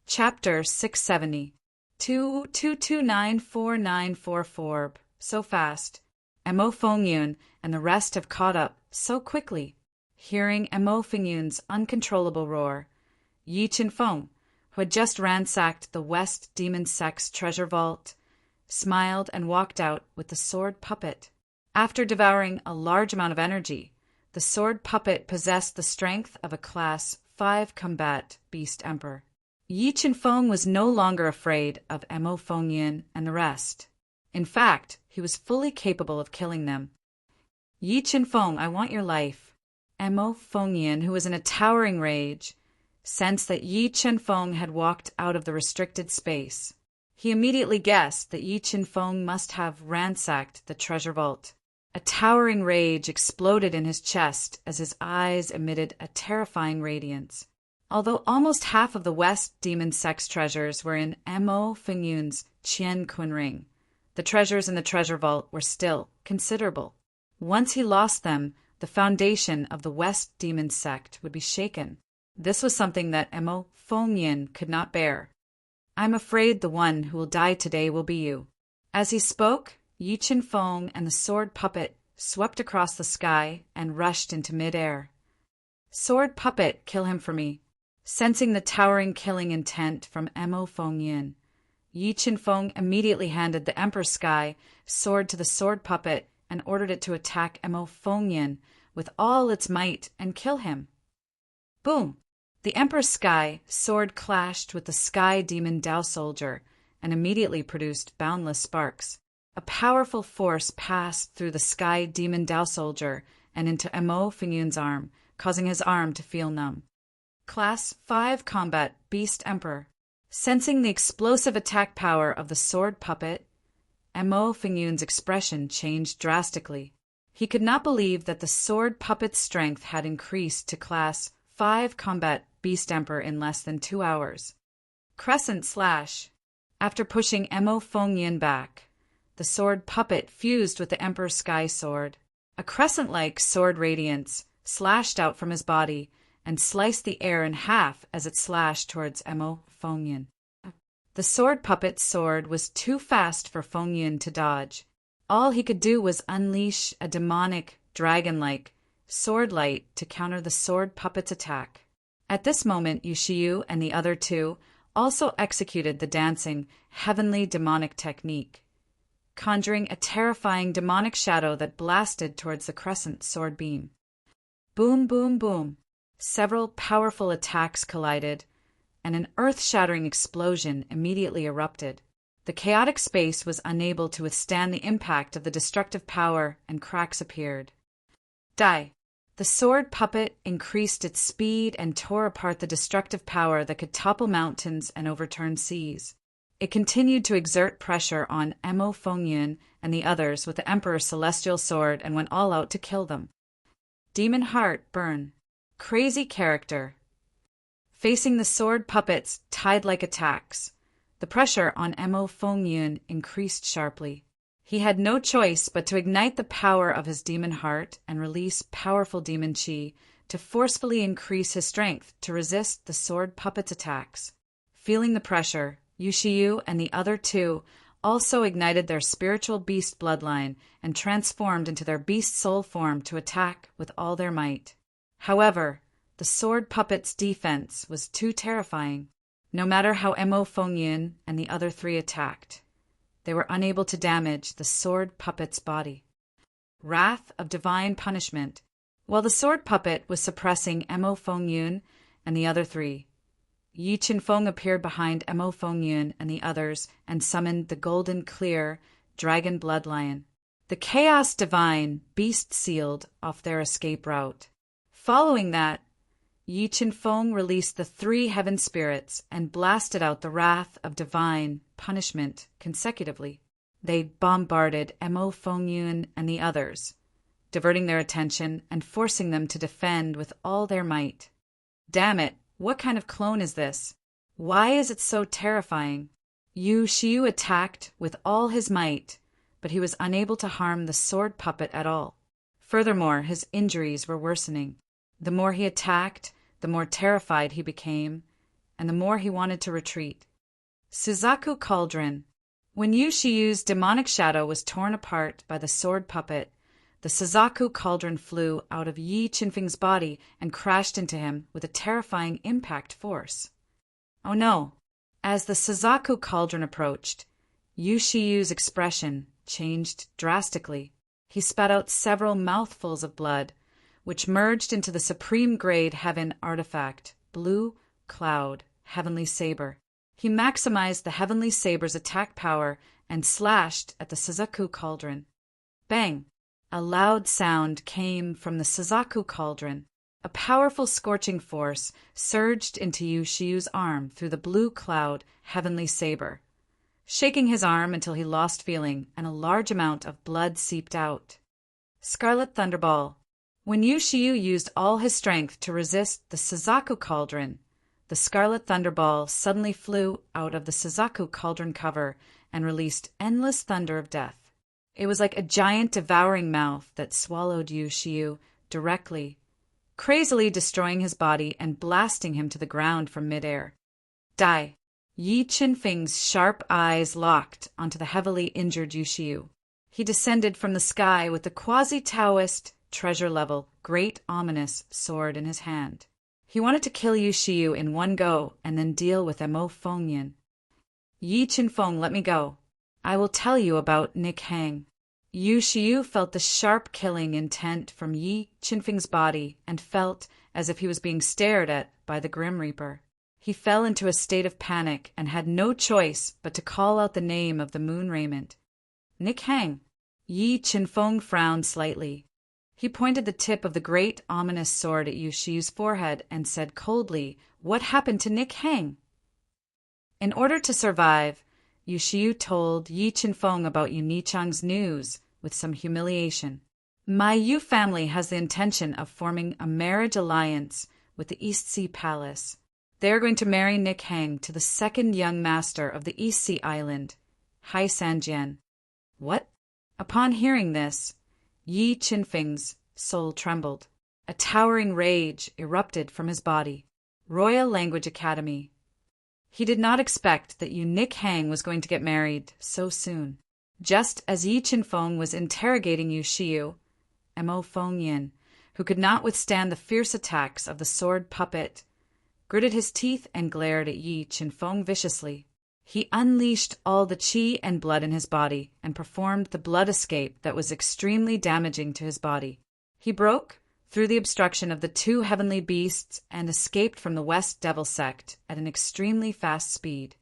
Chapter 670. 2229494. So fast. Mo Fengyun and the rest have caught up so quickly. Hearing Mo Fengyun's uncontrollable roar, Yi Qinfeng, who had just ransacked the West Demon Sect's treasure vault, smiled and walked out with the sword puppet. After devouring a large amount of energy, the sword puppet possessed the strength of a Class 5 combat beast emperor. Yi Qinfeng was no longer afraid of Mo Fengyun and the rest. In fact, he was fully capable of killing them. Yi Qinfeng, I want your life. Mo Fengyun, who was in a towering rage, sensed that Yi Qinfeng had walked out of the restricted space. He immediately guessed that Yi Qinfeng must have ransacked the treasure vault. A towering rage exploded in his chest as his eyes emitted a terrifying radiance. Although almost half of the West Demon Sect's treasures were in Mo Fengyun's Qian Kun Ring, the treasures in the treasure vault were still considerable. Once he lost them, the foundation of the West Demon Sect would be shaken. This was something that Mo Fengyun could not bear. I'm afraid the one who will die today will be you. As he spoke, Yi Qinfeng and the sword puppet swept across the sky and rushed into mid-air. Sword puppet, kill him for me. Sensing the towering killing intent from Mo Fengyun, Yi Qinfeng immediately handed the Emperor's Sky sword to the sword puppet and ordered it to attack Mo Fengyun with all its might and kill him. Boom! The Emperor's Sky sword clashed with the Sky Demon Dao Soldier and immediately produced boundless sparks. A powerful force passed through the Sky Demon Dao Soldier and into Mo Fengyun's arm, causing his arm to feel numb. Class 5 Combat Beast Emperor. Sensing the explosive attack power of the sword puppet, Mo Fengyun's expression changed drastically. He could not believe that the sword puppet's strength had increased to Class 5 Combat Beast Emperor in less than 2 hours. Crescent Slash. After pushing Mo Fengyun back, the sword puppet fused with the Emperor's Sky Sword. A crescent-like sword radiance slashed out from his body and sliced the air in half as it slashed towards Mo Fengyun. The sword puppet's sword was too fast for Fengyun to dodge. All he could do was unleash a demonic, dragon-like sword light to counter the sword puppet's attack. At this moment, Yushiyu and the other two also executed the dancing, heavenly demonic technique, conjuring a terrifying demonic shadow that blasted towards the crescent sword beam. Boom, boom, boom. Several powerful attacks collided, and an earth-shattering explosion immediately erupted. The chaotic space was unable to withstand the impact of the destructive power, and cracks appeared. Die! The sword puppet increased its speed and tore apart the destructive power that could topple mountains and overturn seas. It continued to exert pressure on Mo Fengyun and the others with the Emperor's celestial sword and went all out to kill them. Demon Heart Burn. Crazy character. Facing the sword puppet's tide-like attacks, the pressure on Mo Fengyun increased sharply. He had no choice but to ignite the power of his demon heart and release powerful demon chi to forcefully increase his strength to resist the sword puppet's attacks. Feeling the pressure, Yushiyu and the other two also ignited their spiritual beast bloodline and transformed into their beast soul form to attack with all their might. However, the sword puppet's defense was too terrifying. No matter how Mo Fengyun and the other three attacked, they were unable to damage the sword puppet's body. Wrath of Divine Punishment. While the sword puppet was suppressing Mo Fengyun and the other three, Yi Qinfeng appeared behind Mo Fengyun and the others and summoned the golden clear dragon blood lion. The chaos divine beast sealed off their escape route. Following that, Yi Qinfeng released the 3 heaven spirits and blasted out the wrath of divine punishment consecutively. They bombarded Mo Fengyun and the others, diverting their attention and forcing them to defend with all their might. Damn it, what kind of clone is this? Why is it so terrifying? Yushiyu attacked with all his might, but he was unable to harm the sword puppet at all. Furthermore, his injuries were worsening. The more he attacked, the more terrified he became, and the more he wanted to retreat. Suzaku Cauldron. When Yu Shiyu's demonic shadow was torn apart by the sword puppet, the Suzaku Cauldron flew out of Yi Qinfeng's body and crashed into him with a terrifying impact force. Oh no! As the Suzaku Cauldron approached, Yu Shiyu's expression changed drastically. He spat out several mouthfuls of blood, which merged into the supreme grade heaven artifact, Blue Cloud Heavenly Saber. He maximized the Heavenly Saber's attack power and slashed at the Suzaku Cauldron. Bang! A loud sound came from the Suzaku Cauldron. A powerful scorching force surged into Yu Shiyu's arm through the Blue Cloud Heavenly Saber, shaking his arm until he lost feeling and a large amount of blood seeped out. Scarlet Thunderball. When Yu Shiyu used all his strength to resist the Suzaku Cauldron, the Scarlet Thunderball suddenly flew out of the Suzaku Cauldron cover and released endless thunder of death. It was like a giant devouring mouth that swallowed Yu Shiyu directly, crazily destroying his body and blasting him to the ground from midair. Die! Yi Qinfeng's sharp eyes locked onto the heavily injured Yu Shiyu. He descended from the sky with the quasi-Taoist, treasure-level, great ominous sword in his hand. He wanted to kill Yu Shiyu in one go and then deal with Mo Fengyan. Yi Qinfeng, let me go. I will tell you about Nick Hang. Yu Shiyu felt the sharp killing intent from Yi Qinfeng's body and felt as if he was being stared at by the Grim Reaper. He fell into a state of panic and had no choice but to call out the name of the Moon Raiment. Nick Hang. Yi Qinfeng frowned slightly. He pointed the tip of the great ominous sword at Yu Shiyu's forehead and said coldly, "What happened to Nick Hang?" In order to survive, Yu Shiyu told Yi Qinfeng about Yu Nichang's news with some humiliation. My Yu family has the intention of forming a marriage alliance with the East Sea Palace. They are going to marry Nick Hang to the second young master of the East Sea Island, Hai Sanjian. What? Upon hearing this, Yi Qinfeng's soul trembled. A towering rage erupted from his body. Royal Language Academy. He did not expect that Yu Nick Hang was going to get married so soon. Just as Yi Qinfeng was interrogating Yu Shiyu, Mo Fengyan, who could not withstand the fierce attacks of the sword puppet, gritted his teeth and glared at Yi Qinfeng viciously. He unleashed all the qi and blood in his body and performed the blood escape that was extremely damaging to his body. He broke through the obstruction of the two heavenly beasts and escaped from the West Devil sect at an extremely fast speed.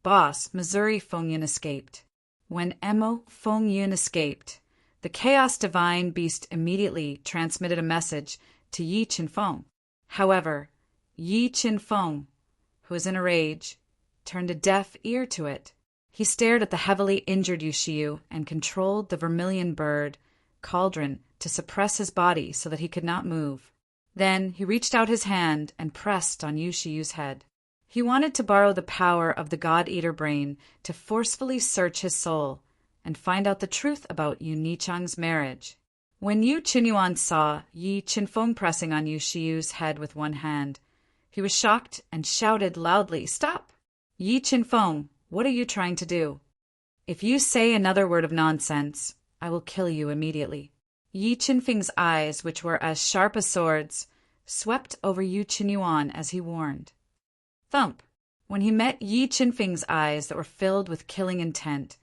Boss Missouri Fengyan escaped. When Mo Fengyan escaped, the Chaos Divine Beast immediately transmitted a message to Yi Qinfeng. However, Yi Qinfeng, who was in a rage, turned a deaf ear to it. He stared at the heavily injured Yu Shiyu and controlled the vermilion bird cauldron to suppress his body so that he could not move. Then he reached out his hand and pressed on Yu Shiyu's head. He wanted to borrow the power of the God-Eater brain to forcefully search his soul and find out the truth about Yu Nichang's marriage. When Yu Qinyuan saw Yi Qinfeng pressing on Yu Shiyu's head with one hand, he was shocked and shouted loudly, "Stop! Yi Qinfeng, what are you trying to do? If you say another word of nonsense, I will kill you immediately." Yi Qinfeng's eyes, which were as sharp as swords, swept over Yu Qinyuan as he warned. Thump! When he met Yi Qinfeng's eyes that were filled with killing intent,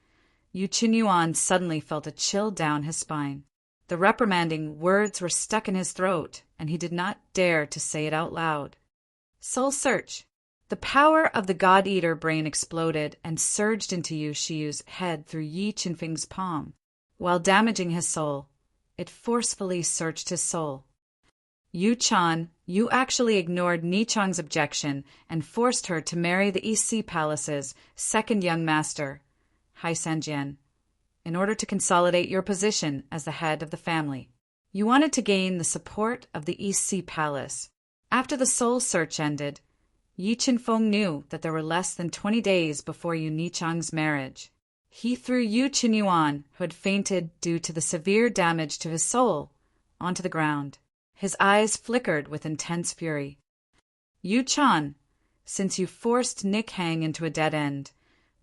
Yu Qinyuan suddenly felt a chill down his spine. The reprimanding words were stuck in his throat, and he did not dare to say it out loud. Soul Search. The power of the God-Eater brain exploded and surged into Yu Shiyu's head through Yi Qinfeng's palm. While damaging his soul, it forcefully searched his soul. Yu Chan, you actually ignored Nichang's objection and forced her to marry the East Sea Palace's second young master, Hai Sanjian, in order to consolidate your position as the head of the family. You wanted to gain the support of the East Sea Palace. After the soul search ended, Yi Qinfeng knew that there were less than 20 days before Yu Nichang's marriage. He threw Yu Qinyuan, who had fainted due to the severe damage to his soul, onto the ground. His eyes flickered with intense fury. Yu Chan, since you forced Nick Hang into a dead end.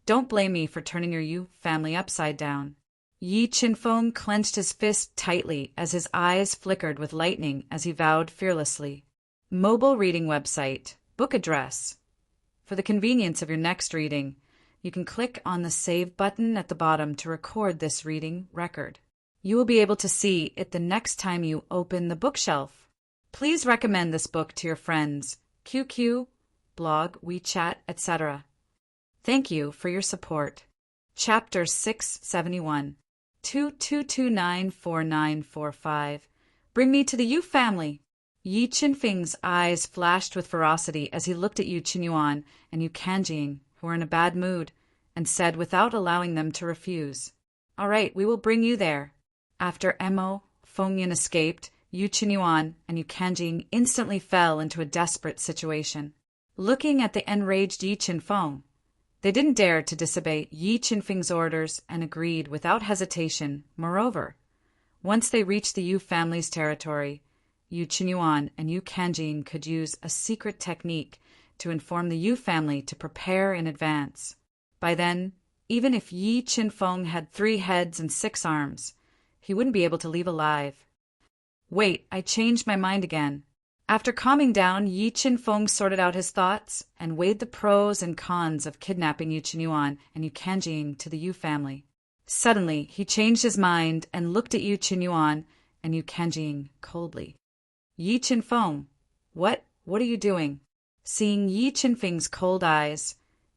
Don't blame me for turning your Yu family upside down. Yi Qinfeng clenched his fist tightly as his eyes flickered with lightning as he vowed fearlessly. Mobile reading website. Book address. For the convenience of your next reading, you can click on the Save button at the bottom to record this reading record. You will be able to see it the next time you open the bookshelf. Please recommend this book to your friends, QQ, blog, WeChat, etc. Thank you for your support. Chapter 671, 22294945. Bring me to the Yu family. Yi Qinfeng's eyes flashed with ferocity as he looked at Yu Qinyuan and Yu Kanjing, who were in a bad mood, and said without allowing them to refuse, "All right, we will bring you there." After Mo Fengyun escaped, Yu Qinyuan and Yu Kanjing instantly fell into a desperate situation. Looking at the enraged Yi Qinfeng, they didn't dare to disobey Yi Qinfeng's orders and agreed without hesitation. Moreover, once they reached the Yu family's territory, Yu Qinyuan and Yu Kanjing could use a secret technique to inform the Yu family to prepare in advance. By then, even if Yi Qinfeng had 3 heads and 6 arms, he wouldn't be able to leave alive. Wait, I changed my mind again. After calming down, Yi Qinfeng sorted out his thoughts and weighed the pros and cons of kidnapping Yu Qinyuan and Yu Kanjing to the Yu family. Suddenly, he changed his mind and looked at Yu Qinyuan and Yu Kanjing coldly. "Yi Qinfeng, what are you doing?" Seeing Yi Qinfeng's cold eyes,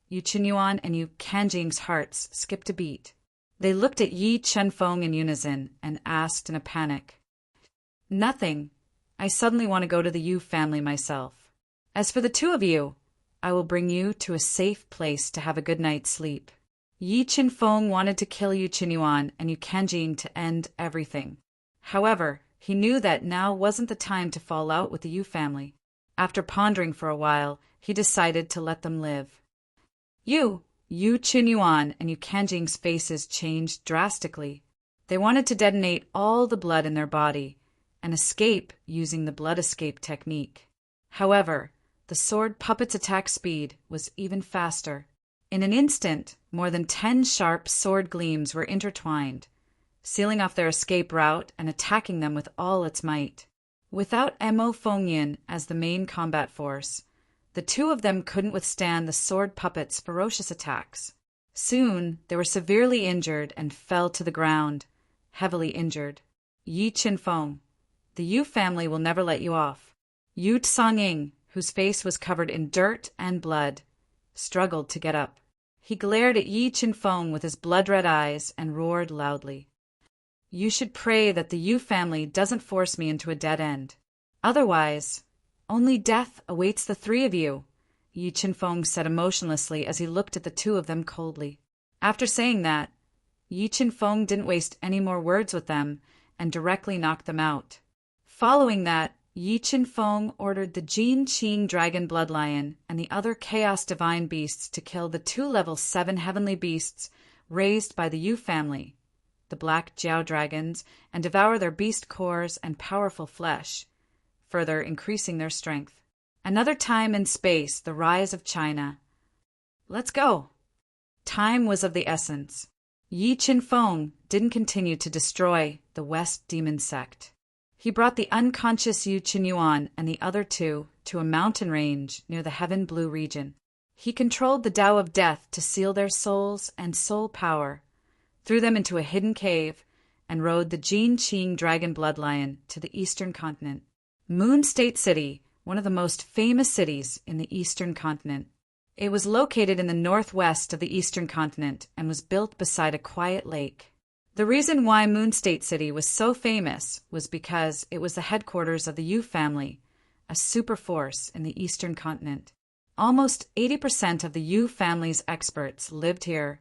Yu Qinyuan and Yu Kanjing's hearts skipped a beat. They looked at Yi Qinfeng in unison and asked in a panic, "Nothing. I suddenly want to go to the Yu family myself. As for the 2 of you, I will bring you to a safe place to have a good night's sleep." Yi Qinfeng wanted to kill Yu Qinyuan and Yu Kanjing to end everything. However, he knew that now wasn't the time to fall out with the Yu family. After pondering for a while, he decided to let them live. Yu Qinyuan and Yu Kanjing's faces changed drastically. They wanted to detonate all the blood in their body and escape using the blood escape technique. However, the sword puppet's attack speed was even faster. In an instant, more than 10 sharp sword gleams were intertwined, sealing off their escape route and attacking them with all its might. Without Mo Fengyun as the main combat force, the 2 of them couldn't withstand the sword puppet's ferocious attacks. Soon, they were severely injured and fell to the ground, heavily injured. Yi Qinfeng, the Yu family will never let you off. Yu Tsanying, whose face was covered in dirt and blood, struggled to get up. He glared at Yi Qinfeng with his blood-red eyes and roared loudly. "You should pray that the Yu family doesn't force me into a dead end. Otherwise, only death awaits the 3 of you," Yi Qinfeng said emotionlessly as he looked at the 2 of them coldly. After saying that, Yi Qinfeng didn't waste any more words with them and directly knocked them out. Following that, Yi Qinfeng ordered the Jin Qing Dragon Bloodlion and the other Chaos Divine Beasts to kill the 2 level 7 heavenly beasts raised by the Yu family, the Black Jiao Dragons, and devour their beast cores and powerful flesh, further increasing their strength. Another time and space, the rise of China. Let's go. Time was of the essence. Yi Qinfeng didn't continue to destroy the West Demon Sect. He brought the unconscious Yu Qinyuan and the other 2 to a mountain range near the Heaven Blue region. He controlled the Tao of Death to seal their souls and soul power, threw them into a hidden cave, and rode the Jin Qing Dragon Bloodlion to the eastern continent. Moon State City, one of the most famous cities in the eastern continent. It was located in the northwest of the eastern continent and was built beside a quiet lake. The reason why Moon State City was so famous was because it was the headquarters of the Yu family, a super force in the eastern continent. Almost 80% of the Yu family's experts lived here,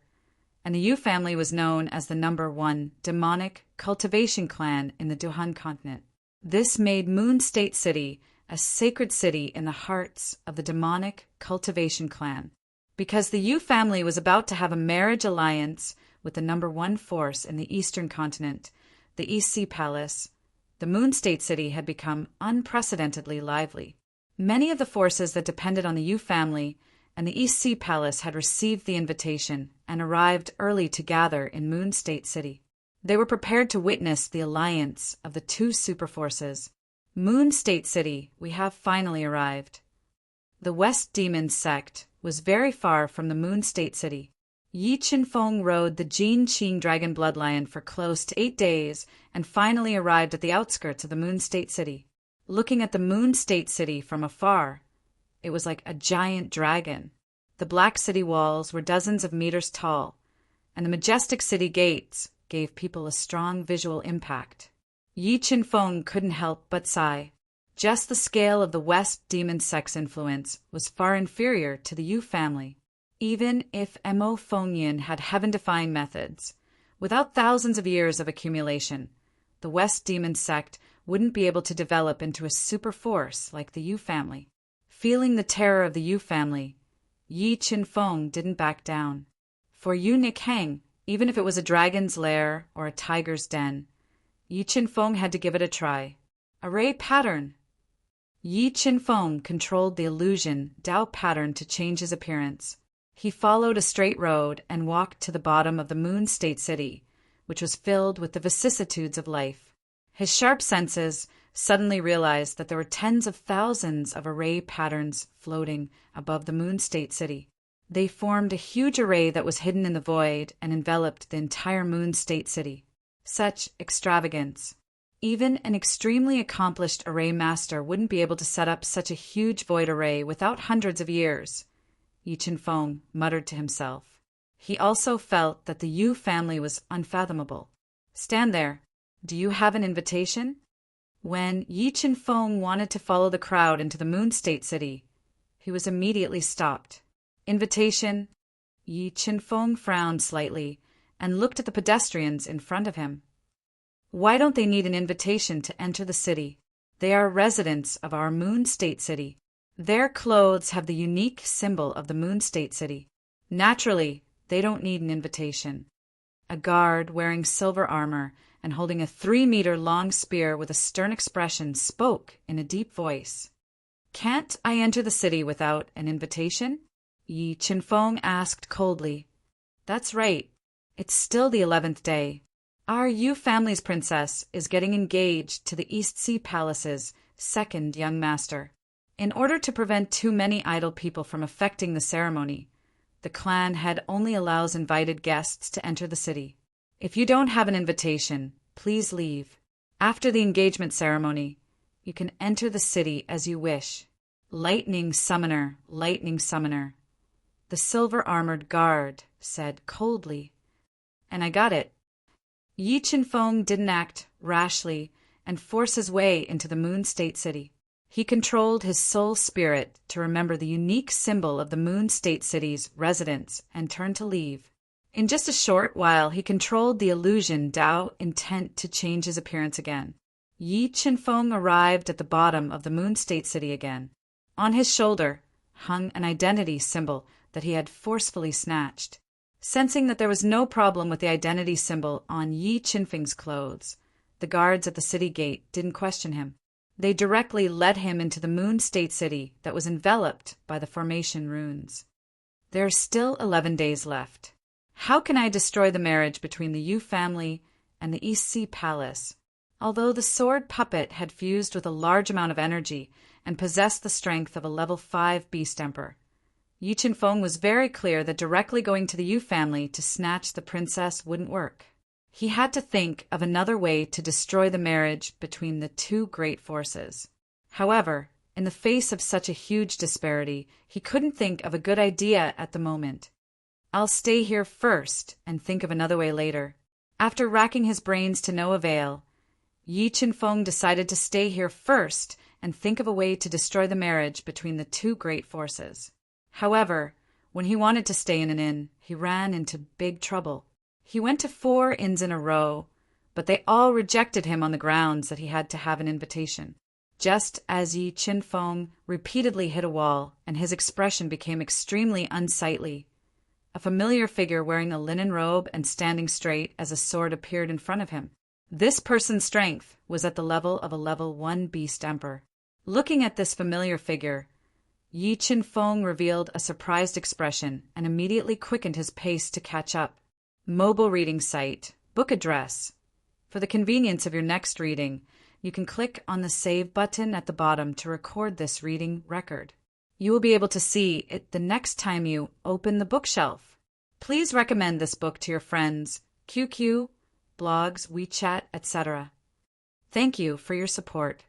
and the Yu family was known as the #1 demonic cultivation clan in the Duhan continent. This made Moon State City a sacred city in the hearts of the demonic cultivation clan. Because the Yu family was about to have a marriage alliance with the #1 force in the eastern continent, the East Sea Palace, the Moon State City had become unprecedentedly lively. Many of the forces that depended on the Yu family and the East Sea Palace had received the invitation and arrived early to gather in Moon State City. They were prepared to witness the alliance of the two superforces. Moon State City, we have finally arrived. The West Demon sect was very far from the Moon State City. Yi Qinfeng rode the Jin Qing dragon bloodline for close to 8 days and finally arrived at the outskirts of the Moon State City. Looking at the Moon State City from afar, it was like a giant dragon. The black city walls were dozens of meters tall, and the majestic city gates gave people a strong visual impact. Yi Qinfeng couldn't help but sigh. Just the scale of the West Demon sect's influence was far inferior to the Yu family. Even if Mo Fengyan had heaven-defying methods, without thousands of years of accumulation, the West Demon sect wouldn't be able to develop into a super force like the Yu family. Feeling the terror of the Yu family, Yi Qinfeng didn't back down. For Yu Nikhang, even if it was a dragon's lair or a tiger's den, Yi Qinfeng had to give it a try. Array pattern. Yi Qinfeng controlled the illusion Dao pattern to change his appearance. He followed a straight road and walked to the bottom of the Moon State City, which was filled with the vicissitudes of life. His sharp senses suddenly realized that there were tens of thousands of array patterns floating above the Moon State City. They formed a huge array that was hidden in the void and enveloped the entire Moon State City. Such extravagance. Even an extremely accomplished array master wouldn't be able to set up such a huge void array without hundreds of years. Yi Qinfeng muttered to himself. He also felt that the Yu family was unfathomable. Stand there. Do you have an invitation? When Yi Qinfeng wanted to follow the crowd into the Moon State City, he was immediately stopped. Invitation? Yi Qinfeng frowned slightly and looked at the pedestrians in front of him. Why don't they need an invitation to enter the city? They are residents of our Moon State City. Their clothes have the unique symbol of the Moon State City. Naturally, they don't need an invitation. A guard wearing silver armor and holding a 3-meter-long spear with a stern expression spoke in a deep voice. Can't I enter the city without an invitation? Yi Qinfeng asked coldly. That's right. It's still the 11th day. Our Yu family's princess is getting engaged to the East Sea Palace's second young master. In order to prevent too many idle people from affecting the ceremony, the clan head only allows invited guests to enter the city. If you don't have an invitation, please leave. After the engagement ceremony, you can enter the city as you wish. Lightning summoner, lightning summoner. The silver-armored guard said coldly. And I got it. Yi Qinfeng didn't act rashly and force his way into the Moon State City. He controlled his soul spirit to remember the unique symbol of the Moon State City's residents and turned to leave. In just a short while, he controlled the illusion Dao intent to change his appearance again. Yi Qinfeng arrived at the bottom of the Moon State City again. On his shoulder hung an identity symbol that he had forcefully snatched. Sensing that there was no problem with the identity symbol on Yi Qinfeng's clothes, the guards at the city gate didn't question him. They directly led him into the Moon State City that was enveloped by the formation runes. There are still 11 days left. How can I destroy the marriage between the Yu family and the East Sea Palace? Although the sword puppet had fused with a large amount of energy and possessed the strength of a level 5 beast emperor, Yi Qinfeng was very clear that directly going to the Yu family to snatch the princess wouldn't work. He had to think of another way to destroy the marriage between the two great forces. However, in the face of such a huge disparity, he couldn't think of a good idea at the moment. I'll stay here first and think of another way later. After racking his brains to no avail, Yi Qinfeng decided to stay here first and think of a way to destroy the marriage between the two great forces. However, when he wanted to stay in an inn, he ran into big trouble. He went to 4 inns in a row, but they all rejected him on the grounds that he had to have an invitation. Just as Yi Qinfeng repeatedly hit a wall and his expression became extremely unsightly, a familiar figure wearing a linen robe and standing straight as a sword appeared in front of him. This person's strength was at the level of a level 1 beast emperor. Looking at this familiar figure, Yi Chen-fong revealed a surprised expression and immediately quickened his pace to catch up. Mobile reading site, book address. For the convenience of your next reading, you can click on the Save button at the bottom to record this reading record. You will be able to see it the next time you open the bookshelf. Please recommend this book to your friends, QQ, blogs, WeChat, etc. Thank you for your support.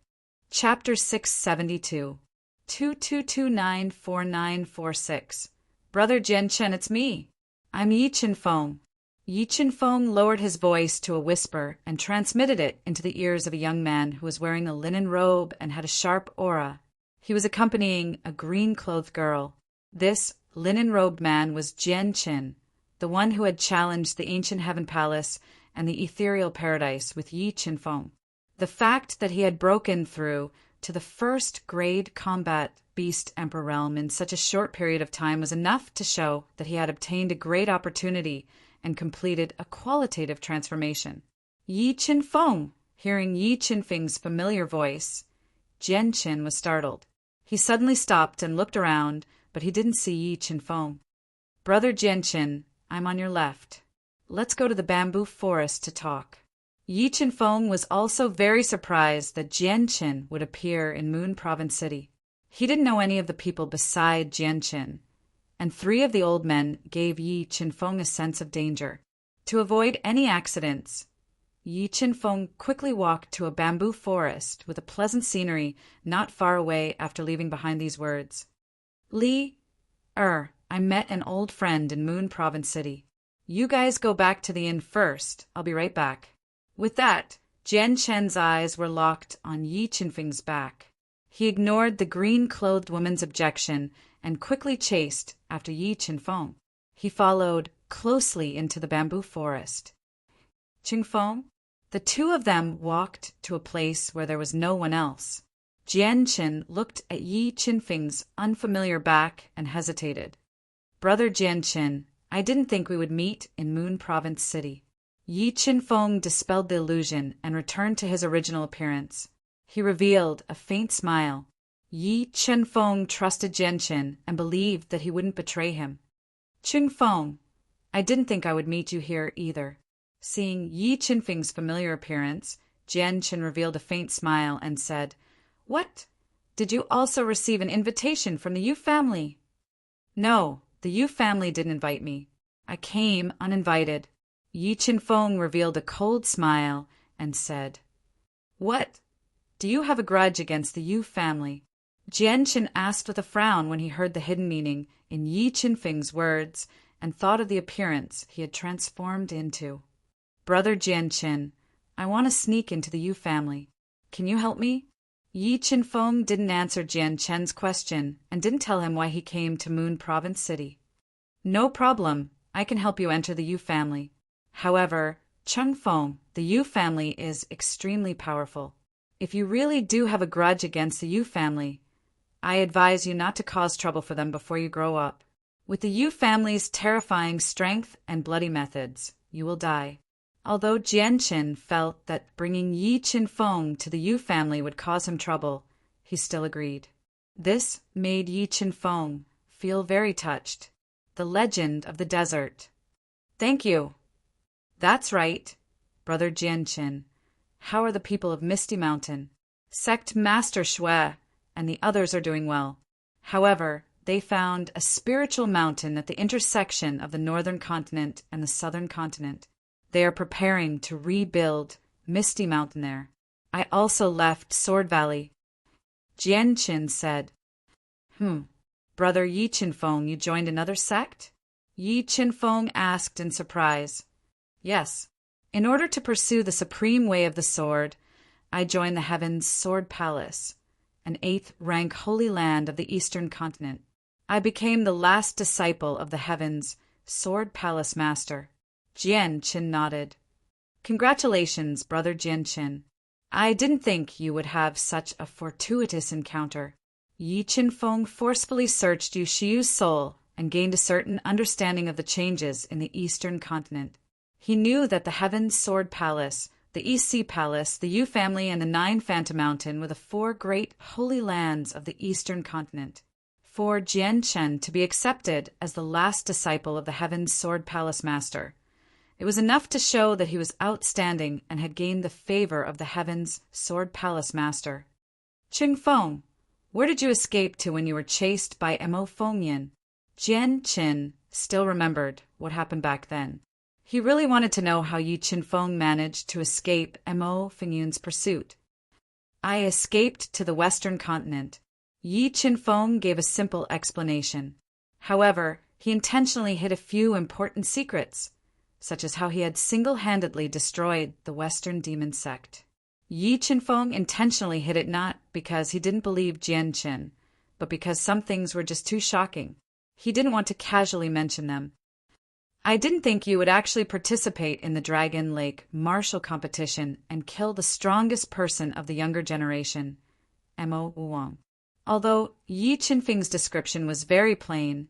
Chapter 672, 22294946. Brother Jianchen, it's me. I'm Yi Chen-fong. Yi Chen-fong lowered his voice to a whisper and transmitted it into the ears of a young man who was wearing a linen robe and had a sharp aura. He was accompanying a green-clothed girl. This linen-robed man was Jianchen, the one who had challenged the ancient heaven palace and the ethereal paradise with Yi Chen-fong. The fact that he had broken through to the first-grade combat beast emperor realm in such a short period of time was enough to show that he had obtained a great opportunity and completed a qualitative transformation. Yi Chen-fong, hearing Yi Chen-fing's familiar voice, Jianchen was startled. He suddenly stopped and looked around, but he didn't see Yi Chen-fong. Brother Jianchen, I'm on your left. Let's go to the bamboo forest to talk. Yi Chen-fong was also very surprised that Jianchen would appear in Moon Province City. He didn't know any of the people beside Jianchen, and 3 of the old men gave Yi Chen-fong a sense of danger. To avoid any accidents, Yi Chen-fong quickly walked to a bamboo forest with a pleasant scenery not far away after leaving behind these words. I met an old friend in Moon Province City. You guys go back to the inn first. I'll be right back. With that, Jianchen's eyes were locked on Yi Chen-fing's back. He ignored the green-clothed woman's objection and quickly chased after Yi Chen-fong. He followed closely into the bamboo forest. Chen-fong? The 2 of them walked to a place where there was no one else. Jianchen looked at Yi Chen-fing's unfamiliar back and hesitated. Brother Jianchen, I didn't think we would meet in Moon Province City. Yi Chen-fong dispelled the illusion and returned to his original appearance. He revealed a faint smile. Yi Chen-fong trusted Jianchen and believed that he wouldn't betray him. Chen-fong, I didn't think I would meet you here either. Seeing Yi Chen-fing's familiar appearance, Jianchen revealed a faint smile and said, What? Did you also receive an invitation from the Yu family? No, the Yu family didn't invite me. I came uninvited. Yi Chen-fong revealed a cold smile and said, What? Do you have a grudge against the Yu family? Jianchen asked with a frown when he heard the hidden meaning in Yi Chen-fing's words and thought of the appearance he had transformed into. Brother Jianchen, I want to sneak into the Yu family. Can you help me? Yi Chen-fong didn't answer Jianchen's question and didn't tell him why he came to Moon Province City. No problem. I can help you enter the Yu family. However, Chen-fong, the Yu family is extremely powerful. If you really do have a grudge against the Yu family, I advise you not to cause trouble for them before you grow up. With the Yu family's terrifying strength and bloody methods, you will die. Although Jianchen felt that bringing Yi Chen-fong to the Yu family would cause him trouble, he still agreed. This made Yi Chen-fong feel very touched. The legend of the desert. Thank you. That's right, Brother Jianchen. How are the people of Misty Mountain? Sect Master Shui and the others are doing well. However, they found a spiritual mountain at the intersection of the northern continent and the southern continent. They are preparing to rebuild Misty Mountain there. I also left Sword Valley. Jianchen said, Brother Yi Chen-fong, you joined another sect? Yi Chen-fong asked in surprise. Yes. In order to pursue the supreme way of the sword, I joined the Heaven's Sword Palace, an 8th-rank holy land of the eastern continent. I became the last disciple of the Heaven's Sword Palace Master. Jianchen nodded. Congratulations, Brother Jianchen. I didn't think you would have such a fortuitous encounter. Yi Chen-fong forcefully searched Yu Shiyu's soul and gained a certain understanding of the changes in the eastern continent. He knew that the Heaven's Sword Palace, the East Sea Palace, the Yu family, and the 9 Phantom Mountain were the 4 great holy lands of the eastern continent. For Jian Chen to be accepted as the last disciple of the Heaven's Sword Palace Master, it was enough to show that he was outstanding and had gained the favor of the Heaven's Sword Palace Master. Qing Feng, where did you escape to when you were chased by Mo Fengyan? Jian Chen still remembered what happened back then. He really wanted to know how Yi Qinfeng managed to escape Mo Fengyan's pursuit. I escaped to the western continent. Yi Qinfeng gave a simple explanation. However, he intentionally hid a few important secrets, such as how he had single-handedly destroyed the Western demon sect. Yi Qinfeng intentionally hid it not because he didn't believe Jian Qin, but because some things were just too shocking. He didn't want to casually mention them. I didn't think you would actually participate in the Dragon Lake martial competition and kill the strongest person of the younger generation, Mo Wang. Although Yi Qinfeng's description was very plain,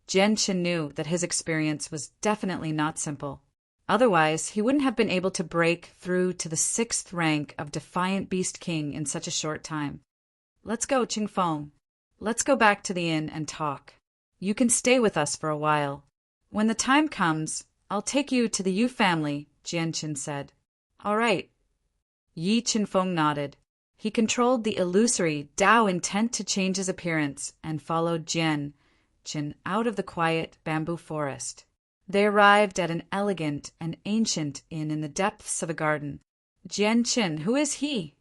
Jian Qin knew that his experience was definitely not simple. Otherwise, he wouldn't have been able to break through to the 6th rank of Defiant Beast King in such a short time. Let's go, Qingfeng. Let's go back to the inn and talk. You can stay with us for a while. When the time comes, I'll take you to the Yu family, Jian Qin said. All right. Yi Qinfeng nodded. He controlled the illusory Dao intent to change his appearance and followed Jian Qin out of the quiet bamboo forest. They arrived at an elegant and ancient inn in the depths of a garden. Jian Qin, who is he?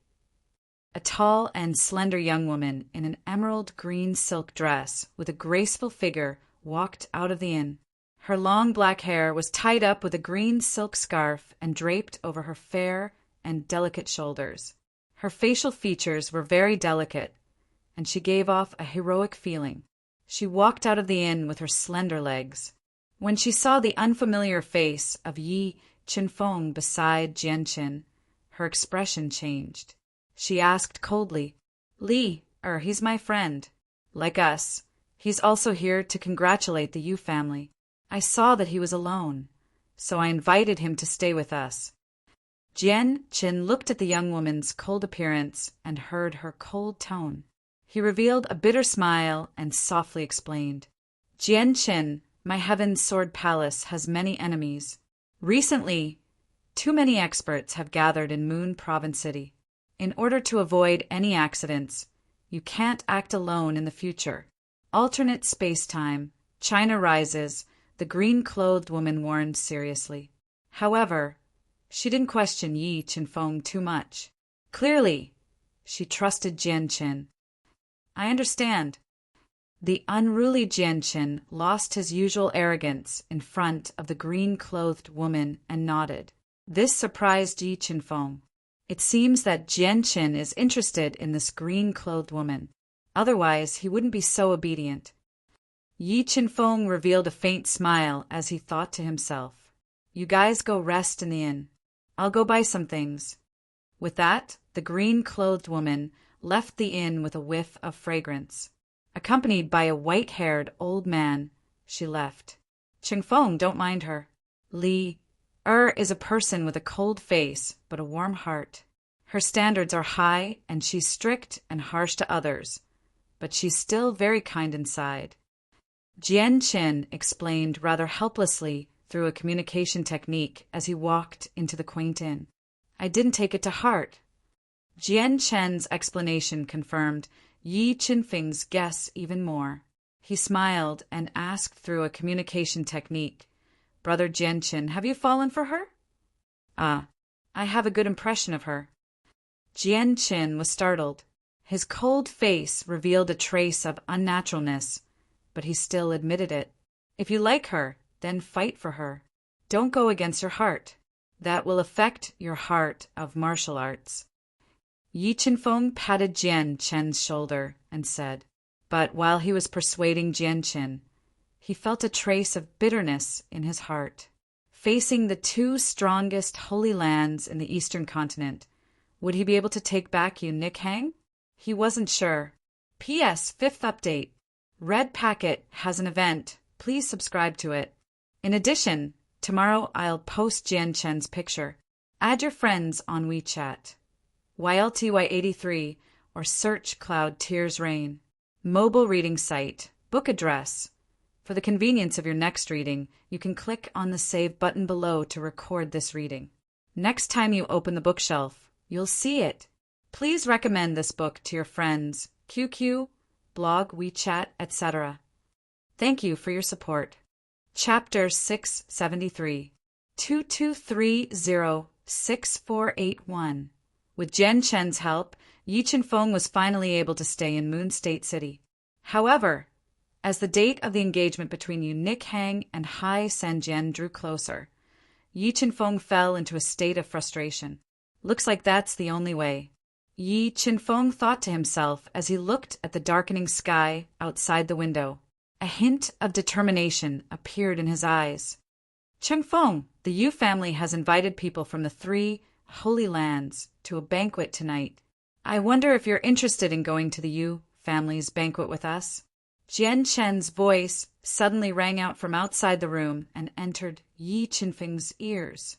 A tall and slender young woman in an emerald green silk dress with a graceful figure walked out of the inn. Her long black hair was tied up with a green silk scarf and draped over her fair and delicate shoulders. Her facial features were very delicate, and she gave off a heroic feeling. She walked out of the inn with her slender legs. When she saw the unfamiliar face of Yi Qinfeng beside Jian Qin, her expression changed. She asked coldly, he's my friend. Like us, he's also here to congratulate the Yu family. I saw that he was alone, so I invited him to stay with us. Jian Qin looked at the young woman's cold appearance and heard her cold tone. He revealed a bitter smile and softly explained, Jian Qin, my Heaven's Sword Palace has many enemies. Recently, too many experts have gathered in Moon Province City. In order to avoid any accidents, you can't act alone in the future. Alternate space-time, China rises, the green-clothed woman warned seriously. However, she didn't question Yi Qinfeng too much. Clearly, she trusted Jian Qin. I understand. The unruly Jian Qin lost his usual arrogance in front of the green-clothed woman and nodded. This surprised Yi Qinfeng. It seems that Jian Qin is interested in this green-clothed woman. Otherwise, he wouldn't be so obedient. Yi Qinfeng revealed a faint smile as he thought to himself, You guys go rest in the inn. I'll go buy some things. With that, the green-clothed woman left the inn with a whiff of fragrance. Accompanied by a white-haired old man, she left. Qingfeng, don't mind her. Li is a person with a cold face but a warm heart. Her standards are high and she's strict and harsh to others, but she's still very kind inside. Jian Qin explained rather helplessly through a communication technique as he walked into the quaint inn. I didn't take it to heart. Jian Qin's explanation confirmed Yi Qinfeng's guess even more. He smiled and asked through a communication technique, Brother Jian Qin, have you fallen for her? I have a good impression of her. Jian Qin was startled. His cold face revealed a trace of unnaturalness, but he still admitted it. If you like her, then fight for her. Don't go against your heart. That will affect your heart of martial arts. Yi Qinfeng patted Jian Qin's shoulder and said, but while he was persuading Jian Qin, he felt a trace of bitterness in his heart. Facing the 2 strongest holy lands in the eastern continent, would he be able to take back Yu Nikhang? He wasn't sure. P.S. 5th update. Red Packet has an event. Please subscribe to it. In addition, tomorrow I'll post Jian Qin's picture. Add your friends on WeChat. YLTY83 or search Cloud Tears Rain. Mobile reading site. Book address. For the convenience of your next reading, you can click on the Save button below to record this reading. Next time you open the bookshelf, you'll see it. Please recommend this book to your friends, QQ, blog, WeChat, etc. Thank you for your support. Chapter 673. 2230-6481. With Jen Chen's help, Yi Chen-feng was finally able to stay in Moon State City. However, as the date of the engagement between Yu Nikhang and Hai Sanjian drew closer, Yi Chen-feng fell into a state of frustration. Looks like that's the only way. Yi Chen-feng thought to himself as he looked at the darkening sky outside the window. A hint of determination appeared in his eyes. Chen-feng, the Yu family has invited people from the 3 Holy Lands to a banquet tonight. I wonder if you're interested in going to the Yu family's banquet with us? Jian Chen's voice suddenly rang out from outside the room and entered Yi Chen-feng's ears.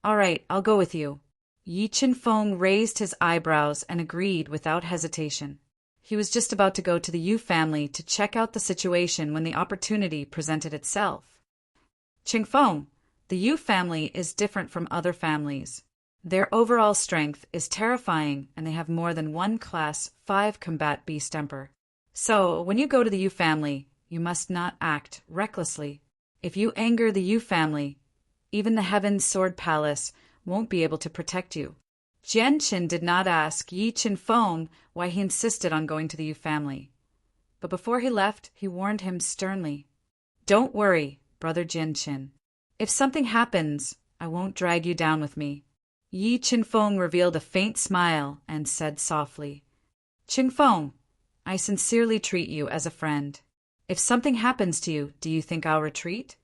All right, I'll go with you. Yi Chen-feng raised his eyebrows and agreed without hesitation. He was just about to go to the Yu family to check out the situation when the opportunity presented itself. Chen-feng, the Yu family is different from other families. Their overall strength is terrifying, and they have more than one Class 5 combat beast temper. So, when you go to the Yu family, you must not act recklessly. If you anger the Yu family, even the Heaven's Sword Palace won't be able to protect you. Jian Qin did not ask Yi Chen-feng why he insisted on going to the Yu family. But before he left, he warned him sternly. Don't worry, brother Jian Qin. If something happens, I won't drag you down with me. Yi Chen-feng revealed a faint smile and said softly, Chen-feng, I sincerely treat you as a friend. If something happens to you, do you think I'll retreat?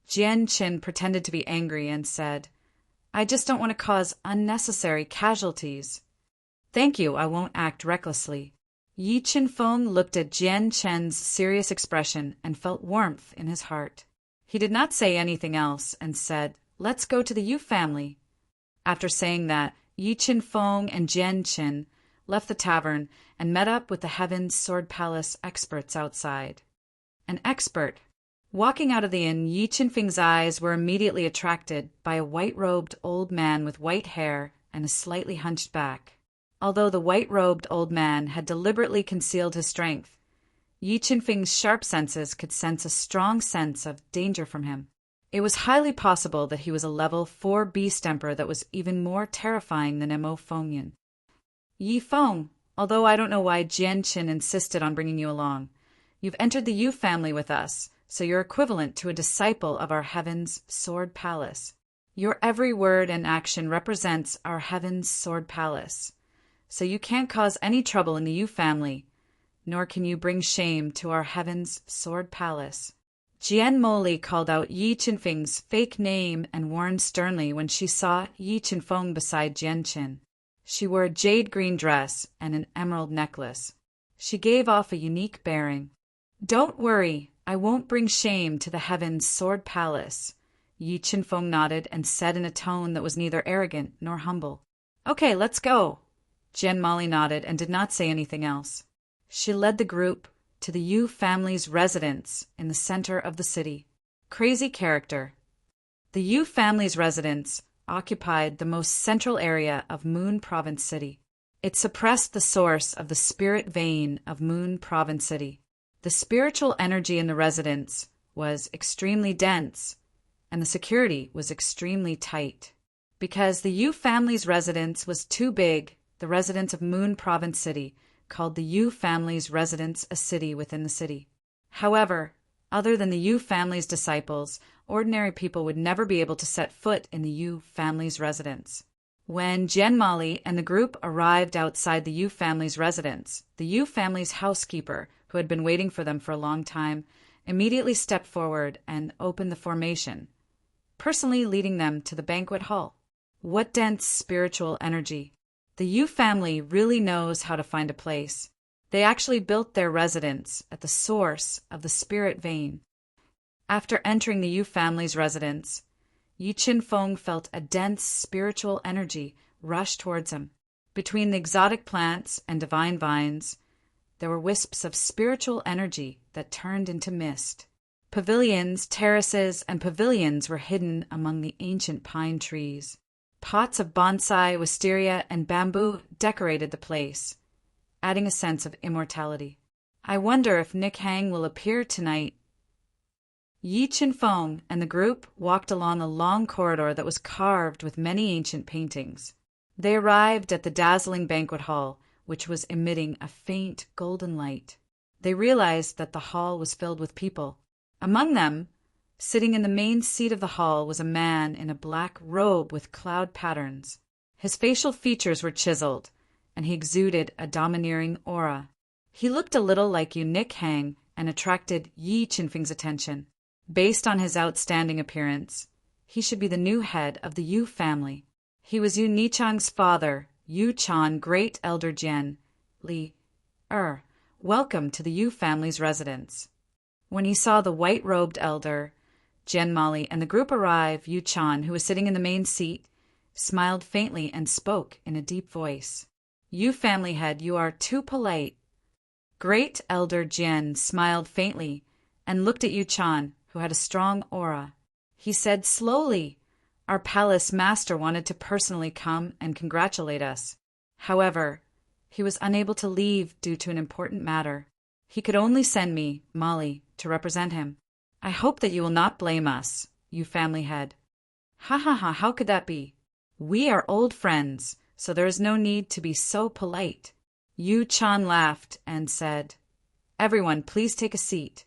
Jian Qin pretended to be angry and said, I just don't want to cause unnecessary casualties. Thank you, I won't act recklessly. Yi Chen-feng looked at Jian Chen's serious expression and felt warmth in his heart. He did not say anything else and said, Let's go to the Yu family. After saying that, Yi Chen-feng and Jian Qin left the tavern and met up with the Heaven's Sword Palace experts outside. An expert. Walking out of the inn, Yi Chen-feng's eyes were immediately attracted by a white-robed old man with white hair and a slightly hunched back. Although the white-robed old man had deliberately concealed his strength, Yi Chen-feng's sharp senses could sense a strong sense of danger from him. It was highly possible that he was a level 4 beast emperor that was even more terrifying than Mo Fengyun. Yi Feng, although I don't know why Jian Qin insisted on bringing you along, you've entered the Yu family with us, so you're equivalent to a disciple of our Heaven's Sword Palace. Your every word and action represents our Heaven's Sword Palace, so you can't cause any trouble in the Yu family, nor can you bring shame to our Heaven's Sword Palace. Jian Moli called out Yi Chen-feng's fake name and warned sternly when she saw Yi Chen-feng beside Jian Qin. She wore a jade green dress and an emerald necklace. She gave off a unique bearing. Don't worry, I won't bring shame to the Heaven's Sword Palace. Yi Chen-feng nodded and said in a tone that was neither arrogant nor humble. Okay, let's go. Jian Moli nodded and did not say anything else. She led the group to the Yu family's residence in the center of the city. Crazy character. The Yu family's residence occupied the most central area of Moon Province City. It suppressed the source of the spirit vein of Moon Province City. The spiritual energy in the residence was extremely dense, and the security was extremely tight. Because the Yu family's residence was too big, the residents of Moon Province City called the Yu family's residence a city within the city. However, other than the Yu family's disciples, ordinary people would never be able to set foot in the Yu family's residence. When Jian Moli and the group arrived outside the Yu family's residence, the Yu family's housekeeper, who had been waiting for them for a long time, immediately stepped forward and opened the formation, personally leading them to the banquet hall. What dense spiritual energy! The Yu family really knows how to find a place. They actually built their residence at the source of the spirit vein. After entering the Yu family's residence, Yi Qin-feng felt a dense spiritual energy rush towards him. Between the exotic plants and divine vines, there were wisps of spiritual energy that turned into mist. Pavilions, terraces, and pavilions were hidden among the ancient pine trees. Pots of bonsai, wisteria, and bamboo decorated the place, adding a sense of immortality. I wonder if Nick Hang will appear tonight. Yi Qin-feng and the group walked along a long corridor that was carved with many ancient paintings. They arrived at the dazzling banquet hall, which was emitting a faint golden light. They realized that the hall was filled with people. Among them, sitting in the main seat of the hall, was a man in a black robe with cloud patterns. His facial features were chiseled, and he exuded a domineering aura. He looked a little like Nick Hang and attracted Yi Qin-feng's attention. Based on his outstanding appearance, he should be the new head of the Yu family. He was Yu Nichang's father, Yu Chan, great elder Jian Li. Welcome to the Yu family's residence. When he saw the white-robed elder, Jian Mali, and the group arrive, Yu Chan, who was sitting in the main seat, smiled faintly and spoke in a deep voice. Yu family head, you are too polite. Great elder Jian smiled faintly and looked at Yu Chan, who had a strong aura. He said slowly, our palace master wanted to personally come and congratulate us. However, he was unable to leave due to an important matter. He could only send me, Molly, to represent him. I hope that you will not blame us, you family head. Ha ha ha, how could that be? We are old friends, so there is no need to be so polite. Yu Chan laughed and said, everyone, please take a seat.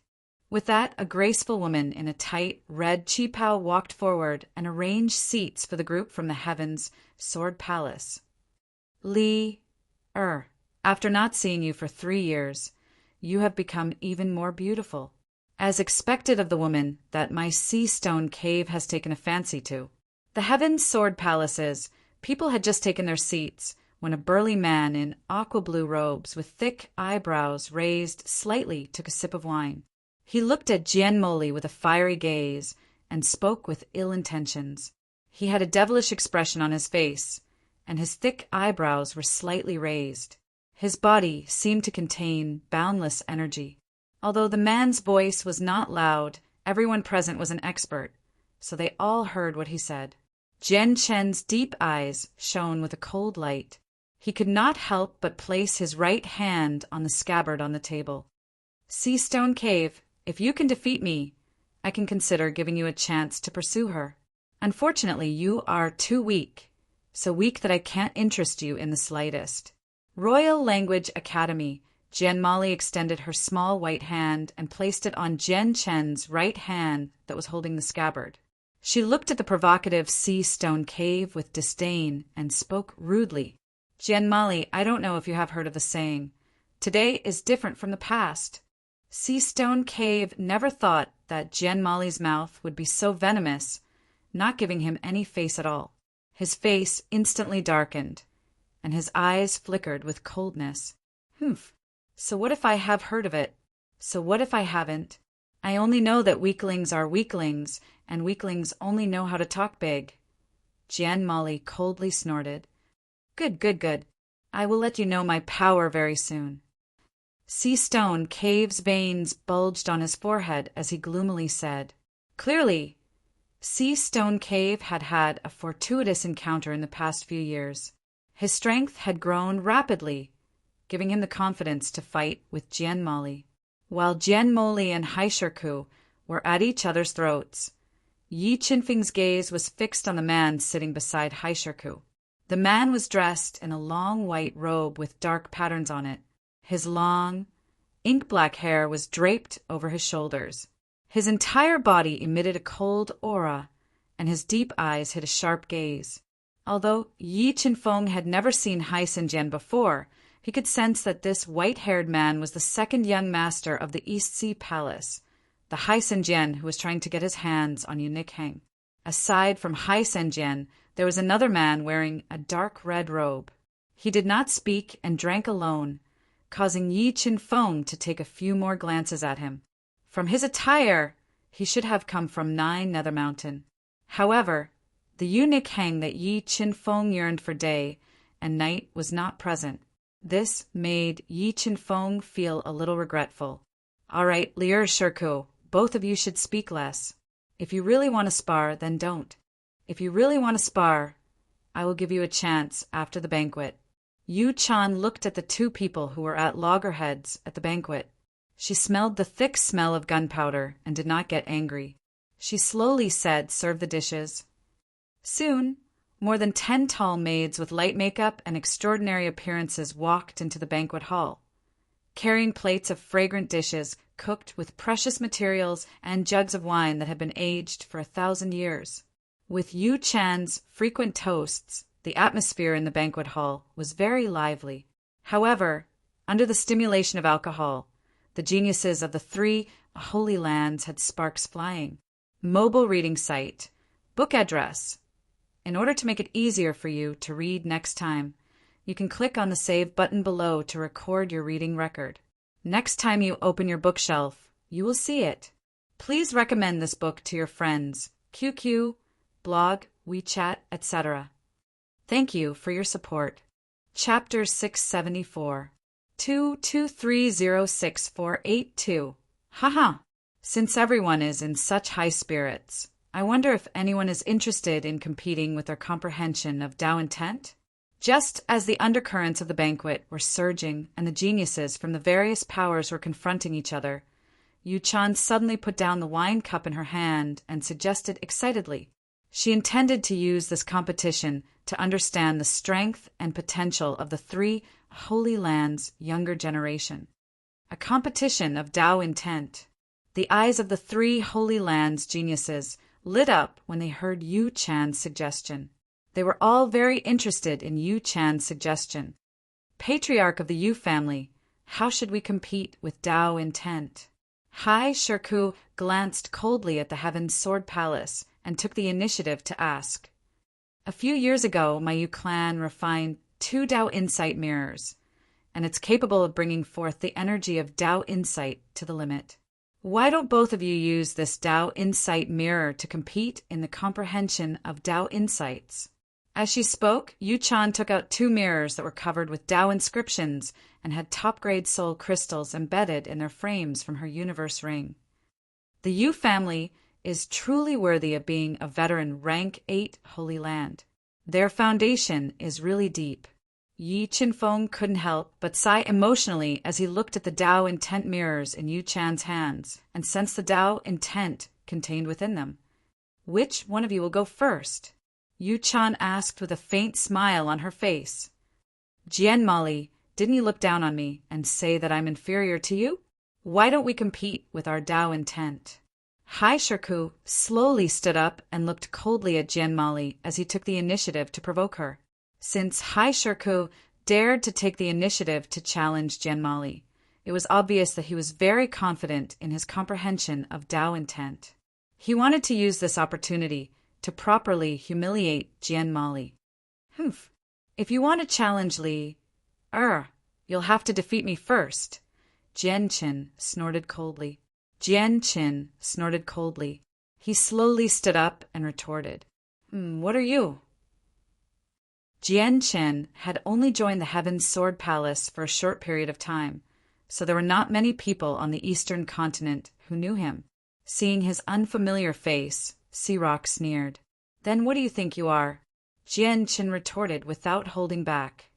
With that, a graceful woman in a tight red qipao walked forward and arranged seats for the group from the Heaven's Sword Palace. After not seeing you for 3 years, you have become even more beautiful. As expected of the woman that my sea stone cave has taken a fancy to. The Heaven's Sword Palaces, people had just taken their seats when a burly man in aqua-blue robes with thick eyebrows raised slightly took a sip of wine. He looked at Jian Moli with a fiery gaze and spoke with ill intentions. He had a devilish expression on his face, and his thick eyebrows were slightly raised. His body seemed to contain boundless energy. Although the man's voice was not loud, everyone present was an expert, so they all heard what he said. Jian Chen's deep eyes shone with a cold light. He could not help but place his right hand on the scabbard on the table. Sea Stone Cave, if you can defeat me, I can consider giving you a chance to pursue her. Unfortunately, you are too weak, so weak that I can't interest you in the slightest. Royal Language Academy. Jian Mali extended her small white hand and placed it on Jian Chen's right hand that was holding the scabbard. She looked at the provocative Sea Stone Cave with disdain and spoke rudely. Jian Mali, I don't know if you have heard of the saying, today is different from the past. Sea Stone Cave never thought that Jian Mali's mouth would be so venomous, not giving him any face at all. His face instantly darkened, and his eyes flickered with coldness. So what if I have heard of it? So what if I haven't? I only know that weaklings are weaklings, and weaklings only know how to talk big. Jian Mali coldly snorted. Good. I will let you know my power very soon. Sea Stone Cave's veins bulged on his forehead as he gloomily said. Clearly, Sea Stone Cave had had a fortuitous encounter in the past few years. His strength had grown rapidly, giving him the confidence to fight with Jian Mali. While Jian Moli and Haisherku were at each other's throats, Yi Qinfeng's gaze was fixed on the man sitting beside Haisherku. The man was dressed in a long white robe with dark patterns on it. His long, ink-black hair was draped over his shoulders. His entire body emitted a cold aura, and his deep eyes hid a sharp gaze. Although Yi Qinfeng had never seen Hai Senjian before, he could sense that this white-haired man was the second young master of the East Sea Palace, the Hai Senjian who was trying to get his hands on Nick Hang. Aside from Hai Senjian, there was another man wearing a dark red robe. He did not speak and drank alone, causing Yi Qinfeng to take a few more glances at him. From his attire, he should have come from 9 Nether Mountain. However, the eunuch Hang that Yi Qinfeng yearned for day and night was not present. This made Yi Qinfeng feel a little regretful. All right, Lier Shirku, both of you should speak less. If you really want to spar, then don't. If you really want to spar, I will give you a chance after the banquet. Yu Chan looked at the two people who were at loggerheads at the banquet. She smelled the thick smell of gunpowder and did not get angry. She slowly said, "Serve the dishes." Soon, more than 10 tall maids with light makeup and extraordinary appearances walked into the banquet hall, carrying plates of fragrant dishes cooked with precious materials and jugs of wine that had been aged for 1,000 years. With Yu Chan's frequent toasts, the atmosphere in the banquet hall was very lively. However, under the stimulation of alcohol, the geniuses of the 3 holy lands had sparks flying. Mobile reading site. Book address. In order to make it easier for you to read next time, you can click on the Save button below to record your reading record. Next time you open your bookshelf, you will see it. Please recommend this book to your friends, QQ, blog, WeChat, etc. Thank you for your support. Chapter 674. 223068482. Haha. Since everyone is in such high spirits, I wonder if anyone is interested in competing with their comprehension of Tao intent? Just as the undercurrents of the banquet were surging and the geniuses from the various powers were confronting each other, Yu Chan suddenly put down the wine cup in her hand and suggested excitedly. She intended to use this competition to understand the strength and potential of the 3 holy lands' younger generation. A competition of Tao intent. The eyes of the 3 holy lands' geniuses lit up when they heard Yu Chan's suggestion. They were all very interested in Yu Chan's suggestion. Patriarch of the Yu family, how should we compete with Tao intent? Hai Shirku glanced coldly at the Heaven's Sword Palace and took the initiative to ask. A few years ago, my Yu clan refined 2 Tao insight mirrors, and it's capable of bringing forth the energy of Tao insight to the limit. Why don't both of you use this Tao insight mirror to compete in the comprehension of Tao insights? As she spoke, Yu Chan took out 2 mirrors that were covered with Tao inscriptions and had top-grade soul crystals embedded in their frames from her universe ring. The Yu family is truly worthy of being a veteran rank 8 Holy Land. Their foundation is really deep. Yi Qinfeng couldn't help but sigh emotionally as he looked at the Tao intent mirrors in Yu Chan's hands and sensed the Tao intent contained within them. Which one of you will go first? Yu Chan asked with a faint smile on her face. Jian Molly, didn't you look down on me and say that I'm inferior to you? Why don't we compete with our Tao intent? Hai Shirku slowly stood up and looked coldly at Jian Molly as he took the initiative to provoke her. Since Hai Shirku dared to take the initiative to challenge Jian Molly, it was obvious that he was very confident in his comprehension of Tao intent. He wanted to use this opportunity to properly humiliate Jian Molly. Humph. If you want to challenge Li, you'll have to defeat me first. Jian Qin snorted coldly. He slowly stood up and retorted. What are you? Jian Qin had only joined the Heaven's Sword Palace for a short period of time, so there were not many people on the eastern continent who knew him. Seeing his unfamiliar face, Siroc sneered. Then what do you think you are? Jian Qin retorted without holding back.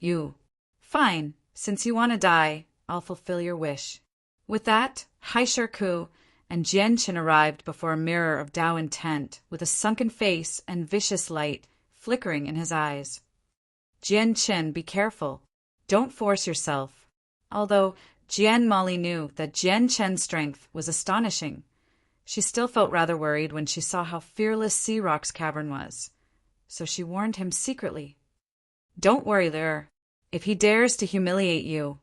You. Fine, since you want to die, I'll fulfill your wish. With that, Hai Shirku and Jian Qin arrived before a mirror of Tao intent with a sunken face and vicious light flickering in his eyes. Jian Qin, be careful. Don't force yourself. Although Jian Molly knew that Jian Qin's strength was astonishing, she still felt rather worried when she saw how fearless Siroc's cavern was, so she warned him secretly. Don't worry there. If he dares to humiliate you,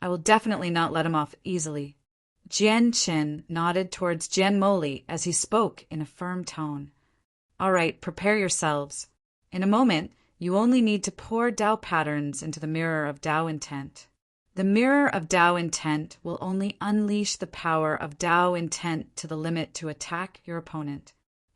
I will definitely not let him off easily. Jian Qin nodded towards Jian Molly as he spoke in a firm tone. All right, prepare yourselves. In a moment, you only need to pour Tao patterns into the mirror of Tao intent. The mirror of Tao intent will only unleash the power of Tao intent to the limit to attack your opponent.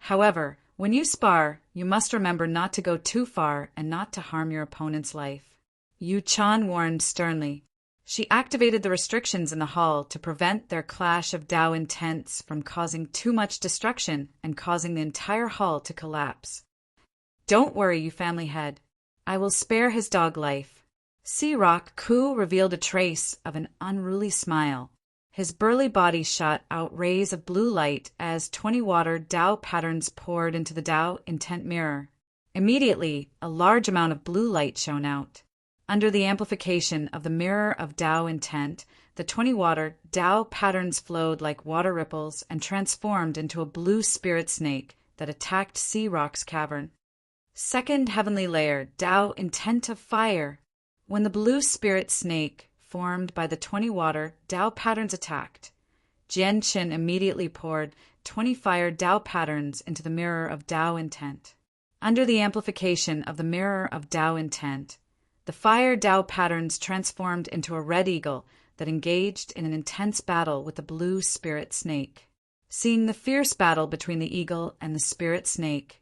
However, when you spar, you must remember not to go too far and not to harm your opponent's life. Yu Chan warned sternly. She activated the restrictions in the hall to prevent their clash of Tao intents from causing too much destruction and causing the entire hall to collapse. Don't worry, you family head. I will spare his dog life. Sea Rock Ku revealed a trace of an unruly smile. His burly body shot out rays of blue light as 20 water Tao patterns poured into the Tao intent mirror. Immediately, a large amount of blue light shone out. Under the amplification of the mirror of Tao intent, the 20 water Tao patterns flowed like water ripples and transformed into a blue spirit snake that attacked Sea Rock's cavern. Second heavenly layer, Tao intent of fire. When the blue spirit snake formed by the 20 water Tao patterns attacked, Jian Qin immediately poured 20 fire Tao patterns into the mirror of Tao intent. Under the amplification of the mirror of Tao intent, the fire Tao patterns transformed into a red eagle that engaged in an intense battle with the blue spirit snake. Seeing the fierce battle between the eagle and the spirit snake,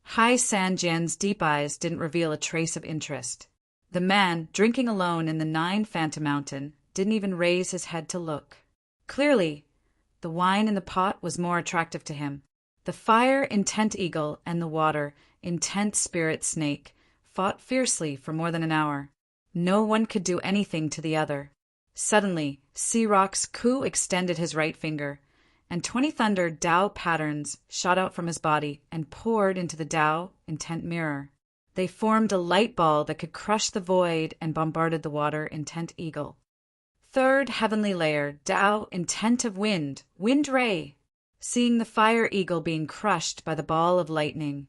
Hai San Jian's deep eyes didn't reveal a trace of interest. The man, drinking alone in the 9 Phantom Mountain, didn't even raise his head to look. Clearly, the wine in the pot was more attractive to him. The fire intent eagle and the water intent spirit snake fought fiercely for more than an hour. No one could do anything to the other. Suddenly, Sea Rock's Ku extended his right finger, and 20 thunder Tao patterns shot out from his body and poured into the Tao intent mirror. They formed a light ball that could crush the void and bombarded the water intent eagle. Third heavenly layer, Tao intent of wind, wind ray. Seeing the fire eagle being crushed by the ball of lightning,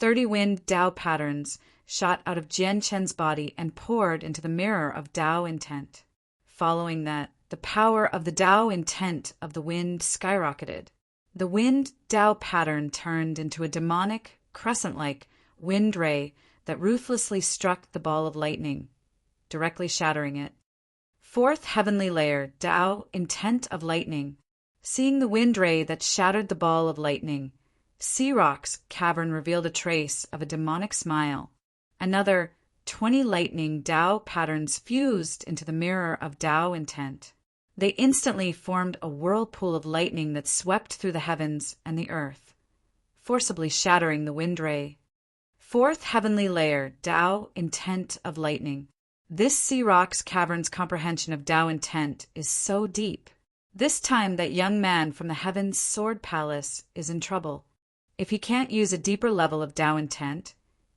30 wind Tao patterns shot out of Jian Chen's body and poured into the mirror of Tao intent. Following that, the power of the Tao intent of the wind skyrocketed. The wind Tao pattern turned into a demonic, crescent-like wind ray that ruthlessly struck the ball of lightning, directly shattering it. Fourth heavenly layer, Tao intent of lightning. Seeing the wind ray that shattered the ball of lightning, Sea Rock's cavern revealed a trace of a demonic smile. Another 20 lightning Tao patterns fused into the mirror of Tao intent. They instantly formed a whirlpool of lightning that swept through the heavens and the earth, forcibly shattering the wind ray. Fourth heavenly layer, Tao intent of lightning. This Sea Rock's cavern's comprehension of Tao intent is so deep. This time that young man from the Heaven's Sword Palace is in trouble. If he can't use a deeper level of Tao intent,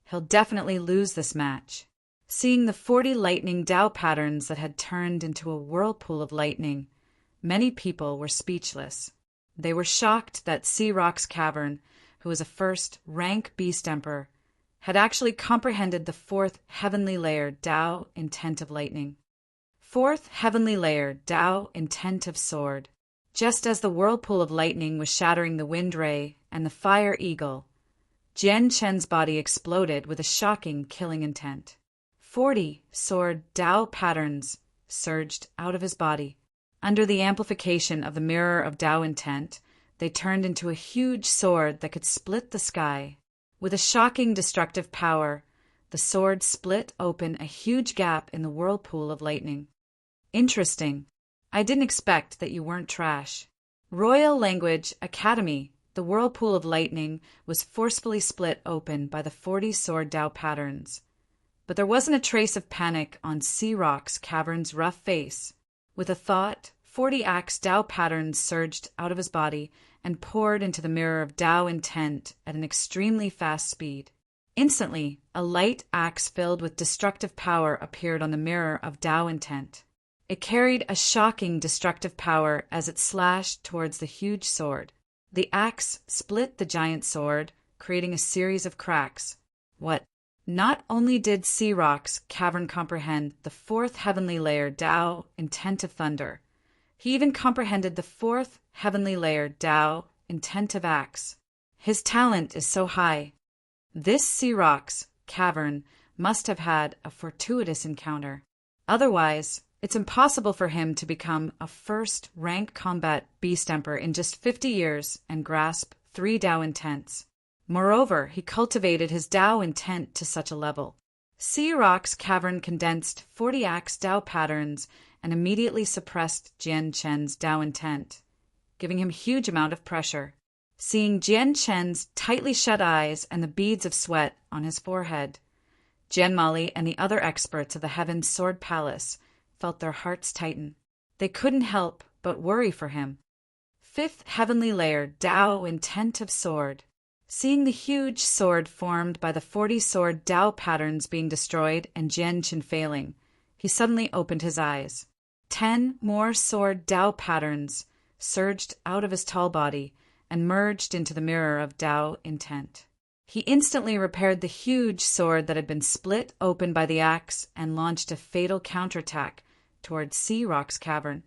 he'll definitely lose this match. Seeing the 40 lightning Tao patterns that had turned into a whirlpool of lightning, many people were speechless. They were shocked that Sea Rock's cavern, who was a first rank beast emperor, had actually comprehended the fourth heavenly layer Tao intent of lightning. Fourth heavenly layer, Tao intent of sword. Just as the whirlpool of lightning was shattering the wind ray and the fire eagle, Jian Chen's body exploded with a shocking killing intent. 40 sword Tao patterns surged out of his body. Under the amplification of the mirror of Tao intent, they turned into a huge sword that could split the sky. With a shocking destructive power, the sword split open a huge gap in the whirlpool of lightning. Interesting. I didn't expect that you weren't trash. Royal Language Academy. The whirlpool of lightning was forcefully split open by the 40 sword Tao patterns. But there wasn't a trace of panic on Sea Rock's cavern's rough face. With a thought, 40 axe Tao patterns surged out of his body and poured into the mirror of Tao intent at an extremely fast speed. Instantly, a light axe filled with destructive power appeared on the mirror of Tao intent. It carried a shocking destructive power as it slashed towards the huge sword. The axe split the giant sword, creating a series of cracks. What? Not only did Sea Rock's cavern comprehend the fourth heavenly layer Tao intent of thunder, he even comprehended the fourth heavenly layer Tao intent of axe. His talent is so high. This Sea Rock's cavern must have had a fortuitous encounter. Otherwise, it's impossible for him to become a first-rank combat beast emperor in just 50 years and grasp 3 Tao intents. Moreover, he cultivated his Tao intent to such a level. Sea Rock's cavern condensed 40 axe Tao patterns and immediately suppressed Jian Chen's Tao intent, giving him huge amount of pressure. Seeing Jian Chen's tightly shut eyes and the beads of sweat on his forehead, Jian Mali and the other experts of the Heaven's Sword Palace felt their hearts tighten. They couldn't help but worry for him. 5th heavenly layer, Tao intent of sword. Seeing the huge sword formed by the 40 sword Tao patterns being destroyed and Jian Chen failing, he suddenly opened his eyes. 10 more sword Tao patterns surged out of his tall body and merged into the mirror of Tao intent. He instantly repaired the huge sword that had been split open by the axe and launched a fatal counterattack towards Sea Rock's cavern.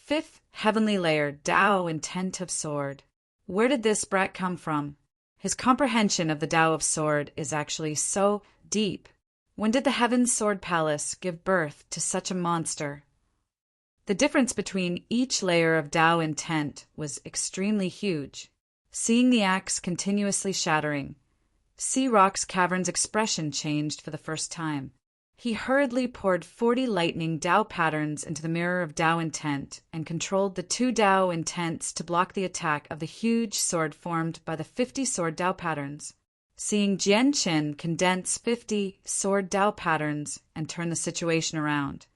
5th heavenly layer, Tao intent of sword. Where did this brat come from? His comprehension of the Tao of sword is actually so deep. When did the Heaven's Sword Palace give birth to such a monster? The difference between each layer of Tao intent was extremely huge. Seeing the axe continuously shattering, Sea Rock's cavern's expression changed for the first time. He hurriedly poured 40 lightning Tao patterns into the mirror of Tao intent and controlled the 2 Tao intents to block the attack of the huge sword formed by the 50 sword Tao patterns. Seeing Jian Chen condense 50 sword Tao patterns and turn the situation around,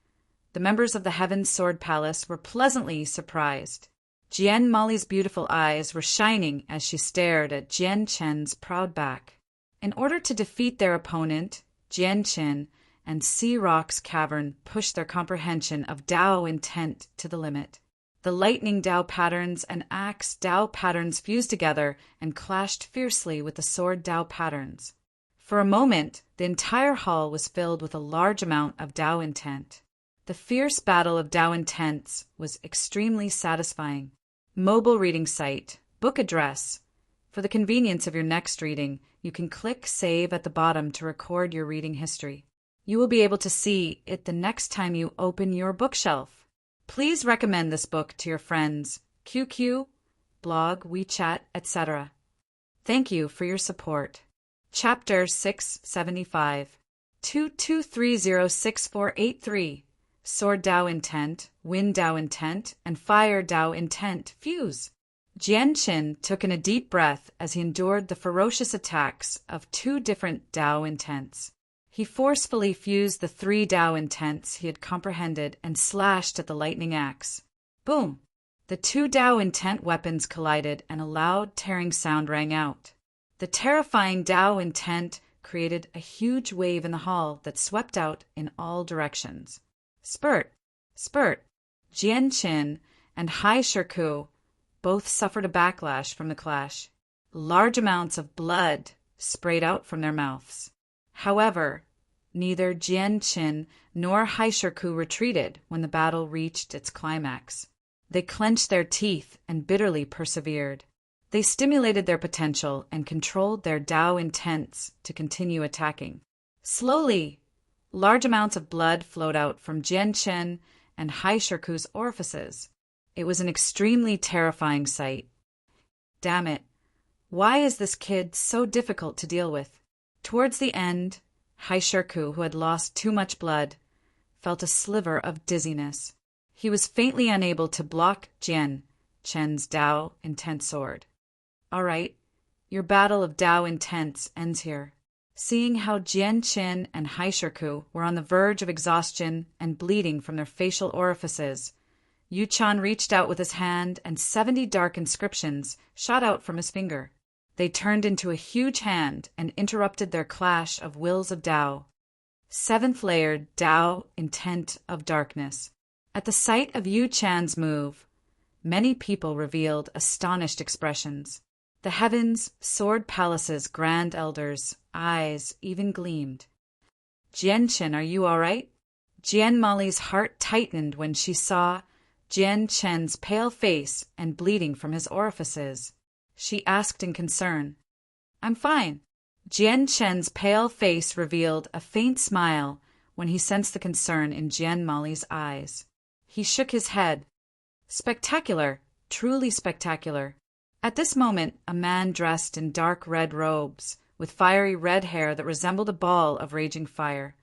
the members of the Heaven's Sword Palace were pleasantly surprised. Jian Mali's beautiful eyes were shining as she stared at Jian Chen's proud back. In order to defeat their opponent, Jian Chen and Sea Rock's cavern pushed their comprehension of Tao intent to the limit. The lightning Tao patterns and axe Tao patterns fused together and clashed fiercely with the sword Tao patterns. For a moment, the entire hall was filled with a large amount of Tao intent. The fierce battle of Tao intents was extremely satisfying. Mobile reading site, book address. For the convenience of your next reading, you can click Save at the bottom to record your reading history. You will be able to see it the next time you open your bookshelf. Please recommend this book to your friends, QQ, blog, WeChat, etc. Thank you for your support. Chapter 675, 22306483, Sword Tao Intent, Wind Tao Intent, and Fire Tao Intent fuse. Jian Chen took in a deep breath as he endured the ferocious attacks of 2 different Tao intents. He forcefully fused the 3 Tao intents he had comprehended and slashed at the lightning axe. Boom! The 2 Tao intent weapons collided and a loud tearing sound rang out. The terrifying Tao intent created a huge wave in the hall that swept out in all directions. Spurt! Spurt! Jian Chen and Hai Shirku both suffered a backlash from the clash. Large amounts of blood sprayed out from their mouths. However, neither Jian Chen nor Hai Shirku retreated when the battle reached its climax. They clenched their teeth and bitterly persevered. They stimulated their potential and controlled their Tao intents to continue attacking. Slowly, large amounts of blood flowed out from Jian Chen and Hai Shirku's orifices. It was an extremely terrifying sight. Damn it. Why is this kid so difficult to deal with? Towards the end, Hai Shirku, who had lost too much blood, felt a sliver of dizziness. He was faintly unable to block Jian Chen's Tao intent sword. All right, your battle of Tao intents ends here. Seeing how Jian Chen and Hai Shirku were on the verge of exhaustion and bleeding from their facial orifices, Yu Chan reached out with his hand and 70 dark inscriptions shot out from his finger. They turned into a huge hand and interrupted their clash of wills of Tao. 7th layer Tao intent of darkness. At the sight of Yu Chan's move, many people revealed astonished expressions. The Heaven's Sword Palace's grand elders' eyes even gleamed. Jian Chen, are you all right? Jian Mali's heart tightened when she saw Jian Chen's pale face and bleeding from his orifices. She asked in concern. I'm fine. Jian Chen's pale face revealed a faint smile when he sensed the concern in Jian Mali's eyes. He shook his head. Spectacular, truly spectacular. At this moment, a man dressed in dark red robes, with fiery red hair that resembled a ball of raging fire,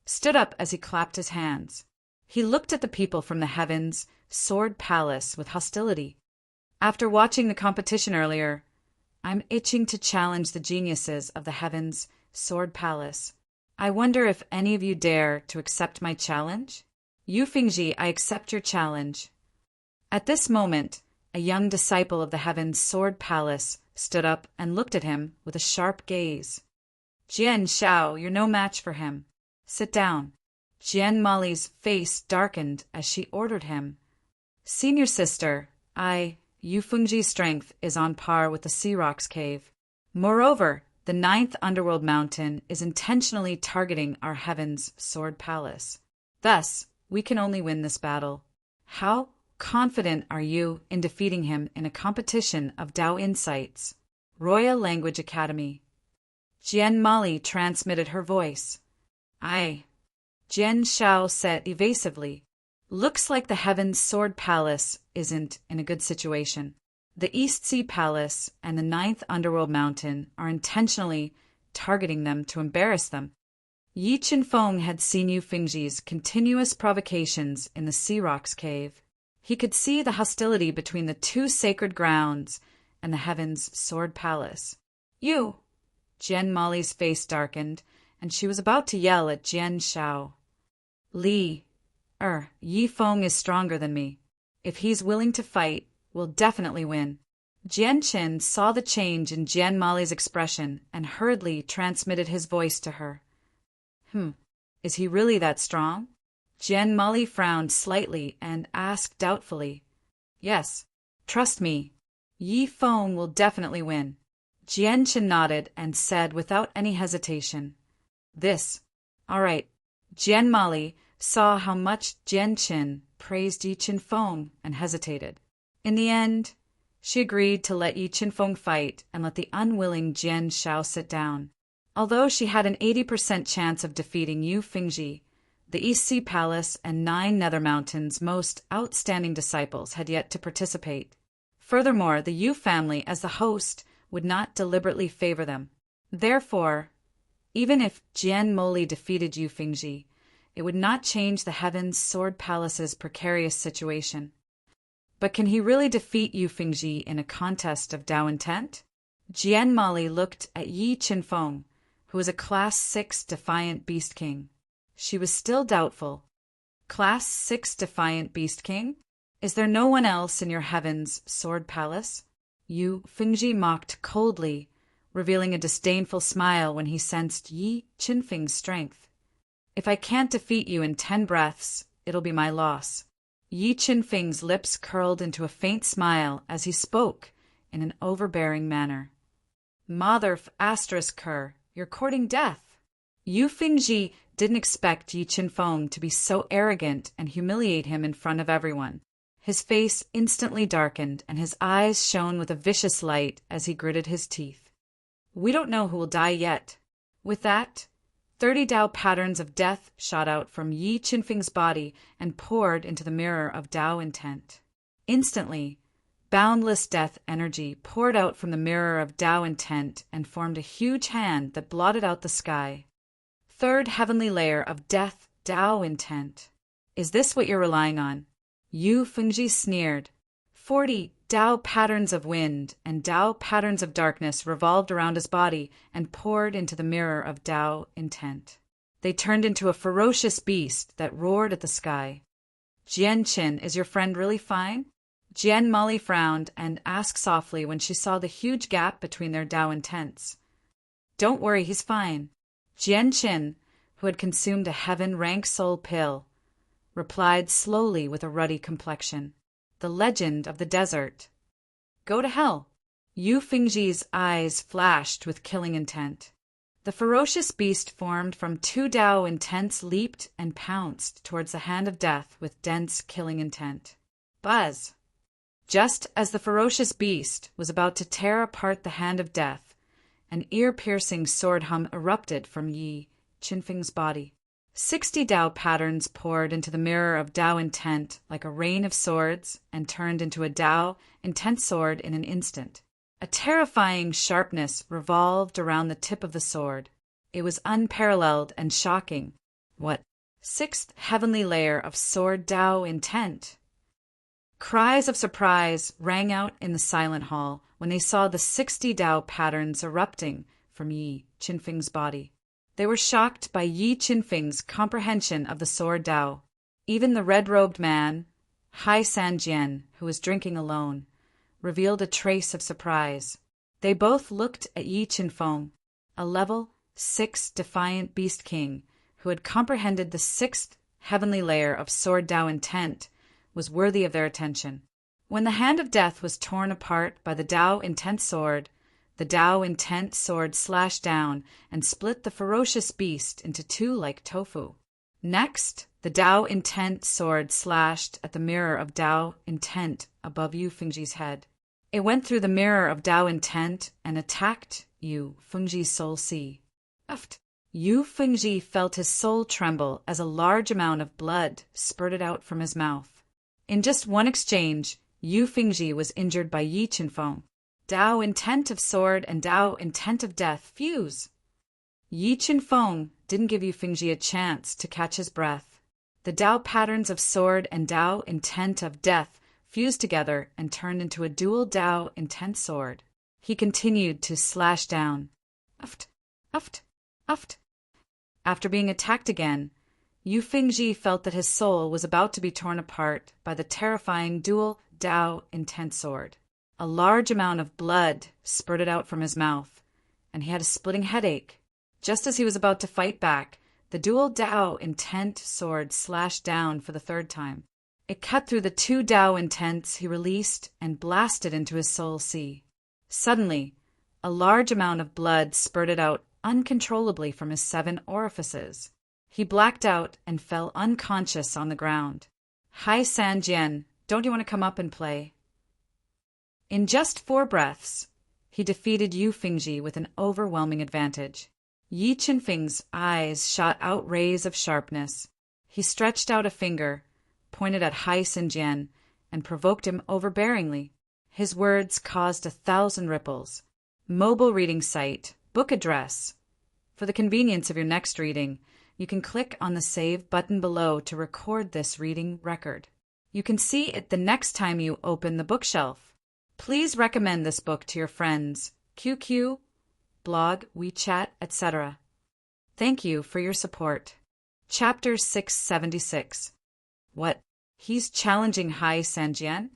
stood up as he clapped his hands. He looked at the people from the heavens' sword palace with hostility. After watching the competition earlier, I'm itching to challenge the geniuses of the heavens' sword palace. I wonder if any of you dare to accept my challenge? Yu Fingji, I accept your challenge. At this moment, a young disciple of the heavens' sword palace stood up and looked at him with a sharp gaze. Jian Shao, you're no match for him. Sit down. Jian Mali's face darkened as she ordered him. Senior sister, Yu Fengji's strength is on par with the Sea Rocks cave. Moreover, the 9th underworld mountain is intentionally targeting our heaven's sword palace. Thus, we can only win this battle. How confident are you in defeating him in a competition of Dao Insights? Royal Language Academy. Jian Mali transmitted her voice. Jian Shao said evasively. Looks like the Heaven's Sword Palace isn't in a good situation. The East Sea Palace and the 9th Underworld Mountain are intentionally targeting them to embarrass them. Yi Qinfeng had seen Yu Fengji's continuous provocations in the Sea Rocks cave. He could see the hostility between the two sacred grounds and the Heaven's Sword Palace. You! Jian Mali's face darkened, and she was about to yell at Jian Shao. Yi Feng is stronger than me. If he's willing to fight, we'll definitely win. Jian Qin saw the change in Jian Mali's expression and hurriedly transmitted his voice to her. Is he really that strong? Jian Mali frowned slightly and asked doubtfully. Yes, trust me. Yi Feng will definitely win. Jian Qin nodded and said without any hesitation. All right. Jian Mali saw how much Jian Qin praised Yi Qinfeng and hesitated. In the end, she agreed to let Yi Qinfeng fight and let the unwilling Jian Shao sit down. Although she had an 80% chance of defeating Yu Fengji, the East Sea Palace and 9 Nether Mountains' most outstanding disciples had yet to participate. Furthermore, the Yu family, as the host, would not deliberately favor them. Therefore, even if Jian Moli defeated Yu Fengji, it would not change the Heaven's Sword Palace's precarious situation. But can he really defeat Yu Fengji in a contest of Dao intent? Jian Mali looked at Yi Qinfeng, who was a Class 6 Defiant Beast King. She was still doubtful. Class 6 Defiant Beast King? Is there no one else in your Heaven's Sword Palace? Yu Fengji mocked coldly, revealing a disdainful smile when he sensed Yi Qinfeng's strength. If I can't defeat you in 10 breaths, it'll be my loss. Yi Qinfeng's lips curled into a faint smile as he spoke in an overbearing manner. You're courting death. Yu Fengji didn't expect Yi Qinfeng to be so arrogant and humiliate him in front of everyone. His face instantly darkened and his eyes shone with a vicious light as he gritted his teeth. We don't know who will die yet. With that, 30 Dao patterns of death shot out from Yi Qinfeng's body and poured into the mirror of Dao intent. Instantly, boundless death energy poured out from the mirror of Dao intent and formed a huge hand that blotted out the sky. 3rd heavenly layer of death Dao intent. Is this what you're relying on? Yu Fengji sneered. 40 Dao patterns of wind and Dao patterns of darkness revolved around his body and poured into the mirror of Dao intent. They turned into a ferocious beast that roared at the sky. Jian Qin, is your friend really fine? Jian Mali frowned and asked softly when she saw the huge gap between their Dao intents. Don't worry, he's fine. Jian Qin, who had consumed a heaven-rank soul pill, replied slowly with a ruddy complexion. The legend of the desert. Go to hell. Yu Fengji's eyes flashed with killing intent. The ferocious beast formed from 2 Dao intents leaped and pounced towards the hand of death with dense killing intent. Buzz! Just as the ferocious beast was about to tear apart the hand of death, an ear-piercing sword hum erupted from Yi Qinfeng's body. 60 Dao patterns poured into the mirror of Dao intent like a rain of swords and turned into a Dao intent sword in an instant. A terrifying sharpness revolved around the tip of the sword. It was unparalleled and shocking. What sixth heavenly layer of sword Tao intent? Cries of surprise rang out in the silent hall when they saw the 60 Tao patterns erupting from Yi Qinfeng's body. They were shocked by Yi Qinfeng's comprehension of the sword Tao. Even the red-robed man, Hai Sanjian, who was drinking alone, revealed a trace of surprise. They both looked at Yi Qinfeng, a level 6 defiant beast king who had comprehended the 6th heavenly layer of sword Tao intent was worthy of their attention. When the hand of death was torn apart by the Tao intent sword, the Tao intent sword slashed down and split the ferocious beast into two like tofu. Next, the Tao intent sword slashed at the mirror of Tao intent above Yu Fengji's head. It went through the mirror of Tao intent and attacked Yu Fengji's soul sea. Yu Fengji felt his soul tremble as a large amount of blood spurted out from his mouth. In just one exchange, Yu Fengji was injured by Yi Qinfeng. Tao intent of sword and Tao intent of death fuse. Yi Qinfeng didn't give Yu Fengji a chance to catch his breath. The Tao patterns of sword and Tao intent of death fused together and turned into a dual Tao intent sword. He continued to slash down. After being attacked again, Yu Fengji felt that his soul was about to be torn apart by the terrifying dual Tao intent sword. A large amount of blood spurted out from his mouth, and he had a splitting headache. Just as he was about to fight back, the dual Tao intent sword slashed down for the third time. It cut through the two Tao intents he released and blasted into his soul sea. Suddenly, a large amount of blood spurted out uncontrollably from his 7 orifices. He blacked out and fell unconscious on the ground. Hai Sanjian, don't you want to come up and play? In just 4 breaths, he defeated Yu Fengji with an overwhelming advantage. Yi Qinfeng's eyes shot out rays of sharpness. He stretched out a finger, pointed at Hai Sanjian, and provoked him overbearingly. His words caused 1,000 ripples. Mobile reading site, book address. For the convenience of your next reading, you can click on the Save button below to record this reading record. You can see it the next time you open the bookshelf. Please recommend this book to your friends, QQ, blog, WeChat, etc. Thank you for your support. Chapter 676. What? He's challenging Hai Sanjian?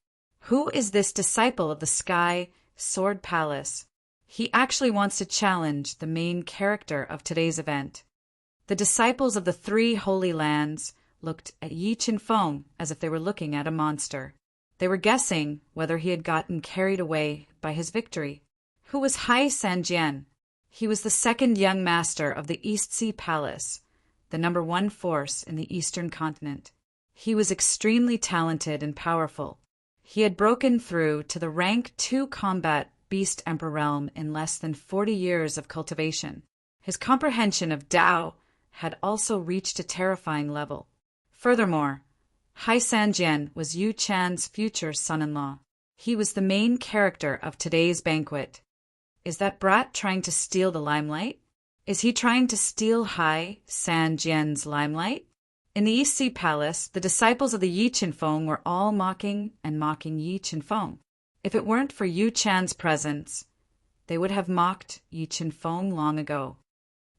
Who is this disciple of the Sky Sword Palace? He actually wants to challenge the main character of today's event. The disciples of the 3 Holy Lands looked at Yi Qinfeng as if they were looking at a monster. They were guessing whether he had gotten carried away by his victory. Who was Hai Sanjian? He was the 2nd young master of the East Sea Palace, the number 1 force in the Eastern continent. He was extremely talented and powerful. He had broken through to the rank 2 combat Beast Emperor realm in less than 40 years of cultivation. His comprehension of Tao had also reached a terrifying level. Furthermore, Hai Sanjian was Yu Chan's future son-in-law. He was the main character of today's banquet. Is that brat trying to steal the limelight? Is he trying to steal Hai Sanjian's limelight? In the East Sea Palace, the disciples of the Yi Qinfeng were all mocking Yi Qinfeng. If it weren't for Yu Chan's presence, they would have mocked Yi Qinfeng long ago.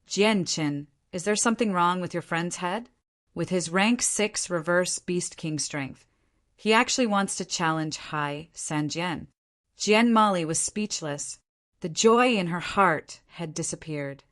Jian Qin, is there something wrong with your friend's head? With his rank 6 reverse Beast King strength, he actually wants to challenge Hai Sanjian. Jian Mali was speechless. The joy in her heart had disappeared.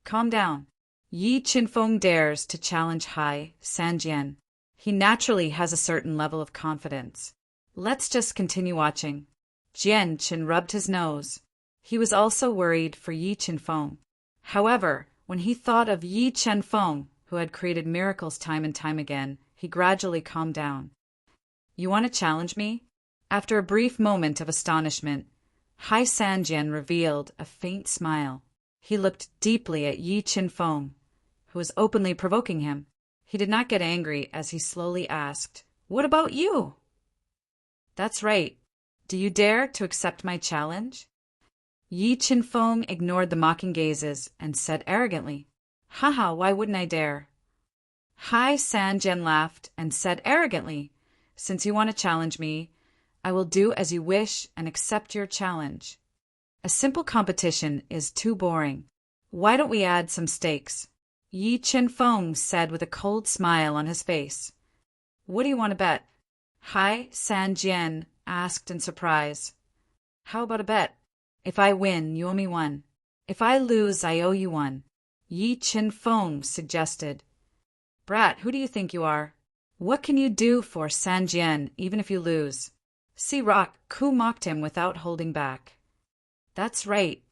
Calm down. Yi Qinfeng dares to challenge Hai Sanjian. He naturally has a certain level of confidence. Let's just continue watching. Jian Qin rubbed his nose. He was also worried for Yi Qinfeng. However, when he thought of Yi Qinfeng, who had created miracles time and time again, he gradually calmed down. You want to challenge me? After a brief moment of astonishment, Hai Sanjian revealed a faint smile. He looked deeply at Yi Qinfeng, who was openly provoking him. He did not get angry as he slowly asked, "What about you?" "That's right. Do you dare to accept my challenge?" Yi Qinfeng ignored the mocking gazes and said arrogantly, "Haha, why wouldn't I dare?" Hai Sanjian laughed and said arrogantly, "Since you want to challenge me, I will do as you wish and accept your challenge. A simple competition is too boring. Why don't we add some stakes?" Yi Qinfeng said with a cold smile on his face. "What do you want to bet?" Hai Sanjian asked in surprise. "How about a bet? If I win, you owe me one. If I lose, I owe you one," Yi Qinfeng suggested. "Brat, who do you think you are? What can you do for Sanjian even if you lose?" Si Rock Ku mocked him without holding back. "That's right.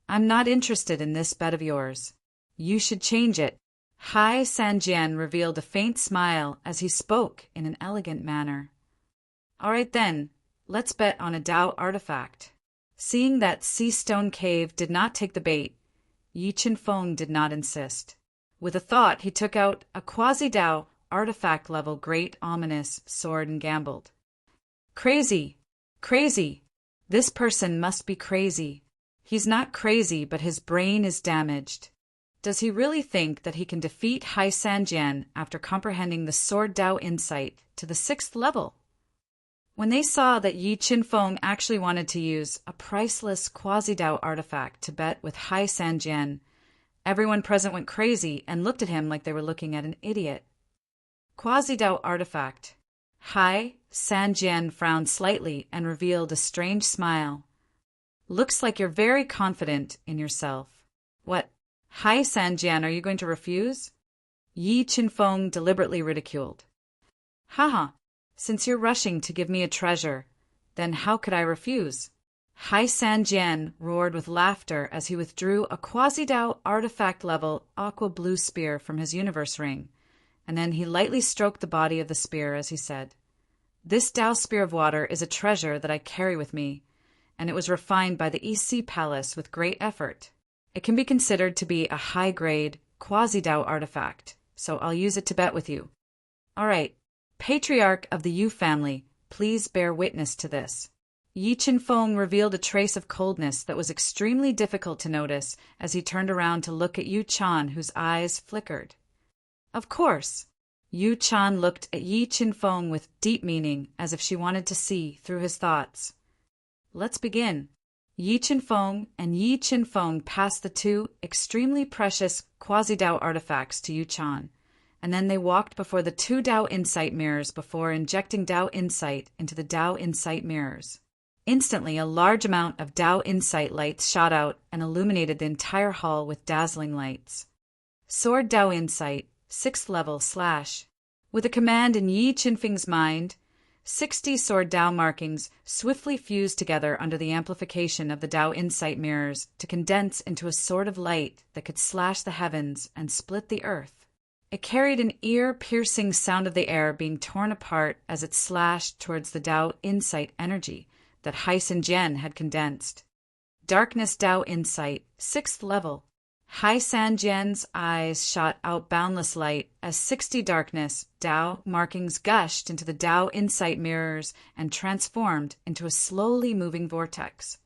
I'm not interested in this bet of yours. You should change it." Hai Sanjian revealed a faint smile as he spoke in an elegant manner. "All right then, let's bet on a Dao artifact." Seeing that Sea Stone Cave did not take the bait, Yi Qinfeng did not insist. With a thought, he took out a quasi-Dao artifact-level Great Ominous sword and gambled. "Crazy! Crazy! This person must be crazy. He's not crazy, but his brain is damaged. Does he really think that he can defeat Hai Sanjian after comprehending the Sword Dao insight to the 6th level?" When they saw that Yi Qinfeng actually wanted to use a priceless quasi-Dao artifact to bet with Hai Sanjian, everyone present went crazy and looked at him like they were looking at an idiot. Quasi-Dao artifact. Hai Sanjian frowned slightly and revealed a strange smile. "Looks like you're very confident in yourself. What, Hai Sanjian, are you going to refuse?" Yi Qinfeng deliberately ridiculed. "Haha. Since you're rushing to give me a treasure, then how could I refuse?" Hai Sanjian roared with laughter as he withdrew a quasi-Dao artifact-level aqua blue spear from his universe ring, and then he lightly stroked the body of the spear as he said, "This Dao spear of water is a treasure that I carry with me, and it was refined by the EC Palace with great effort. It can be considered to be a high-grade quasi-Dao artifact, so I'll use it to bet with you. All right. Patriarch of the Yu family, please bear witness to this." Yi Qinfeng revealed a trace of coldness that was extremely difficult to notice as he turned around to look at Yu Chan, whose eyes flickered. "Of course." Yu Chan looked at Yi Qinfeng with deep meaning, as if she wanted to see through his thoughts. "Let's begin." Yi Qinfeng and Yi Qinfeng passed the two extremely precious quasi-Dao artifacts to Yu Chan, and then they walked before the two Dao Insight mirrors before injecting Dao Insight into the Dao Insight mirrors. Instantly, a large amount of Dao Insight lights shot out and illuminated the entire hall with dazzling lights. Sword Dao Insight, 6th level / With a command in Yi Qinfeng's mind, 60 Sword Dao markings swiftly fused together under the amplification of the Dao Insight mirrors to condense into a sword of light that could slash the heavens and split the earth. It carried an ear-piercing sound of the air being torn apart as it slashed towards the Dao Insight energy that Hai Sanjian had condensed. Darkness Dao Insight, 6th level. Hai Sanjian's eyes shot out boundless light as 60 darkness Dao markings gushed into the Dao Insight mirrors and transformed into a slowly moving vortex.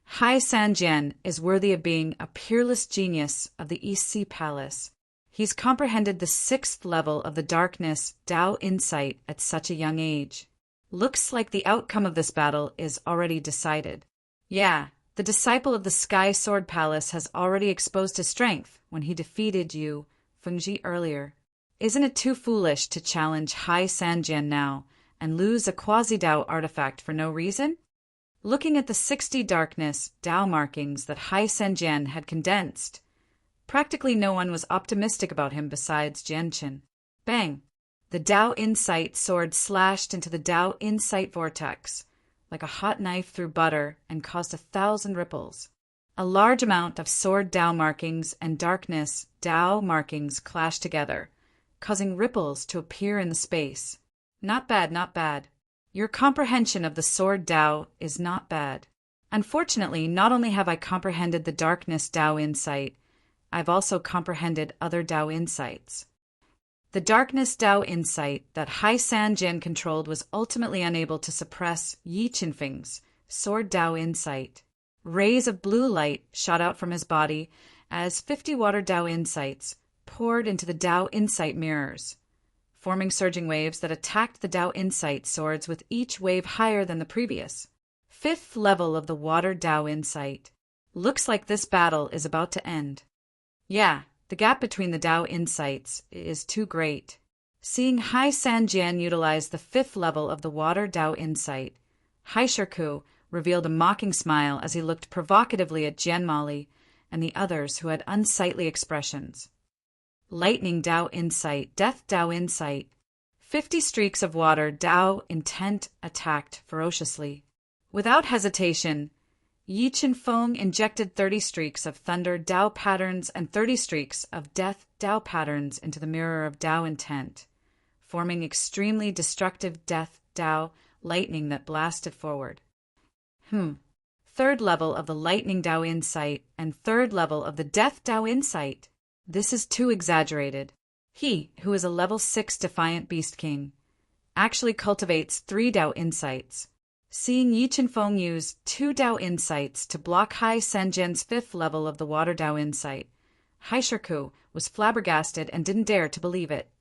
Hai Sanjian is worthy of being a peerless genius of the EC Palace. He's comprehended the 6th level of the darkness Dao Insight at such a young age. Looks like the outcome of this battle is already decided. Yeah, the disciple of the Sky Sword Palace has already exposed his strength when he defeated you, Fengji, earlier. Isn't it too foolish to challenge Hai Sanjian now and lose a quasi-Dao artifact for no reason? Looking at the 60 darkness Dao markings that Hai Sanjian had condensed, practically no one was optimistic about him besides Jianqin. Bang! The Dao Insight sword slashed into the Dao Insight vortex like a hot knife through butter and caused 1,000 ripples. A large amount of sword Dao markings and darkness Dao markings clashed together, causing ripples to appear in the space. Not bad, not bad. Your comprehension of the sword Dao is not bad. Unfortunately, not only have I comprehended the darkness Dao Insight, I've also comprehended other Dao Insights. The darkness Dao Insight that Hai Sanjian controlled was ultimately unable to suppress Yi Qinfeng's Sword Dao Insight. Rays of blue light shot out from his body as 50 water Tao insights poured into the Tao insight mirrors, forming surging waves that attacked the Tao insight swords with each wave higher than the previous. 5th level of the water Tao insight. Looks like this battle is about to end. Yeah, the gap between the Tao insights is too great. Seeing Hai Sanjian utilize the 5th level of the water Tao insight, Hai Shirku revealed a mocking smile as he looked provocatively at Jian Mali and the others who had unsightly expressions. Lightning Tao insight, Death Tao insight. 50 streaks of water Tao intent attacked ferociously. Without hesitation, Yi Qinfeng injected 30 streaks of thunder Tao patterns and 30 streaks of death Tao patterns into the mirror of Tao intent, forming extremely destructive death Tao lightning that blasted forward. 3rd level of the lightning Tao insight and 3rd level of the death Tao insight. This is too exaggerated. He, who is a level 6 defiant beast king, actually cultivates 3 Tao insights. Seeing Yi Qinfeng use 2 Tao insights to block Hai Sanjian's 5th level of the water Tao insight, Hai Shirku was flabbergasted and didn't dare to believe it.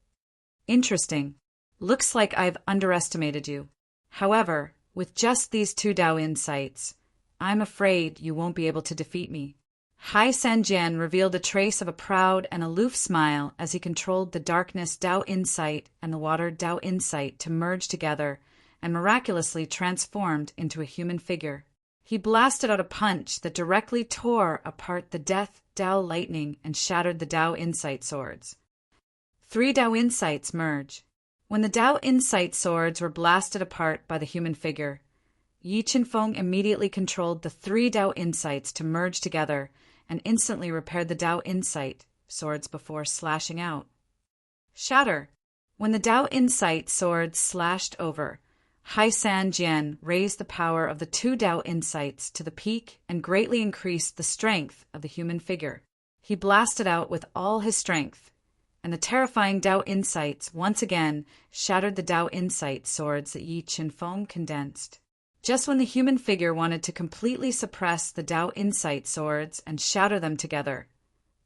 Interesting. Looks like I've underestimated you. However, with just these 2 Tao insights, I'm afraid you won't be able to defeat me. Hai Sanjian revealed a trace of a proud and aloof smile as he controlled the darkness Tao insight and the water Tao insight to merge together and miraculously transformed into a human figure. He blasted out a punch that directly tore apart the death Tao lightning and shattered the Tao insight swords. 3 Tao insights merge. When the Tao insight swords were blasted apart by the human figure, Yi Qinfeng immediately controlled the 3 Tao insights to merge together and instantly repaired the Tao insight swords before slashing out. Shatter. When the Tao insight swords slashed over, Hai Sanjian raised the power of the 2 Tao insights to the peak and greatly increased the strength of the human figure. He blasted out with all his strength, and the terrifying Tao insights once again shattered the Tao insight swords that Yi Qinfeng condensed. Just when the human figure wanted to completely suppress the Tao insight swords and shatter them together,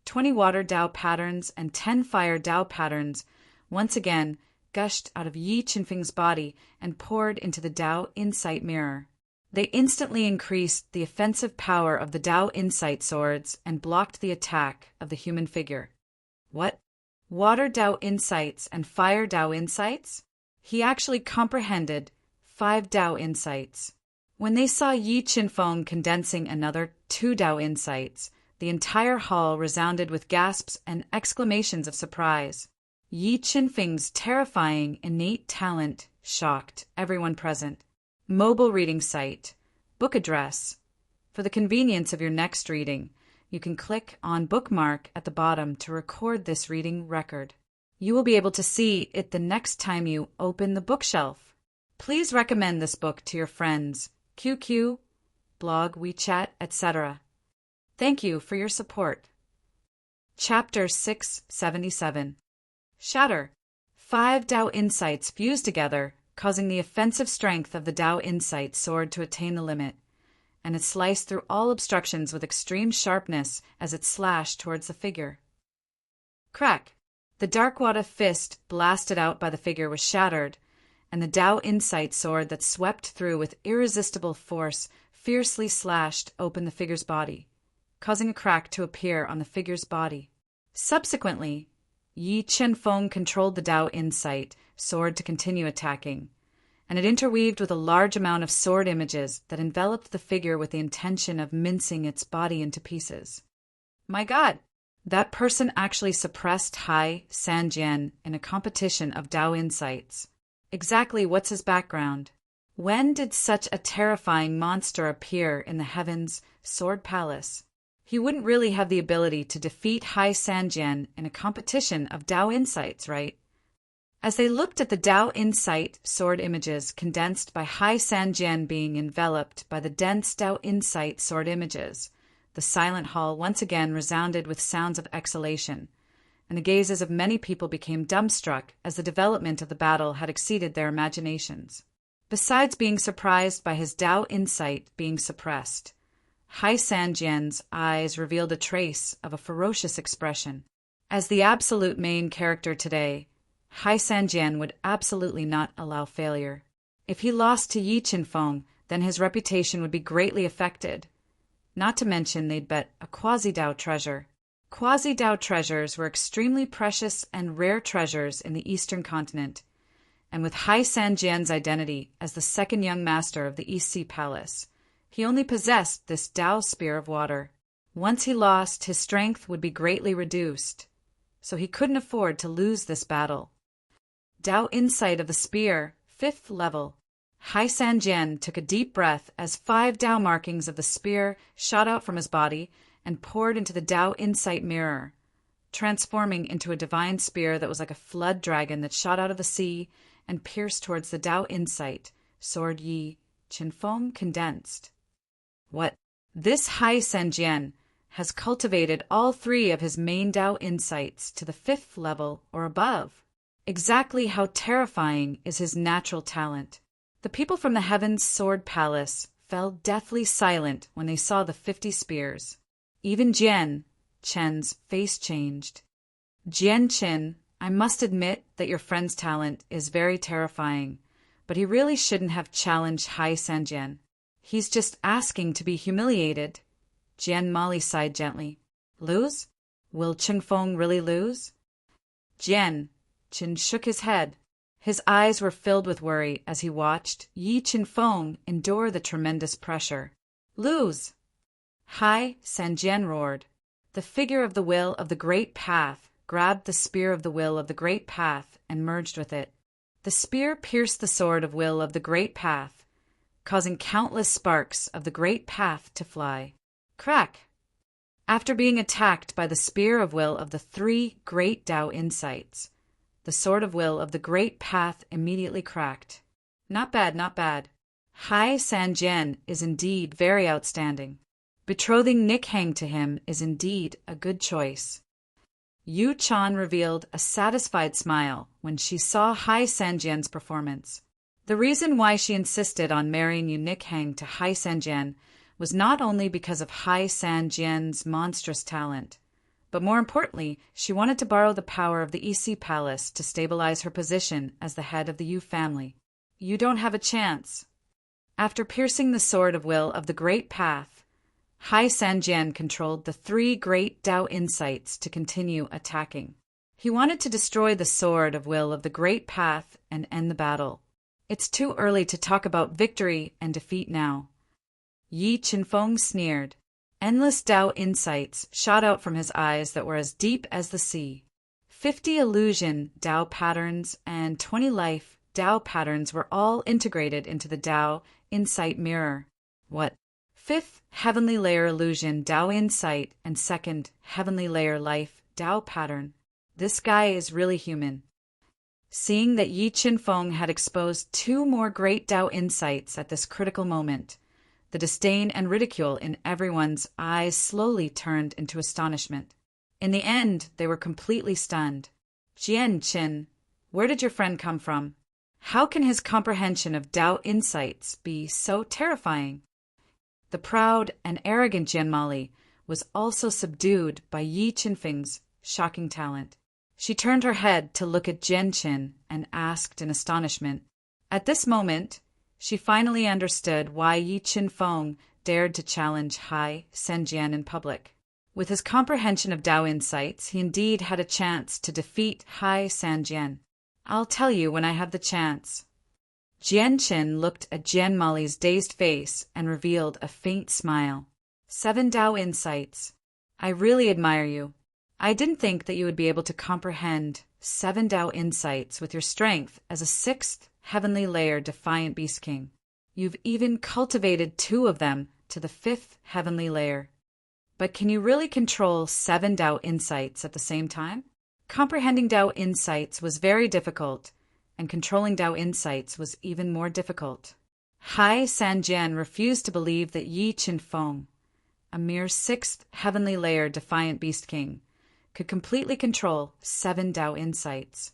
20 water Tao patterns and 10 fire Tao patterns once again gushed out of Yi Qinfeng's body and poured into the Tao insight mirror. They instantly increased the offensive power of the Tao insight swords and blocked the attack of the human figure. What? Water Tao insights and fire Tao insights? He actually comprehended 5 Tao insights. When they saw Yi Qinfeng condensing another 2 Tao insights, the entire hall resounded with gasps and exclamations of surprise. Yi Qinfeng's terrifying innate talent shocked everyone present. Mobile reading site. Book address. For the convenience of your next reading, you can click on bookmark at the bottom to record this reading record. You will be able to see it the next time you open the bookshelf. Please recommend this book to your friends, QQ, blog, WeChat, etc. Thank you for your support. Chapter 677. Shatter. 5 Tao insights fused together, causing the offensive strength of the Tao insight sword to attain the limit, and it sliced through all obstructions with extreme sharpness as it slashed towards the figure. Crack. The dark water fist blasted out by the figure was shattered, and the Tao insight sword that swept through with irresistible force fiercely slashed open the figure's body, causing a crack to appear on the figure's body. Subsequently, Yi Qinfeng controlled the Tao insight sword to continue attacking, and it interweaved with a large amount of sword images that enveloped the figure with the intention of mincing its body into pieces. My God! That person actually suppressed Hai Sanjian in a competition of Tao insights. Exactly what's his background? When did such a terrifying monster appear in the heavens' sword palace? He wouldn't really have the ability to defeat Hai Sanjian in a competition of Tao insights, right? As they looked at the Tao insight sword images condensed by Hai Sanjian being enveloped by the dense Tao insight sword images, the silent hall once again resounded with sounds of exhalation, and the gazes of many people became dumbstruck as the development of the battle had exceeded their imaginations. Besides being surprised by his Tao insight being suppressed, Hai Sanjian's eyes revealed a trace of a ferocious expression. As the absolute main character today, Hai Sanjian would absolutely not allow failure. If he lost to Yi Qinfeng, then his reputation would be greatly affected. Not to mention they'd bet a quasi-Dao treasure. Quasi-Dao treasures were extremely precious and rare treasures in the Eastern continent, and with Hai Sanjian's identity as the second young master of the East Sea Palace, he only possessed this Dao spear of water. Once he lost, his strength would be greatly reduced, so he couldn't afford to lose this battle. Dao insight of the spear, 5th level. Hai Sanjian took a deep breath as 5 Dao markings of the spear shot out from his body and poured into the Dao insight mirror, transforming into a divine spear that was like a flood dragon that shot out of the sea and pierced towards the Dao insight, sword Yi Qinfeng condensed. What? This Hai Sanjian has cultivated all 3 of his main Dao insights to the 5th level or above. Exactly how terrifying is his natural talent. The people from the Heaven's Sword Palace fell deathly silent when they saw the 50 spears. Even Jian Chen's face changed. Jian Chen, I must admit that your friend's talent is very terrifying, but he really shouldn't have challenged Hai Sanjian. He's just asking to be humiliated. Jian Mali sighed gently. Lose? Will Qinfeng really lose? Jian Chen shook his head. His eyes were filled with worry as he watched Yi Qinfeng endure the tremendous pressure. Lose! Hai Sanjian roared. The figure of the will of the great path grabbed the spear of the will of the great path and merged with it. The spear pierced the sword of will of the great path, causing countless sparks of the great path to fly. Crack! After being attacked by the spear of will of the 3 great Dao insights, the sword of will of the great path immediately cracked. Not bad, not bad. Hai Sanjian is indeed very outstanding. Betrothing Nick Hang to him is indeed a good choice. Yu Chan revealed a satisfied smile when she saw Hai Sanjian's performance. The reason why she insisted on marrying Yu Nick Hang to Hai Sanjian was not only because of Hai Sanjian's monstrous talent, but more importantly, she wanted to borrow the power of the EC Palace to stabilize her position as the head of the Yu family. You don't have a chance. After piercing the sword of will of the great path, Hai Sanjian controlled the 3 great Dao insights to continue attacking. He wanted to destroy the sword of will of the great path and end the battle. It's too early to talk about victory and defeat now. Yi Qinfeng sneered. Endless Dao insights shot out from his eyes that were as deep as the sea. 50 illusion Dao patterns and 20 life Dao patterns were all integrated into the Dao insight mirror. What? 5th heavenly layer illusion Dao insight and 2nd heavenly layer life Dao pattern. This guy is really human. Seeing that Yi Qinfeng had exposed 2 more great Dao insights at this critical moment, the disdain and ridicule in everyone's eyes slowly turned into astonishment. In the end, they were completely stunned. Jian Qin, where did your friend come from? How can his comprehension of Dao insights be so terrifying? The proud and arrogant Jian Mali was also subdued by Yi Qinfeng's shocking talent. She turned her head to look at Jian Qin and asked in astonishment. At this moment, she finally understood why Yi Qinfeng dared to challenge Hai Sanjian in public. With his comprehension of Dao insights, he indeed had a chance to defeat Hai Sanjian. I'll tell you when I have the chance. Jian Qin looked at Jian Mali's dazed face and revealed a faint smile. 7 Dao insights. I really admire you. I didn't think that you would be able to comprehend 7 Dao insights with your strength as a 6th heavenly layer Defiant Beast King. You've even cultivated 2 of them to the 5th heavenly layer. But can you really control 7 Dao insights at the same time? Comprehending Dao insights was very difficult, and controlling Dao insights was even more difficult. Hai Sanjian refused to believe that Yi Qinfeng, a mere 6th heavenly layer Defiant Beast King, could completely control 7 Dao insights.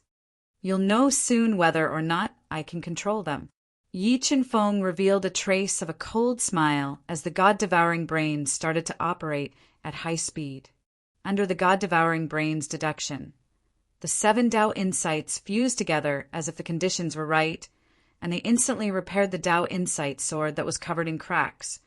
You'll know soon whether or not I can control them. Yi Chen-feng revealed a trace of a cold smile as the god-devouring brain started to operate at high speed. Under the god-devouring brain's deduction, the 7 Tao insights fused together as if the conditions were right, and they instantly repaired the Tao insight sword that was covered in cracks,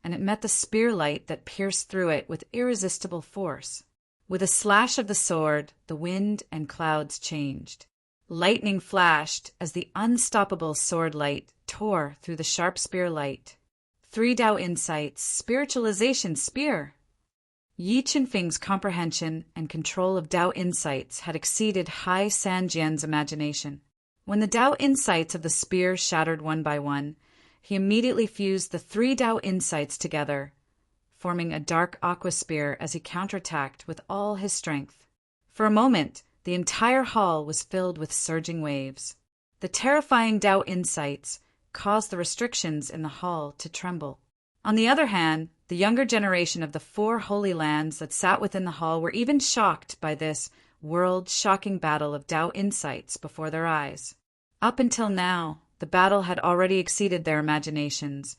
and it met the spear light that pierced through it with irresistible force. With a slash of the sword, the wind and clouds changed. Lightning flashed as the unstoppable sword light tore through the sharp spear light. 3 Tao insights, spiritualization spear. Yi Chen-feng's comprehension and control of Tao insights had exceeded Hai Sanjian's imagination. When the Tao insights of the spear shattered one by one, he immediately fused the 3 Tao insights together, forming a dark aqua spear as he counterattacked with all his strength. For a moment, the entire hall was filled with surging waves. The terrifying Tao insights caused the restrictions in the hall to tremble. On the other hand, the younger generation of the 4 holy lands that sat within the hall were even shocked by this world-shocking battle of Tao insights before their eyes. Up until now, the battle had already exceeded their imaginations,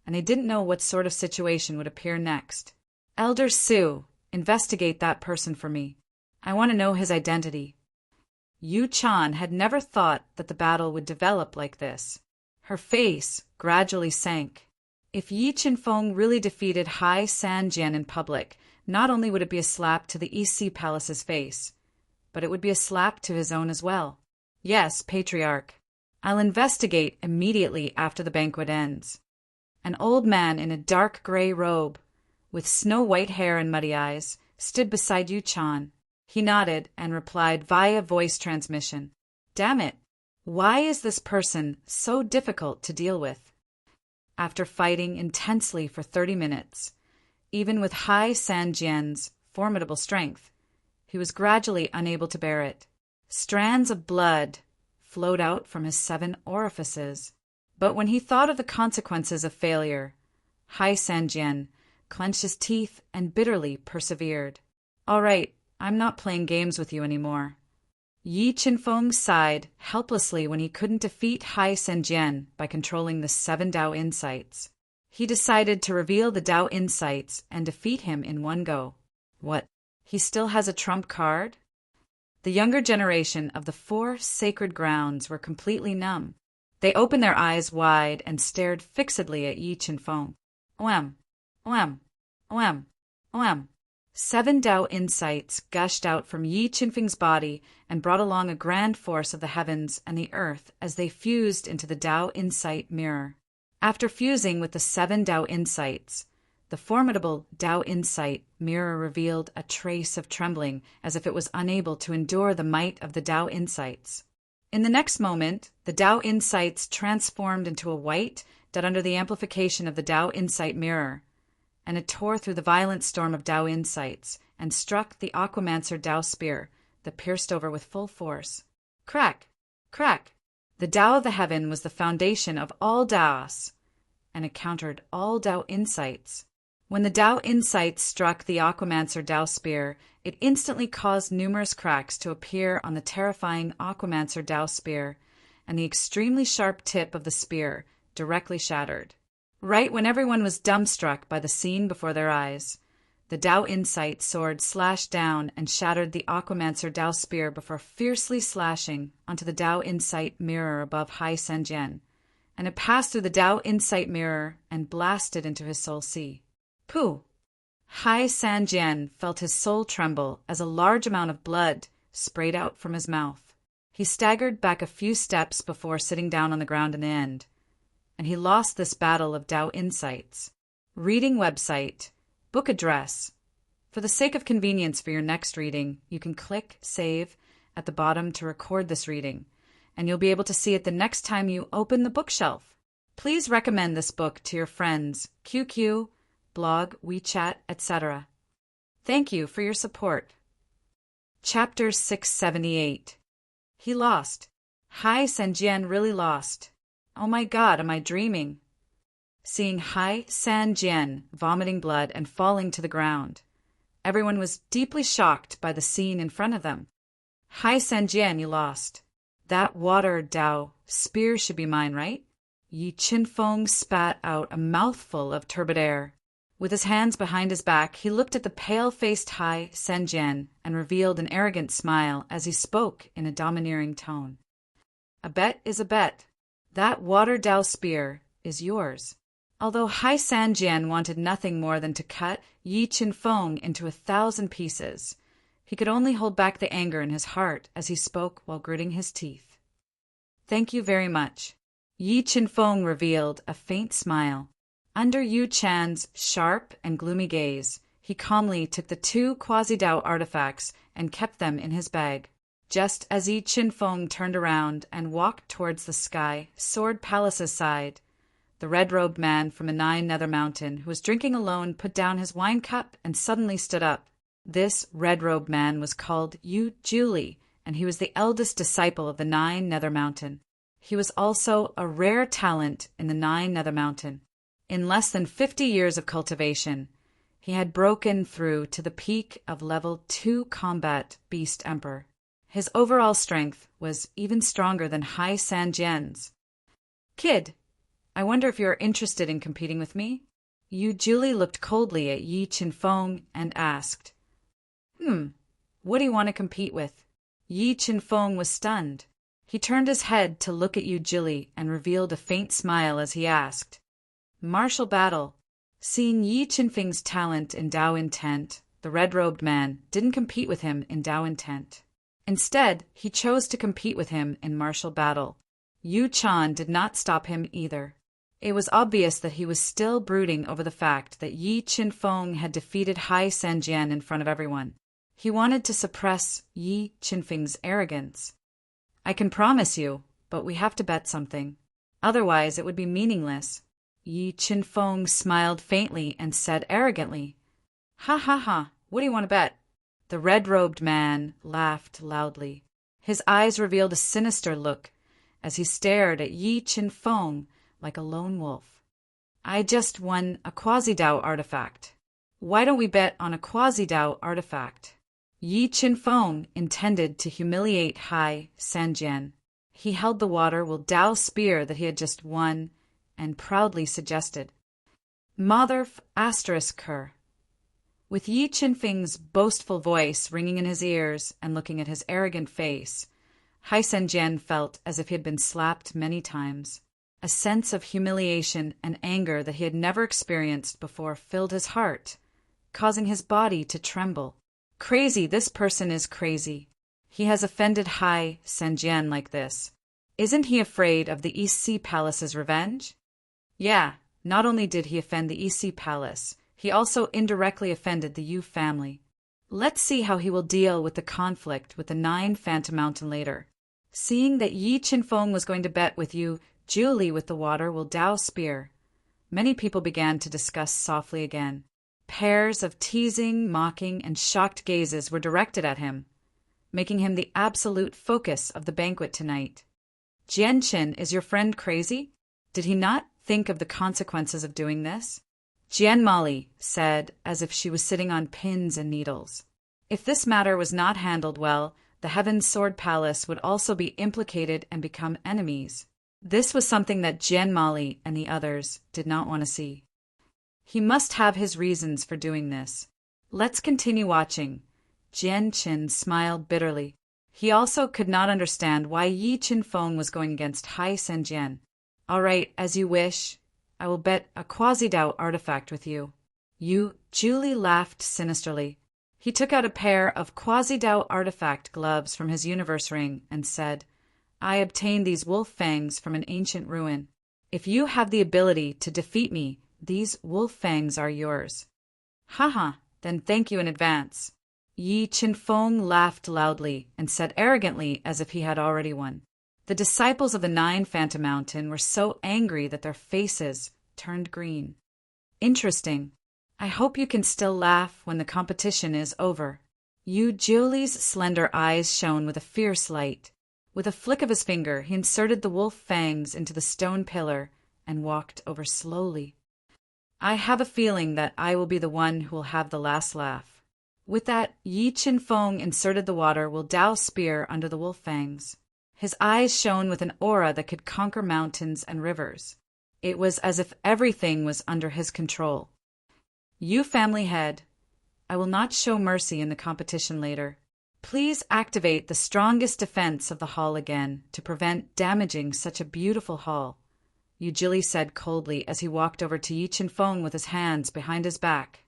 and they didn't know what sort of situation would appear next. Elder Su, investigate that person for me. I want to know his identity. Yu Chan had never thought that the battle would develop like this. Her face gradually sank. If Yi Chen-feng really defeated Hai Sanjian in public, not only would it be a slap to the EC Palace's face, but it would be a slap to his own as well. Yes, Patriarch. I'll investigate immediately after the banquet ends. An old man in a dark gray robe, with snow-white hair and muddy eyes, stood beside Yu Chan. He nodded and replied via voice transmission. Damn it! Why is this person so difficult to deal with? After fighting intensely for 30 minutes, even with Hai Sanjian's formidable strength, he was gradually unable to bear it. Strands of blood flowed out from his 7 orifices. But when he thought of the consequences of failure, Hai Sanjian clenched his teeth and bitterly persevered. All right, I'm not playing games with you anymore. Yi Chen-feng sighed helplessly when he couldn't defeat Hai Sanjian by controlling the 7 Tao insights. He decided to reveal the Tao insights and defeat him in one go. What? He still has a trump card? The younger generation of the 4 sacred grounds were completely numb. They opened their eyes wide and stared fixedly at Yi Chen-feng. Oem, oem, oem, oem. 7 Tao insights gushed out from Yi Chen-feng's body and brought along a grand force of the heavens and the earth as they fused into the Tao insight mirror. After fusing with the 7 Tao insights, the formidable Tao insight mirror revealed a trace of trembling as if it was unable to endure the might of the Tao insights. In the next moment, the Tao insights transformed into a white dot under the amplification of the Tao insight mirror, and it tore through the violent storm of Tao insights and struck the Aquamancer Tao spear that pierced over with full force. Crack! Crack! The Tao of the heaven was the foundation of all Taos, and it countered all Tao insights. When the Tao insights struck the Aquamancer Tao spear, it instantly caused numerous cracks to appear on the terrifying Aquamancer Tao spear, and the extremely sharp tip of the spear directly shattered. Right when everyone was dumbstruck by the scene before their eyes, the Tao insight sword slashed down and shattered the Aquamancer Tao spear before fiercely slashing onto the Tao insight mirror above Hai Sanjian, and it passed through the Tao insight mirror and blasted into his soul sea. Pooh! Hai Sanjian felt his soul tremble as a large amount of blood sprayed out from his mouth. He staggered back a few steps before sitting down on the ground in the end, and he lost this battle of Tao insights. Reading website, book address. For the sake of convenience for your next reading, you can click Save at the bottom to record this reading, and you'll be able to see it the next time you open the bookshelf. Please recommend this book to your friends, QQ, blog, WeChat, etc. Thank you for your support. Chapter 678. He lost. Hai Sanjian really lost. Oh my God, am I dreaming? Seeing Hai Sanjian vomiting blood and falling to the ground, everyone was deeply shocked by the scene in front of them. Hai Sanjian, you lost. That water Tao spear should be mine, right? Yi Qinfeng spat out a mouthful of turbid air. With his hands behind his back, he looked at the pale-faced Hai Sanjian and revealed an arrogant smile as he spoke in a domineering tone. A bet is a bet. That water dao spear is yours. Although Hai Sanjian wanted nothing more than to cut Yi Qinfeng into 1,000 pieces, he could only hold back the anger in his heart as he spoke while gritting his teeth. Thank you very much. Yi Qinfeng revealed a faint smile. Under Yu Chan's sharp and gloomy gaze, he calmly took the 2 quasi-Dao artifacts and kept them in his bag. Just as Yi Qinfeng turned around and walked towards the Sky Sword Palace's side, the red-robed man from the 9 Nether Mountain, who was drinking alone, put down his wine cup and suddenly stood up. This red-robed man was called Yu Juli, and he was the eldest disciple of the 9 Nether Mountain. He was also a rare talent in the 9 Nether Mountain. In less than 50 years of cultivation, he had broken through to the peak of level 2 combat beast emperor. His overall strength was even stronger than Hai Sanjian's. Kid, I wonder if you're interested in competing with me? Yu Juli looked coldly at Yi Qinfeng and asked, what do you want to compete with? Yi Qinfeng was stunned. He turned his head to look at Yu Juli and revealed a faint smile as he asked, Martial battle. Seeing Yi Qinfeng's talent in Dao intent, the red-robed man didn't compete with him in Dao intent. Instead, he chose to compete with him in martial battle. Yu Chan did not stop him either. It was obvious that he was still brooding over the fact that Yi Qinfeng had defeated Hai Sanjian in front of everyone. He wanted to suppress Yi Qinfeng's arrogance. I can promise you, but we have to bet something. Otherwise, it would be meaningless. Yi Qinfeng smiled faintly and said arrogantly, Ha ha ha, what do you want to bet? The red-robed man laughed loudly. His eyes revealed a sinister look as he stared at Yi Qinfeng like a lone wolf. I just won a quasi-Dao artifact. Why don't we bet on a quasi-Dao artifact? Yi Qinfeng intended to humiliate Hai Sanjian. He held the water-will Dao spear that he had just won and proudly suggested, Motherf asterisk her. With Yi Qinfeng's boastful voice ringing in his ears and looking at his arrogant face, Hai Sanjian felt as if he had been slapped many times. A sense of humiliation and anger that he had never experienced before filled his heart, causing his body to tremble. Crazy, this person is crazy. He has offended Hai Sanjian like this. Isn't he afraid of the East Sea Palace's revenge? Yeah, not only did he offend the East Sea Palace, he also indirectly offended the Yu family. Let's see how he will deal with the conflict with the 9 Phantom Mountain later. Seeing that Yi Qinfeng was going to bet with Yu Juli with the water-will Dao spear, many people began to discuss softly again. Pairs of teasing, mocking, and shocked gazes were directed at him, making him the absolute focus of the banquet tonight. Jianqin, is your friend crazy? Did he not think of the consequences of doing this? Jian Mali said, as if she was sitting on pins and needles. If this matter was not handled well, the Heaven Sword Palace would also be implicated and become enemies. This was something that Jian Mali and the others did not want to see. He must have his reasons for doing this. Let's continue watching. Jianqin smiled bitterly. He also could not understand why Yi Qinfeng was going against Hai Sanjian. All right, as you wish. I will bet a quasi-Dao artifact with you. Yu Juli laughed sinisterly. He took out a pair of quasi-Dao artifact gloves from his universe ring and said, I obtained these wolf fangs from an ancient ruin. If you have the ability to defeat me, these wolf fangs are yours. Haha, then thank you in advance. Yi Qinfeng laughed loudly and said arrogantly as if he had already won. The disciples of the 9 Phantom Mountain were so angry that their faces turned green. Interesting. I hope you can still laugh when the competition is over. Yu Juli's slender eyes shone with a fierce light. With a flick of his finger, he inserted the wolf fangs into the stone pillar and walked over slowly. I have a feeling that I will be the one who will have the last laugh. With that, Yi Qinfeng inserted the water-will Dao spear under the wolf fangs. His eyes shone with an aura that could conquer mountains and rivers. It was as if everything was under his control. You family head, I will not show mercy in the competition later. Please activate the strongest defense of the hall again to prevent damaging such a beautiful hall, Yujili said coldly as he walked over to Yi Chinfeng with his hands behind his back.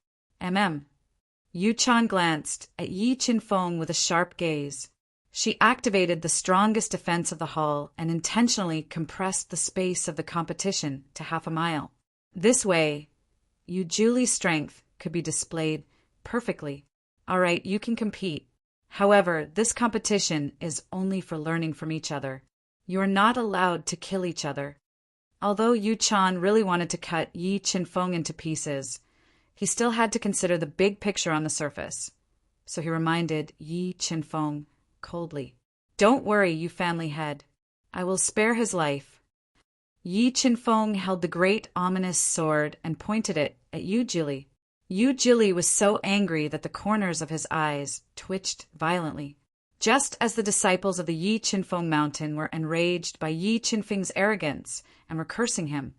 Yu Chan glanced at Yi Chinfeng with a sharp gaze. She activated the strongest defense of the hall and intentionally compressed the space of the competition to 1/2 a mile. This way, Yujili's strength could be displayed perfectly. All right, you can compete. However, this competition is only for learning from each other. You are not allowed to kill each other. Although Yu Chan really wanted to cut Yi Chinfeng into pieces, he still had to consider the big picture on the surface. So he reminded Yi Chinfeng coldly, "Don't worry, you family head. I will spare his life." Yi Chinfeng held the great ominous sword and pointed it at Yujili. Yujili was so angry that the corners of his eyes twitched violently. Just as the disciples of the Yi Chinfeng mountain were enraged by Yi Chinfeng's arrogance and were cursing him,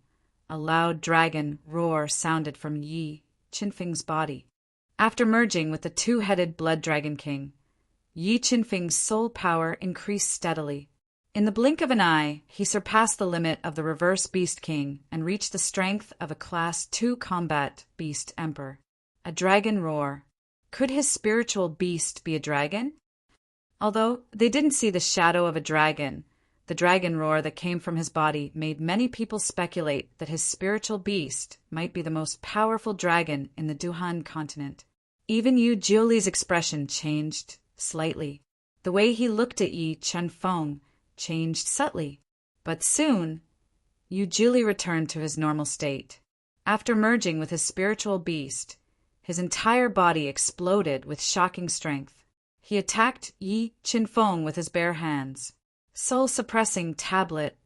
a loud dragon roar sounded from Yi Chinfeng's body. After merging with the two-headed Blood Dragon King, Yi Chinfeng's soul power increased steadily. In the blink of an eye, he surpassed the limit of the Reverse Beast King and reached the strength of a Class 2 Combat Beast Emperor. A dragon roar. Could his spiritual beast be a dragon? Although they didn't see the shadow of a dragon, the dragon roar that came from his body made many people speculate that his spiritual beast might be the most powerful dragon in the Duhan continent. Even Yu Jiuli's expression changed slightly. The way he looked at Yi Chinfeng changed subtly, but soon Yu Jiuli returned to his normal state. After merging with his spiritual beast, his entire body exploded with shocking strength. He attacked Yi Chinfeng with his bare hands. Soul-suppressing tablet.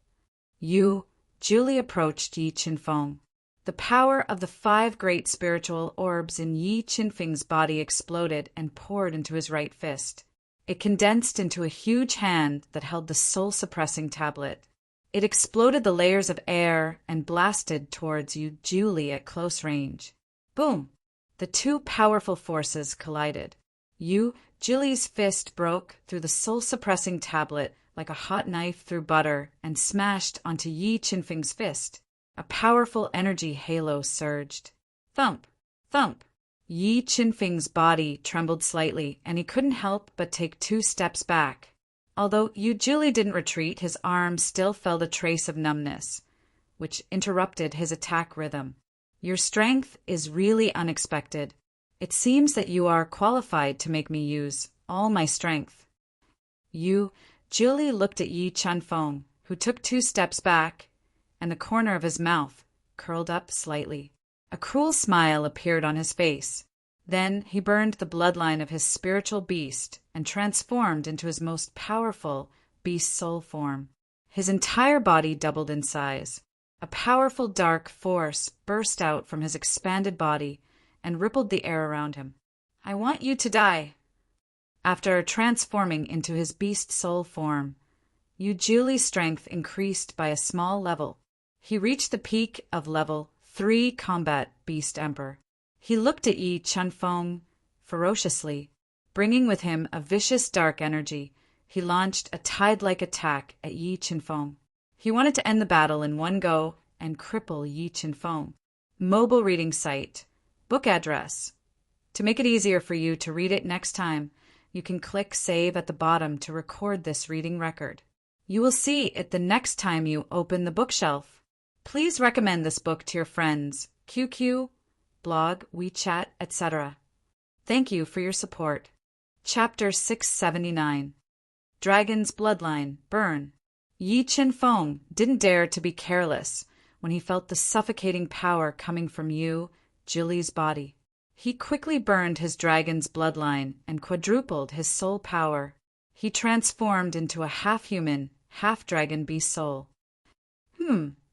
Yu Jiuli approached Yi Chinfeng. The power of the 5 great spiritual orbs in Yi Chinfeng's body exploded and poured into his right fist. It condensed into a huge hand that held the soul-suppressing tablet. It exploded the layers of air and blasted towards Yu Jiuli at close range. Boom! The two powerful forces collided. Yu Jiuli's fist broke through the soul-suppressing tablet like a hot knife through butter and smashed onto Yi Chinfeng's fist. A powerful energy halo surged. Thump! Thump! Yi Chinfeng's body trembled slightly, and he couldn't help but take 2 steps back. Although Yu Jiuli didn't retreat, his arm still felt a trace of numbness, which interrupted his attack rhythm. Your strength is really unexpected. It seems that you are qualified to make me use all my strength. Yu Jiuli looked at Yi Chinfeng, who took 2 steps back, and the corner of his mouth curled up slightly. A cruel smile appeared on his face. Then he burned the bloodline of his spiritual beast and transformed into his most powerful beast soul form. His entire body doubled in size. A powerful dark force burst out from his expanded body and rippled the air around him. "I want you to die." After transforming into his beast soul form, Yu Jiuli's strength increased by a small level. He reached the peak of level 3 Combat Beast Emperor. He looked at Yi Chinfeng ferociously. Bringing with him a vicious dark energy, he launched a tide-like attack at Yi Chinfeng. He wanted to end the battle in one go and cripple Yi Chinfeng. Mobile reading site. Book address. To make it easier for you to read it next time, you can click Save at the bottom to record this reading record. You will see it the next time you open the bookshelf. Please recommend this book to your friends, QQ, blog, WeChat, etc. Thank you for your support. Chapter 679. Dragon's Bloodline, Burn. Yi Chinfeng didn't dare to be careless when he felt the suffocating power coming from Yu Jiuli's body. He quickly burned his dragon's bloodline and quadrupled his soul power. He transformed into a half-human, half-dragon beast soul.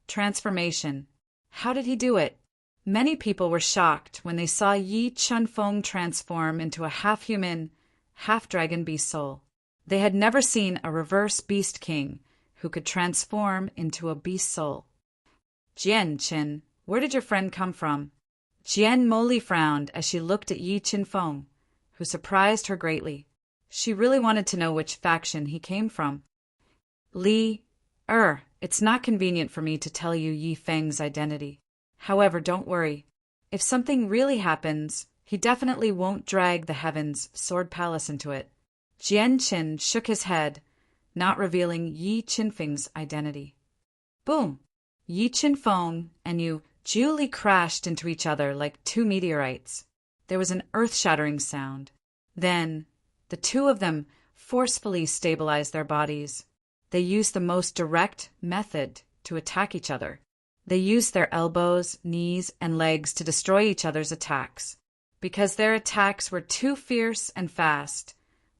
Transformation. How did he do it? Many people were shocked when they saw Yi Chinfeng transform into a half-human, half-dragon beast soul. They had never seen a reverse beast king who could transform into a beast soul. Jian Qin, where did your friend come from? Jian Moli frowned as she looked at Yi Qinfeng, who surprised her greatly. She really wanted to know which faction he came from. It's not convenient for me to tell you Yi Feng's identity. However, don't worry. If something really happens, he definitely won't drag the Heaven's Sword Palace into it. Jian Qin shook his head, not revealing Yi Qinfeng's identity. Boom! Yi Qinfeng and Yu Juli crashed into each other like two meteorites. There was an earth-shattering sound. Then, the two of them forcefully stabilized their bodies. They used the most direct method to attack each other. They used their elbows, knees, and legs to destroy each other's attacks. Because their attacks were too fierce and fast,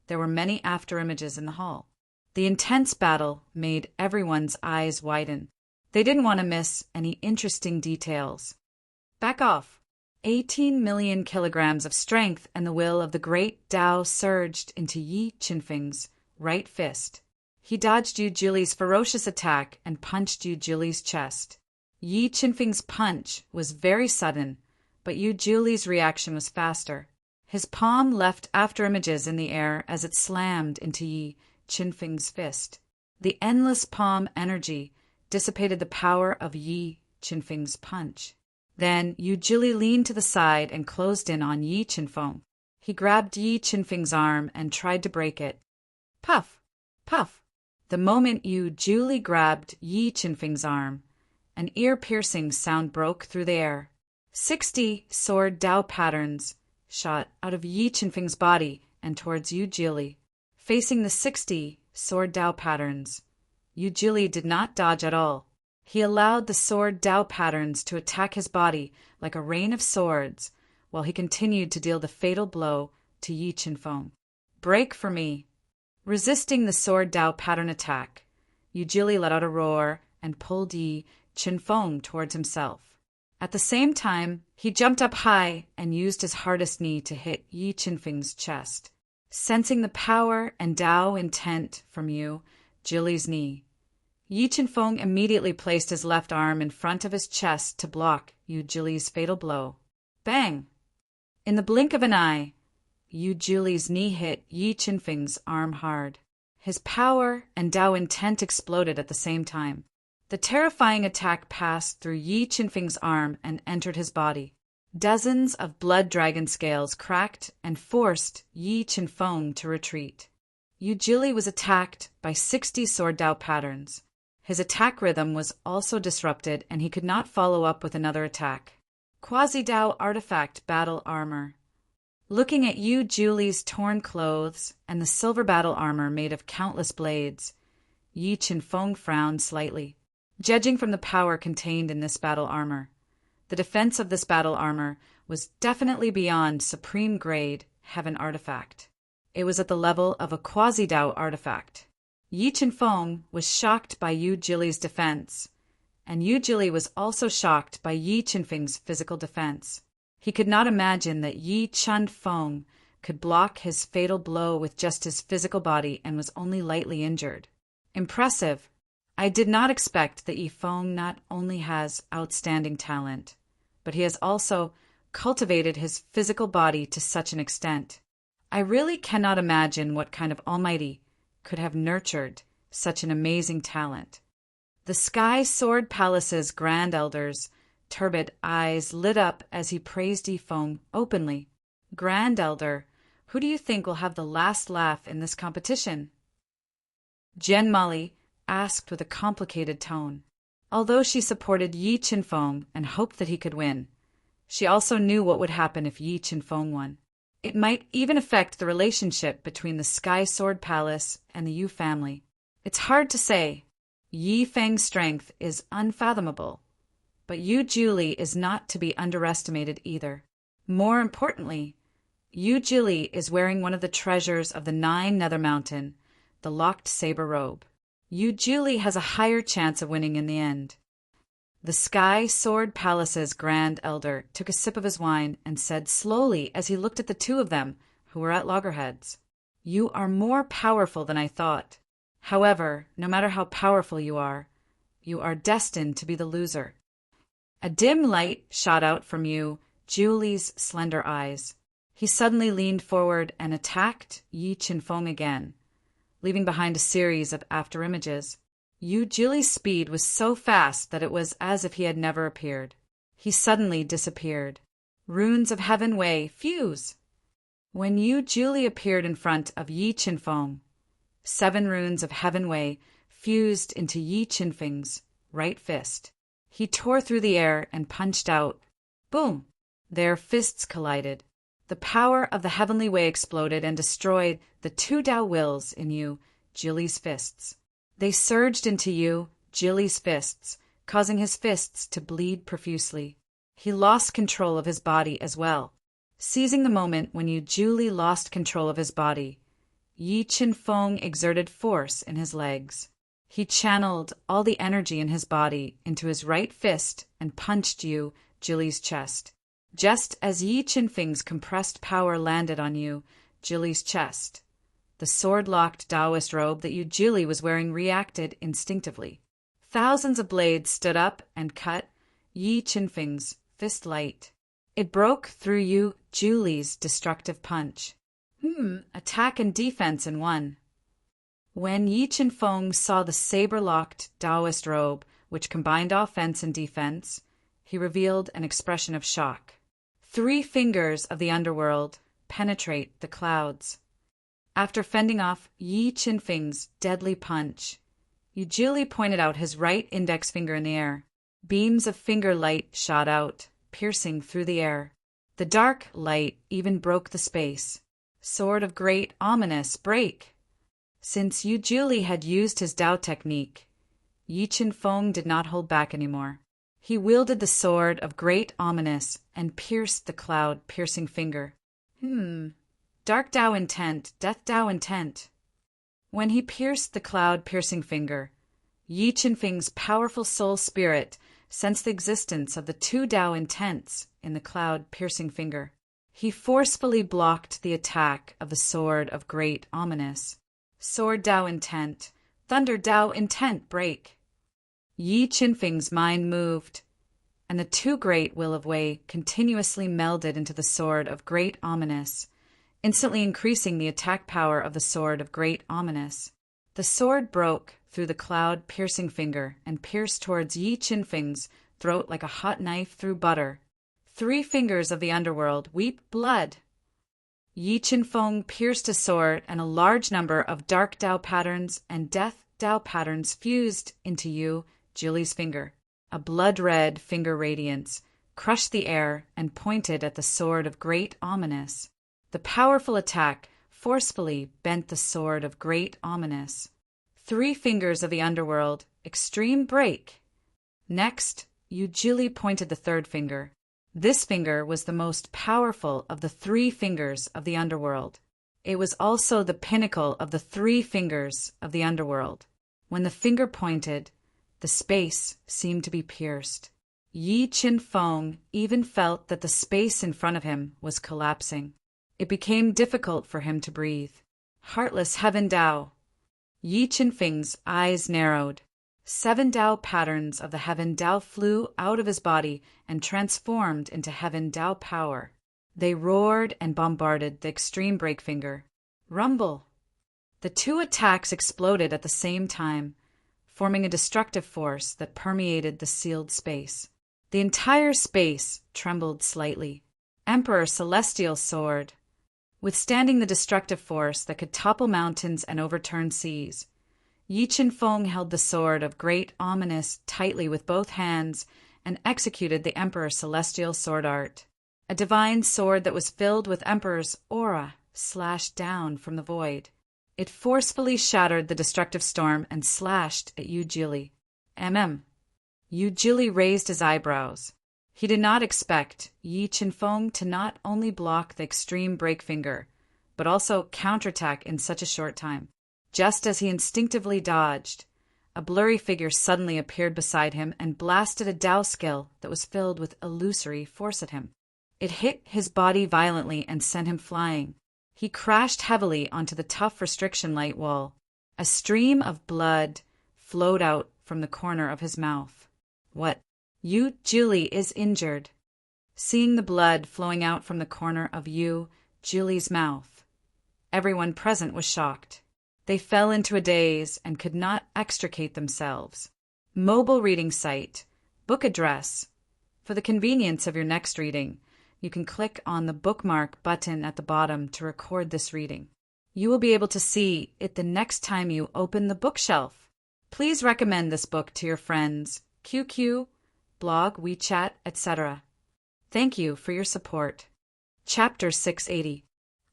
there were many afterimages in the hall. The intense battle made everyone's eyes widen. They didn't want to miss any interesting details. Back off! 18 million kilograms of strength and the will of the great Tao surged into Yi Qinfeng's right fist. He dodged Yu Juli's ferocious attack and punched Yu Juli's chest. Yi Qinfeng's punch was very sudden, but Yu Juli's reaction was faster. His palm left afterimages in the air as it slammed into Yi Qinfeng's fist. The endless palm energy dissipated the power of Yi Qinfeng's punch. Then Yu Juli leaned to the side and closed in on Yi Qinfeng. He grabbed Yi Qinfeng's arm and tried to break it. Puff! Puff! The moment Yu Juli grabbed Yi Qinfeng's arm, an ear-piercing sound broke through the air. 60 sword Dao patterns shot out of Yi Qinfeng's body and towards Yu Juli. Facing the 60 sword Dao patterns, Yu Juli did not dodge at all. He allowed the sword Dao patterns to attack his body like a rain of swords, while he continued to deal the fatal blow to Yi Qinfeng. Break for me! Resisting the sword Dao pattern attack, Yu Juli let out a roar and pulled Yi Qinfeng towards himself. At the same time, he jumped up high and used his hardest knee to hit Yi Qinfeng's chest. Sensing the power and Dao intent from Yu Juli's knee, Yi Qinfeng immediately placed his left arm in front of his chest to block Yu Juli's fatal blow. Bang! In the blink of an eye, Yu Juli's knee hit Yi Qinfeng's arm hard. His power and Dao intent exploded at the same time. The terrifying attack passed through Yi Qinfeng's arm and entered his body. Dozens of blood dragon scales cracked and forced Yi Qinfeng to retreat. Yu Juli was attacked by 60 sword Dao patterns. His attack rhythm was also disrupted and he could not follow up with another attack. Quasi-Dao artifact battle armor. Looking at Yu Juli's torn clothes and the silver battle armor made of countless blades, Yi Qinfeng frowned slightly. Judging from the power contained in this battle armor, the defense of this battle armor was definitely beyond supreme grade heaven artifact. It was at the level of a quasi-Dao artifact. Yi Qinfeng was shocked by Yu Juli's defense, and Yu Juli was also shocked by Yi Qinfeng's physical defense. He could not imagine that Yi Qinfeng could block his fatal blow with just his physical body and was only lightly injured. Impressive. I did not expect that Yi Feng not only has outstanding talent, but he has also cultivated his physical body to such an extent. I really cannot imagine what kind of almighty could have nurtured such an amazing talent. The Sky Sword Palace's Grand Elders' turbid eyes lit up as he praised Yi Feng openly. Grand Elder, who do you think will have the last laugh in this competition? Jian Mali asked with a complicated tone. Although she supported Yi Qinfeng and hoped that he could win, she also knew what would happen if Yi Qinfeng won. It might even affect the relationship between the Sky Sword Palace and the Yu family. It's hard to say. Yi Feng's strength is unfathomable, but Yu Juli is not to be underestimated either. More importantly, Yu Juli is wearing one of the treasures of the 9 Nether Mountain, the locked saber robe. Yu Juli has a higher chance of winning in the end. The Sky Sword Palace's Grand Elder took a sip of his wine and said slowly as he looked at the two of them, who were at loggerheads, You are more powerful than I thought. However, no matter how powerful you are destined to be the loser. A dim light shot out from Julie's slender eyes. He suddenly leaned forward and attacked Yi Qinfeng again, leaving behind a series of afterimages. Julie's speed was so fast that it was as if he had never appeared. He suddenly disappeared. Runes of Heaven Wei, fuse! When Julie appeared in front of Yi Qinfeng, 7 runes of Heaven Wei fused into Yi Qinfeng's right fist. He tore through the air and punched out. Boom! Their fists collided. The power of the heavenly way exploded and destroyed the 2 Tao wills in Julie's fists. They surged into Julie's fists, causing his fists to bleed profusely. He lost control of his body as well. Seizing the moment when Julie lost control of his body, Yi Qinfeng exerted force in his legs. He channeled all the energy in his body into his right fist and punched Julie's chest. Just as Yi Qinfeng's compressed power landed on Julie's chest, the sword-locked Taoist robe that Julie was wearing reacted instinctively. Thousands of blades stood up and cut Yi Qinfeng's fist light. It broke through Julie's destructive punch. Attack and defense in one. When Yi Qinfeng saw the saber-locked Taoist robe, which combined offense and defense, he revealed an expression of shock. 3 fingers of the underworld penetrate the clouds. After fending off Yi Qinfeng's deadly punch, Julie pointed out his right index finger in the air. Beams of finger light shot out, piercing through the air. The dark light even broke the space. Sword of Great Ominous, break! Since Julie had used his Tao technique, Yi Qinfeng did not hold back anymore. He wielded the Sword of Great Ominous and pierced the cloud-piercing finger. Dark Tao intent, Death Tao intent. When he pierced the cloud-piercing finger, Yi Qinfeng's powerful soul spirit sensed the existence of the 2 Tao intents in the cloud-piercing finger. He forcefully blocked the attack of the Sword of Great Ominous. Sword Tao intent, Thunder Tao intent, break! Yi Qinfeng's mind moved, and the 2 great will of Wei continuously melded into the Sword of Great Ominous, instantly increasing the attack power of the Sword of Great Ominous. The sword broke through the cloud-piercing finger and pierced towards Yi Qinfeng's throat like a hot knife through butter. 3 fingers of the underworld weep blood. Yi Qinfeng pierced a sword, and a large number of dark Tao patterns and death Tao patterns fused into Julie's finger. A blood-red finger radiance crushed the air and pointed at the Sword of Great Ominous. The powerful attack forcefully bent the Sword of Great Ominous. 3 fingers of the underworld, extreme break. Next, Julie pointed the 3rd finger. This finger was the most powerful of the 3 fingers of the underworld. It was also the pinnacle of the 3 fingers of the underworld. When the finger pointed, the space seemed to be pierced. Yi Qinfeng even felt that the space in front of him was collapsing. It became difficult for him to breathe. Heartless Heaven Tao. Yi Qinfeng's eyes narrowed. 7 Tao patterns of the Heaven Tao flew out of his body and transformed into Heaven Tao power. They roared and bombarded the extreme break finger. Rumble! The 2 attacks exploded at the same time, forming a destructive force that permeated the sealed space. The entire space trembled slightly. Emperor Celestial Sword. Withstanding the destructive force that could topple mountains and overturn seas, Yi Qinfeng held the Sword of Great Ominous tightly with both hands and executed the Emperor Celestial Sword art. A divine sword that was filled with Emperor's aura slashed down from the void. It forcefully shattered the destructive storm and slashed at Julie. Julie raised his eyebrows. He did not expect Yi Qinfeng to not only block the extreme break finger, but also counterattack in such a short time. Just as he instinctively dodged, a blurry figure suddenly appeared beside him and blasted a Tao skill that was filled with illusory force at him. It hit his body violently and sent him flying. He crashed heavily onto the tough restriction light wall. A stream of blood flowed out from the corner of his mouth. What? Julie is injured. Seeing the blood flowing out from the corner of Julie's mouth, everyone present was shocked. They fell into a daze and could not extricate themselves. Mobile reading site. Book address. For the convenience of your next reading, you can click on the bookmark button at the bottom to record this reading. You will be able to see it the next time you open the bookshelf. Please recommend this book to your friends, QQ, blog, WeChat, etc. Thank you for your support. Chapter 680.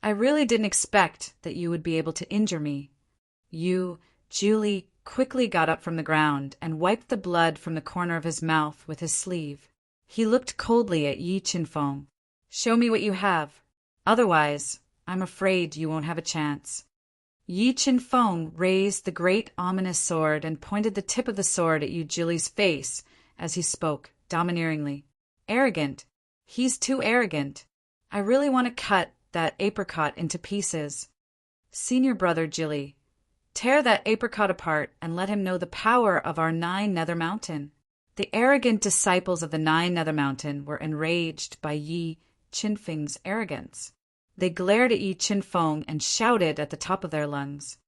I really didn't expect that you would be able to injure me. Julie quickly got up from the ground and wiped the blood from the corner of his mouth with his sleeve. He looked coldly at Yi Qinfeng. Show me what you have. Otherwise, I'm afraid you won't have a chance. Yi Qinfeng raised the great ominous sword and pointed the tip of the sword at Julie's face as he spoke, domineeringly. Arrogant. He's too arrogant. I really want to cut that apricot into pieces. Senior brother Julie, tear that apricot apart and let him know the power of our 9 Nether Mountain. The arrogant disciples of the 9 Nether Mountain were enraged by Yi Qinfeng's arrogance. They glared at Yi Qinfeng and shouted at the top of their lungs.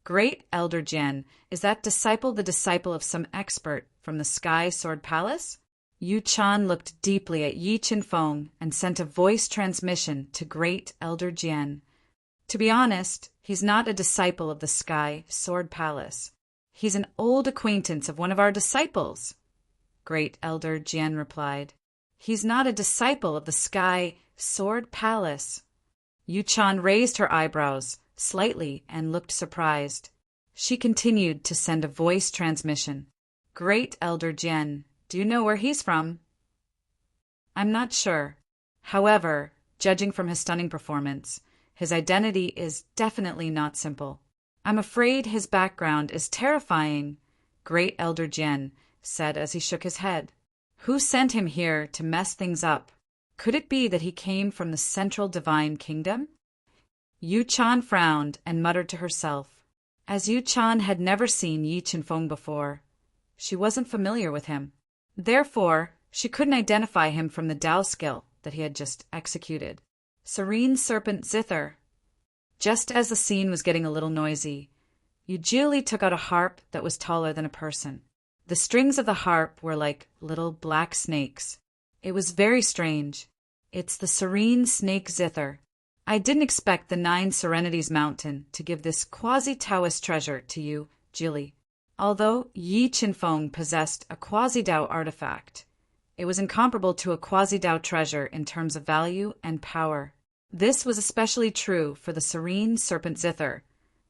Great Elder Jian, is that disciple the disciple of some expert from the Sky Sword Palace? Yu Chan looked deeply at Yi Qinfeng and sent a voice transmission to Great Elder Jian. To be honest, he's not a disciple of the Sky Sword Palace. He's an old acquaintance of one of our disciples. Great Elder Jian replied. He's not a disciple of the Sky Sword Palace. Yu Chan raised her eyebrows slightly and looked surprised. She continued to send a voice transmission. Great Elder Jian, do you know where he's from? I'm not sure. However, judging from his stunning performance, his identity is definitely not simple. I'm afraid his background is terrifying, Great Elder Jian said as he shook his head. Who sent him here to mess things up? Could it be that he came from the Central Divine Kingdom? Yu Chan frowned and muttered to herself. As Yu Chan had never seen Yi Qinfeng before, she wasn't familiar with him. Therefore, she couldn't identify him from the Dao skill that he had just executed. Serene Serpent Zither. Just as the scene was getting a little noisy, Julie took out a harp that was taller than a person. The strings of the harp were like little black snakes. It was very strange. It's the Serene Snake Zither. I didn't expect the 9 Serenities Mountain to give this quasi-Taoist treasure to you, Julie. Although Yi Qinfeng possessed a quasi-Dao artifact, it was incomparable to a quasi-Dao treasure in terms of value and power. This was especially true for the Serene Serpent Zither,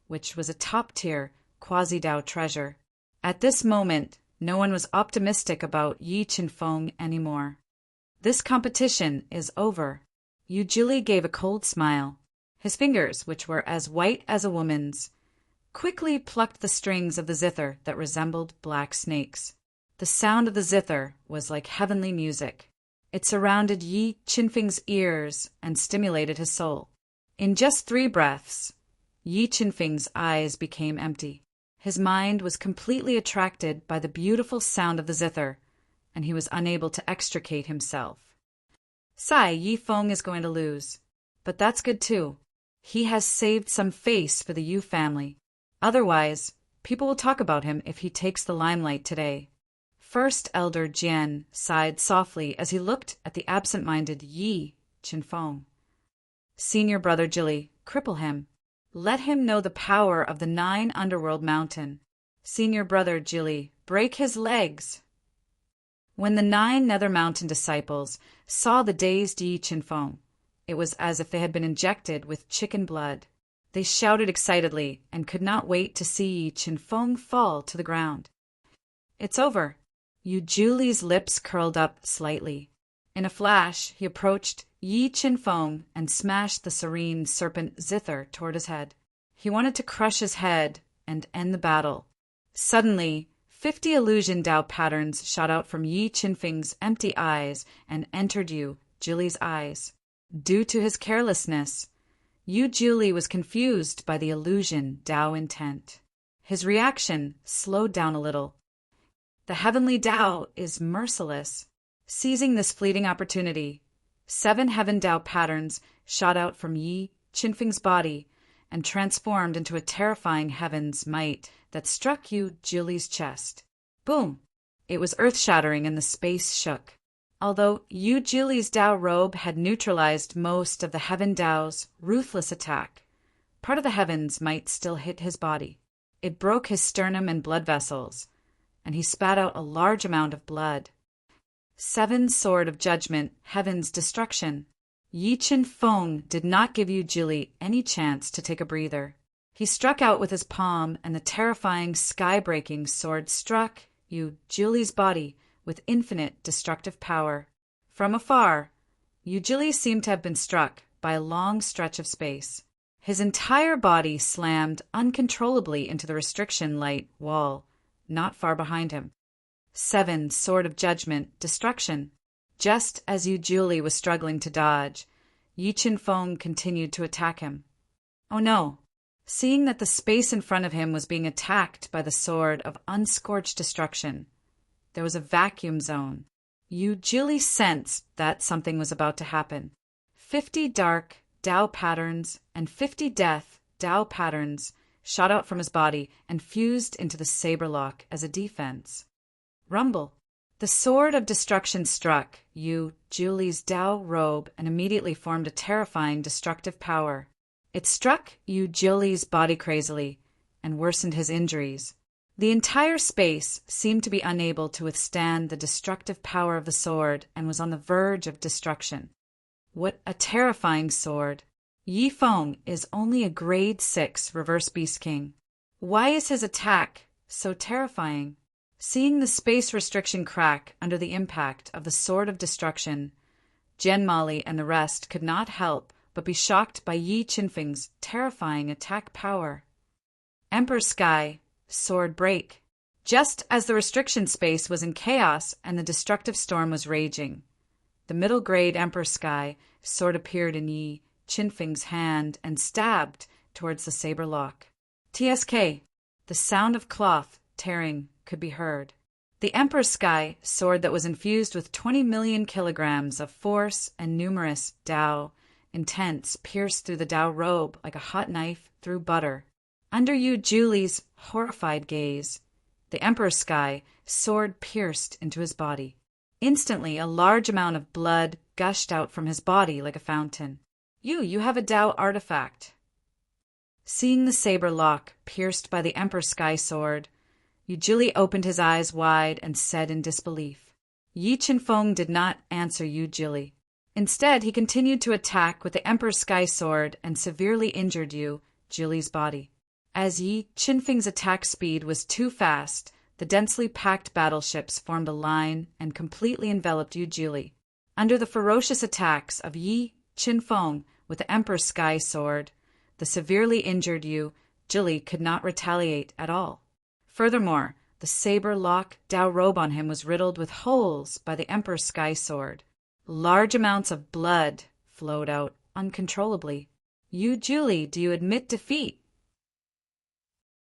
which was a top-tier quasi-Dao treasure. At this moment, no one was optimistic about Yi Qinfeng anymore. This competition is over. Julie gave a cold smile. His fingers, which were as white as a woman's, quickly plucked the strings of the zither that resembled black snakes. The sound of the zither was like heavenly music. It surrounded Yi Qinfeng's ears and stimulated his soul. In just 3 breaths, Yi Qinfeng's eyes became empty. His mind was completely attracted by the beautiful sound of the zither, and he was unable to extricate himself. Yi Feng is going to lose, but that's good too. He has saved some face for the Yu family. Otherwise, people will talk about him if he takes the limelight today. First Elder Jian sighed softly as he looked at the absent-minded Yi Qinfeng. Senior brother Jili, cripple him. Let him know the power of the 9 Underworld Mountain. Senior brother Jili, break his legs. When the 9 Nether Mountain disciples saw the dazed Yi Qinfeng, it was as if they had been injected with chicken blood. They shouted excitedly and could not wait to see Yi Qinfeng fall to the ground. It's over. Julie's lips curled up slightly. In a flash, he approached Yi Qinfeng and smashed the Serene Serpent Zither toward his head. He wanted to crush his head and end the battle. Suddenly, 50 illusion Dao patterns shot out from Yi Qinfeng's empty eyes and entered Julie's eyes. Due to his carelessness, Yu Juli was confused by the illusion Tao intent. His reaction slowed down a little. The heavenly Tao is merciless. Seizing this fleeting opportunity, 7 heaven Tao patterns shot out from Yi Qinfeng's body and transformed into a terrifying heaven's might that struck Yu Juli's chest. Boom! It was earth-shattering and the space shook. Although Yu Juli's Tao robe had neutralized most of the heaven Tao's ruthless attack, part of the heavens might still hit his body. It broke his sternum and blood vessels, and he spat out a large amount of blood. 7 Sword of Judgment, Heaven's Destruction. Yi Qinfeng did not give Yu Juli any chance to take a breather. He struck out with his palm, and the terrifying, sky-breaking sword struck Yu Juli's body with infinite destructive power. From afar, Yu Juli seemed to have been struck by a long stretch of space. His entire body slammed uncontrollably into the restriction light wall, not far behind him. 7 Sword of Judgment, Destruction. Just as Yu Juli was struggling to dodge, Yi Qinfeng continued to attack him. Oh no! Seeing that the space in front of him was being attacked by the sword of unscorched destruction, there was a vacuum zone. Yu Juli sensed that something was about to happen. 50 dark Tao patterns and 50 death Tao patterns shot out from his body and fused into the saber lock as a defense. Rumble. The sword of destruction struck Yu Juli's Tao robe and immediately formed a terrifying destructive power. It struck Yu Juli's body crazily and worsened his injuries. The entire space seemed to be unable to withstand the destructive power of the sword and was on the verge of destruction. What a terrifying sword! Yi Feng is only a grade 6 reverse beast king. Why is his attack so terrifying? Seeing the space restriction crack under the impact of the sword of destruction, Genmali and the rest could not help but be shocked by Yi Qinfeng's terrifying attack power. Emperor Sky, sword break. Just as the restriction space was in chaos and the destructive storm was raging, the middle grade Emperor Sky sword appeared in Yi Qinfeng's hand and stabbed towards the saber lock. TSK, the sound of cloth tearing could be heard. The Emperor Sky sword that was infused with 20 million kilograms of force and numerous Tao intents pierced through the Tao robe like a hot knife through butter. Under Yu Juli's horrified gaze, the Emperor Sky sword pierced into his body. Instantly, a large amount of blood gushed out from his body like a fountain. You have a Tao artifact. Seeing the saber lock pierced by the Emperor Sky sword, Yu Juli opened his eyes wide and said in disbelief. Yi Qinfeng did not answer Yu Juli. Instead, he continued to attack with the Emperor Sky sword and severely injured Yu Juli's body. As Yi Qinfeng's attack speed was too fast, the densely packed battleships formed a line and completely enveloped Yu Juli. Under the ferocious attacks of Yi Qinfeng with the Emperor Sky sword, the severely injured Yu Juli could not retaliate at all. Furthermore, the saber lock Tao robe on him was riddled with holes by the Emperor Sky sword. Large amounts of blood flowed out uncontrollably. Yu Juli, do you admit defeat?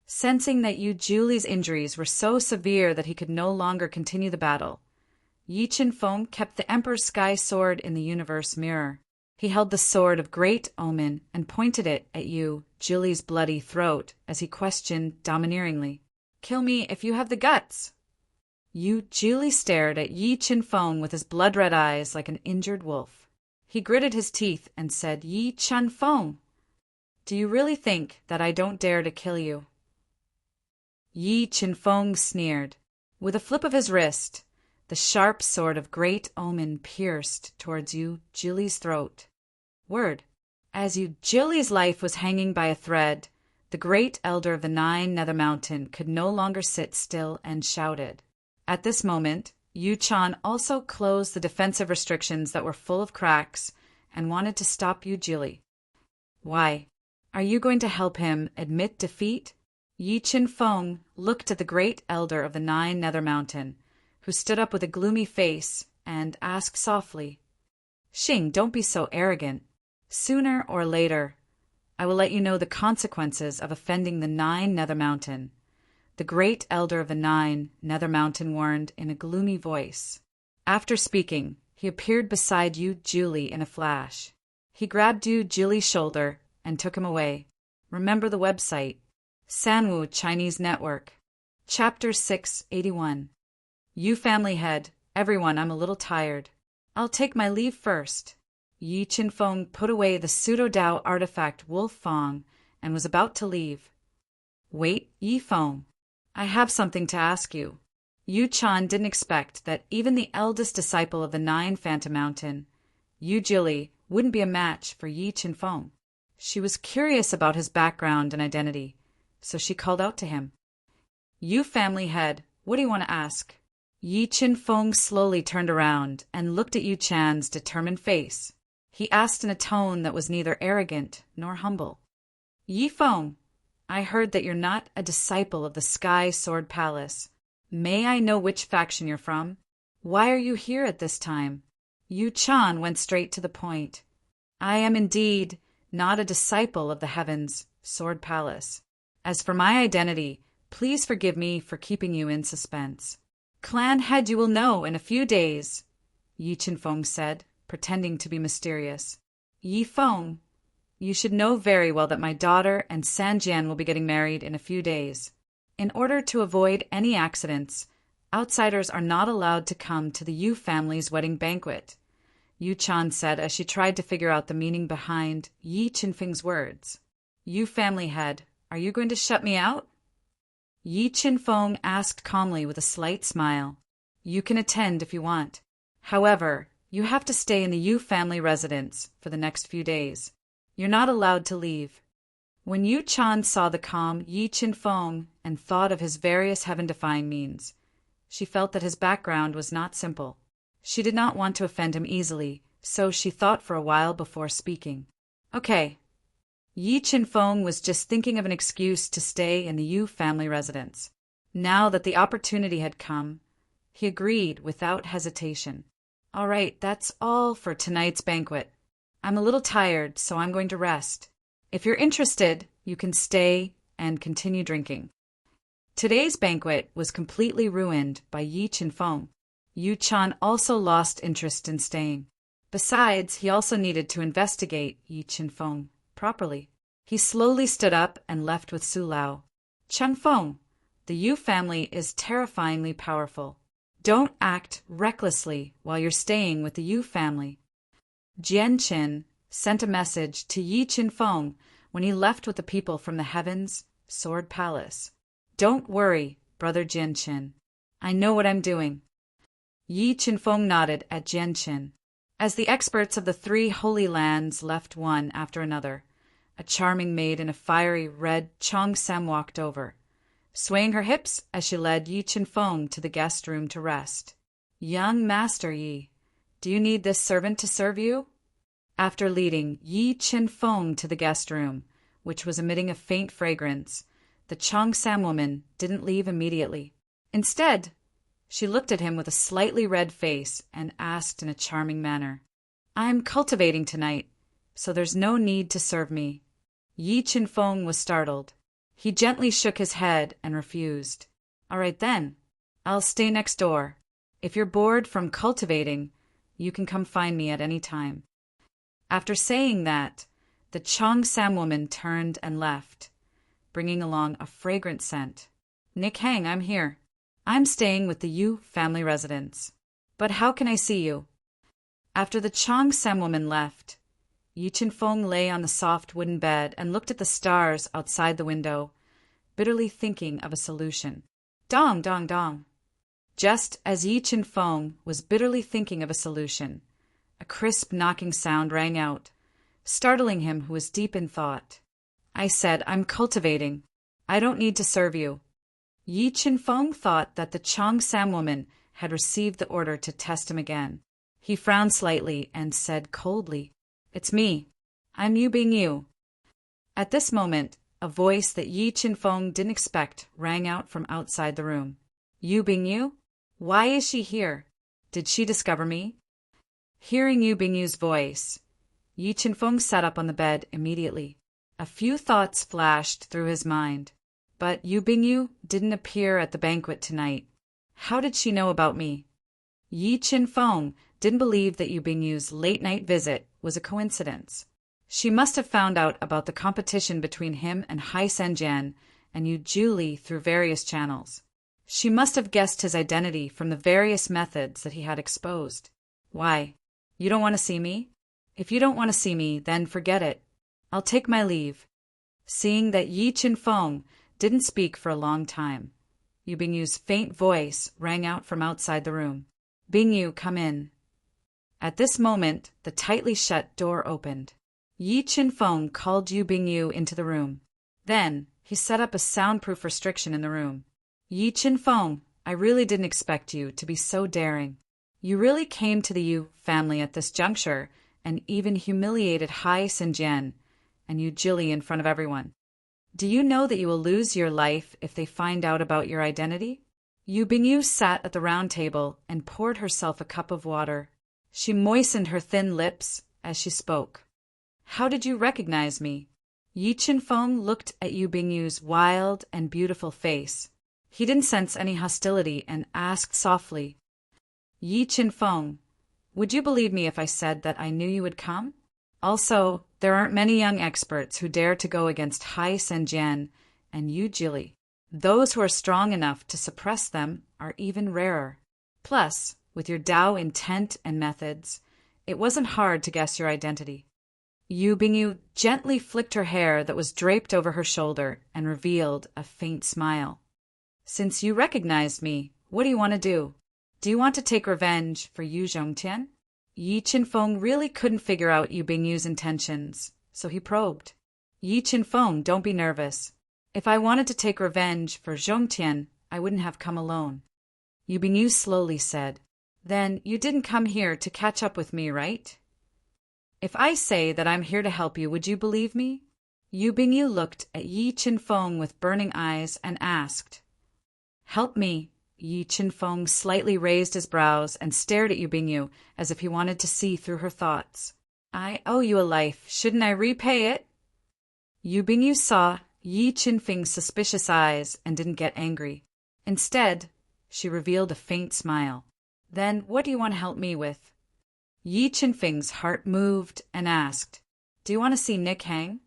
Sensing that Yu Juli's injuries were so severe that he could no longer continue the battle, Yi Qinfeng kept the Emperor Sky sword in the universe mirror. He held the sword of great omen and pointed it at Yu Juli's bloody throat as he questioned domineeringly. Kill me if you have the guts. Yu Juli stared at Yi Qinfeng with his blood-red eyes like an injured wolf. He gritted his teeth and said, Yi Qinfeng, do you really think that I don't dare to kill you? Yi Qinfeng sneered. With a flip of his wrist, the sharp sword of great omen pierced towards Yu Juli's throat. Word. As Yu Juli's life was hanging by a thread, the great elder of the 9 Nether Mountain could no longer sit still and shouted. At this moment, Yu Chan also closed the defensive restrictions that were full of cracks and wanted to stop Yu Juli. Why? Are you going to help him admit defeat? Yi Qinfeng looked at the great elder of the 9 Nether Mountain, who stood up with a gloomy face, and asked softly, Xing, don't be so arrogant. Sooner or later, I will let you know the consequences of offending the 9 Nether Mountain. The great elder of the 9 Nether Mountain warned in a gloomy voice. After speaking, he appeared beside Yu Juli in a flash. He grabbed Yu Juli's shoulder and took him away. Remember the website. Sanwu Chinese Network. Chapter 681. Yu family head. Everyone, I'm a little tired. I'll take my leave first. Yi Qinfeng put away the pseudo-Dao artifact Wolf Fong and was about to leave. Wait, Yi Feng. I have something to ask you. Yu Chan didn't expect that even the eldest disciple of the 9 Phantom Mountain, Yu Jili, wouldn't be a match for Yi Qinfeng. She was curious about his background and identity, so she called out to him. Yu family head, what do you want to ask? Yi Qinfeng slowly turned around and looked at Yu Chan's determined face. He asked in a tone that was neither arrogant nor humble. Yi Feng, I heard that you're not a disciple of the Sky Sword Palace. May I know which faction you're from? Why are you here at this time? Yu Chan went straight to the point. I am indeed not a disciple of the Heavens Sword Palace. As for my identity, please forgive me for keeping you in suspense. Clan head, you will know in a few days, Yi Qinfeng said, pretending to be mysterious. Yi Feng, you should know very well that my daughter and Sanjian will be getting married in a few days. In order to avoid any accidents, outsiders are not allowed to come to the Yu family's wedding banquet, Yu Chan said as she tried to figure out the meaning behind Yi Qinfeng's words. Yu family head, are you going to shut me out? Yi Qinfeng asked calmly with a slight smile. You can attend if you want. However, you have to stay in the Yu family residence for the next few days. You're not allowed to leave. When Yu Chan saw the calm Yi Qinfeng and thought of his various heaven-defying means, she felt that his background was not simple. She did not want to offend him easily, so she thought for a while before speaking. Okay. Yi Qinfeng was just thinking of an excuse to stay in the Yu family residence. Now that the opportunity had come, he agreed without hesitation. All right, that's all for tonight's banquet. I'm a little tired, so I'm going to rest. If you're interested, you can stay and continue drinking. Today's banquet was completely ruined by Yi Qinfeng. Yu Chan also lost interest in staying. Besides, he also needed to investigate Yi Qinfeng properly. He slowly stood up and left with Su Lao. Chengfeng, the Yu family is terrifyingly powerful. Don't act recklessly while you're staying with the Yu family. Jianqin sent a message to Yi Qinfeng when he left with the people from the Heavens Sword Palace. Don't worry, brother Jianqin. I know what I'm doing. Yi Qinfeng nodded at Jianqin. As the experts of the 3 holy lands left one after another, a charming maid in a fiery red cheongsam walked over, swaying her hips as she led Yi Qinfeng to the guest room to rest. Young Master Yi, do you need this servant to serve you? After leading Yi Qinfeng to the guest room, which was emitting a faint fragrance, the cheongsam woman didn't leave immediately. Instead, she looked at him with a slightly red face and asked in a charming manner, I'm cultivating tonight, so there's no need to serve me. Yi Qinfeng was startled. He gently shook his head and refused. All right then, I'll stay next door. If you're bored from cultivating, you can come find me at any time. After saying that, the cheongsam woman turned and left, bringing along a fragrant scent. Nick Hang, I'm here. I'm staying with the Yu family residence. But how can I see you? After the cheongsam woman left, Yi Qinfeng lay on the soft wooden bed and looked at the stars outside the window, bitterly thinking of a solution. Dong, dong, dong. Just as Yi Qinfeng was bitterly thinking of a solution, a crisp knocking sound rang out, startling him who was deep in thought. I said, I'm cultivating. I don't need to serve you. Yi Qinfeng thought that the cheongsam woman had received the order to test him again. He frowned slightly and said coldly, It's me. I'm Yu Bingyu. At this moment, a voice that Yi Qinfeng didn't expect rang out from outside the room. Yu Bingyu? Why is she here? Did she discover me? Hearing Yu Bingyu's voice, Yi Qinfeng sat up on the bed immediately. A few thoughts flashed through his mind. But Yu Bingyu didn't appear at the banquet tonight. How did she know about me? Yi Qinfeng didn't believe that Yu Bingyu's late-night visit was a coincidence. She must have found out about the competition between him and Hai Senjian and Yu Juli through various channels. She must have guessed his identity from the various methods that he had exposed. Why? You don't want to see me? If you don't want to see me, then forget it. I'll take my leave. Seeing that Yi Qinfeng didn't speak for a long time, Yu Bingyu's faint voice rang out from outside the room. Bingyu, come in. At this moment, the tightly shut door opened. Yi Qinfeng called Yu Bingyu into the room. Then, he set up a soundproof restriction in the room. Yi Qinfeng, I really didn't expect you to be so daring. You really came to the Yu family at this juncture and even humiliated Hai Senjian and Yu Jili in front of everyone. Do you know that you will lose your life if they find out about your identity? Yu Bingyu sat at the round table and poured herself a cup of water. She moistened her thin lips as she spoke. How did you recognize me? Yi Qinfeng looked at Yu Bingyu's wild and beautiful face. He didn't sense any hostility and asked softly, Yi Qinfeng, would you believe me if I said that I knew you would come? Also, there aren't many young experts who dare to go against Hai Senjian and Yu Jili. Those who are strong enough to suppress them are even rarer. Plus, with your Dao intent and methods, it wasn't hard to guess your identity. Yu Bingyu gently flicked her hair that was draped over her shoulder and revealed a faint smile. Since you recognized me, what do you want to do? Do you want to take revenge for Yu Zhongtian? Yi Qinfeng really couldn't figure out Yu Bingyu's intentions, so he probed. Yi Qinfeng, don't be nervous. If I wanted to take revenge for Zhongtian, I wouldn't have come alone. Yu Bingyu slowly said, Then you didn't come here to catch up with me, right? If I say that I'm here to help you, would you believe me? Yu Bingyu looked at Yi Qinfeng with burning eyes and asked, Help me. Yi Qinfeng slightly raised his brows and stared at Yu Bingyu as if he wanted to see through her thoughts. I owe you a life. Shouldn't I repay it? Yu Bingyu saw Yi Qinfeng's suspicious eyes and didn't get angry. Instead, she revealed a faint smile. Then what do you want to help me with? Yi Qinfeng's heart moved and asked, Do you want to see Nick Hang?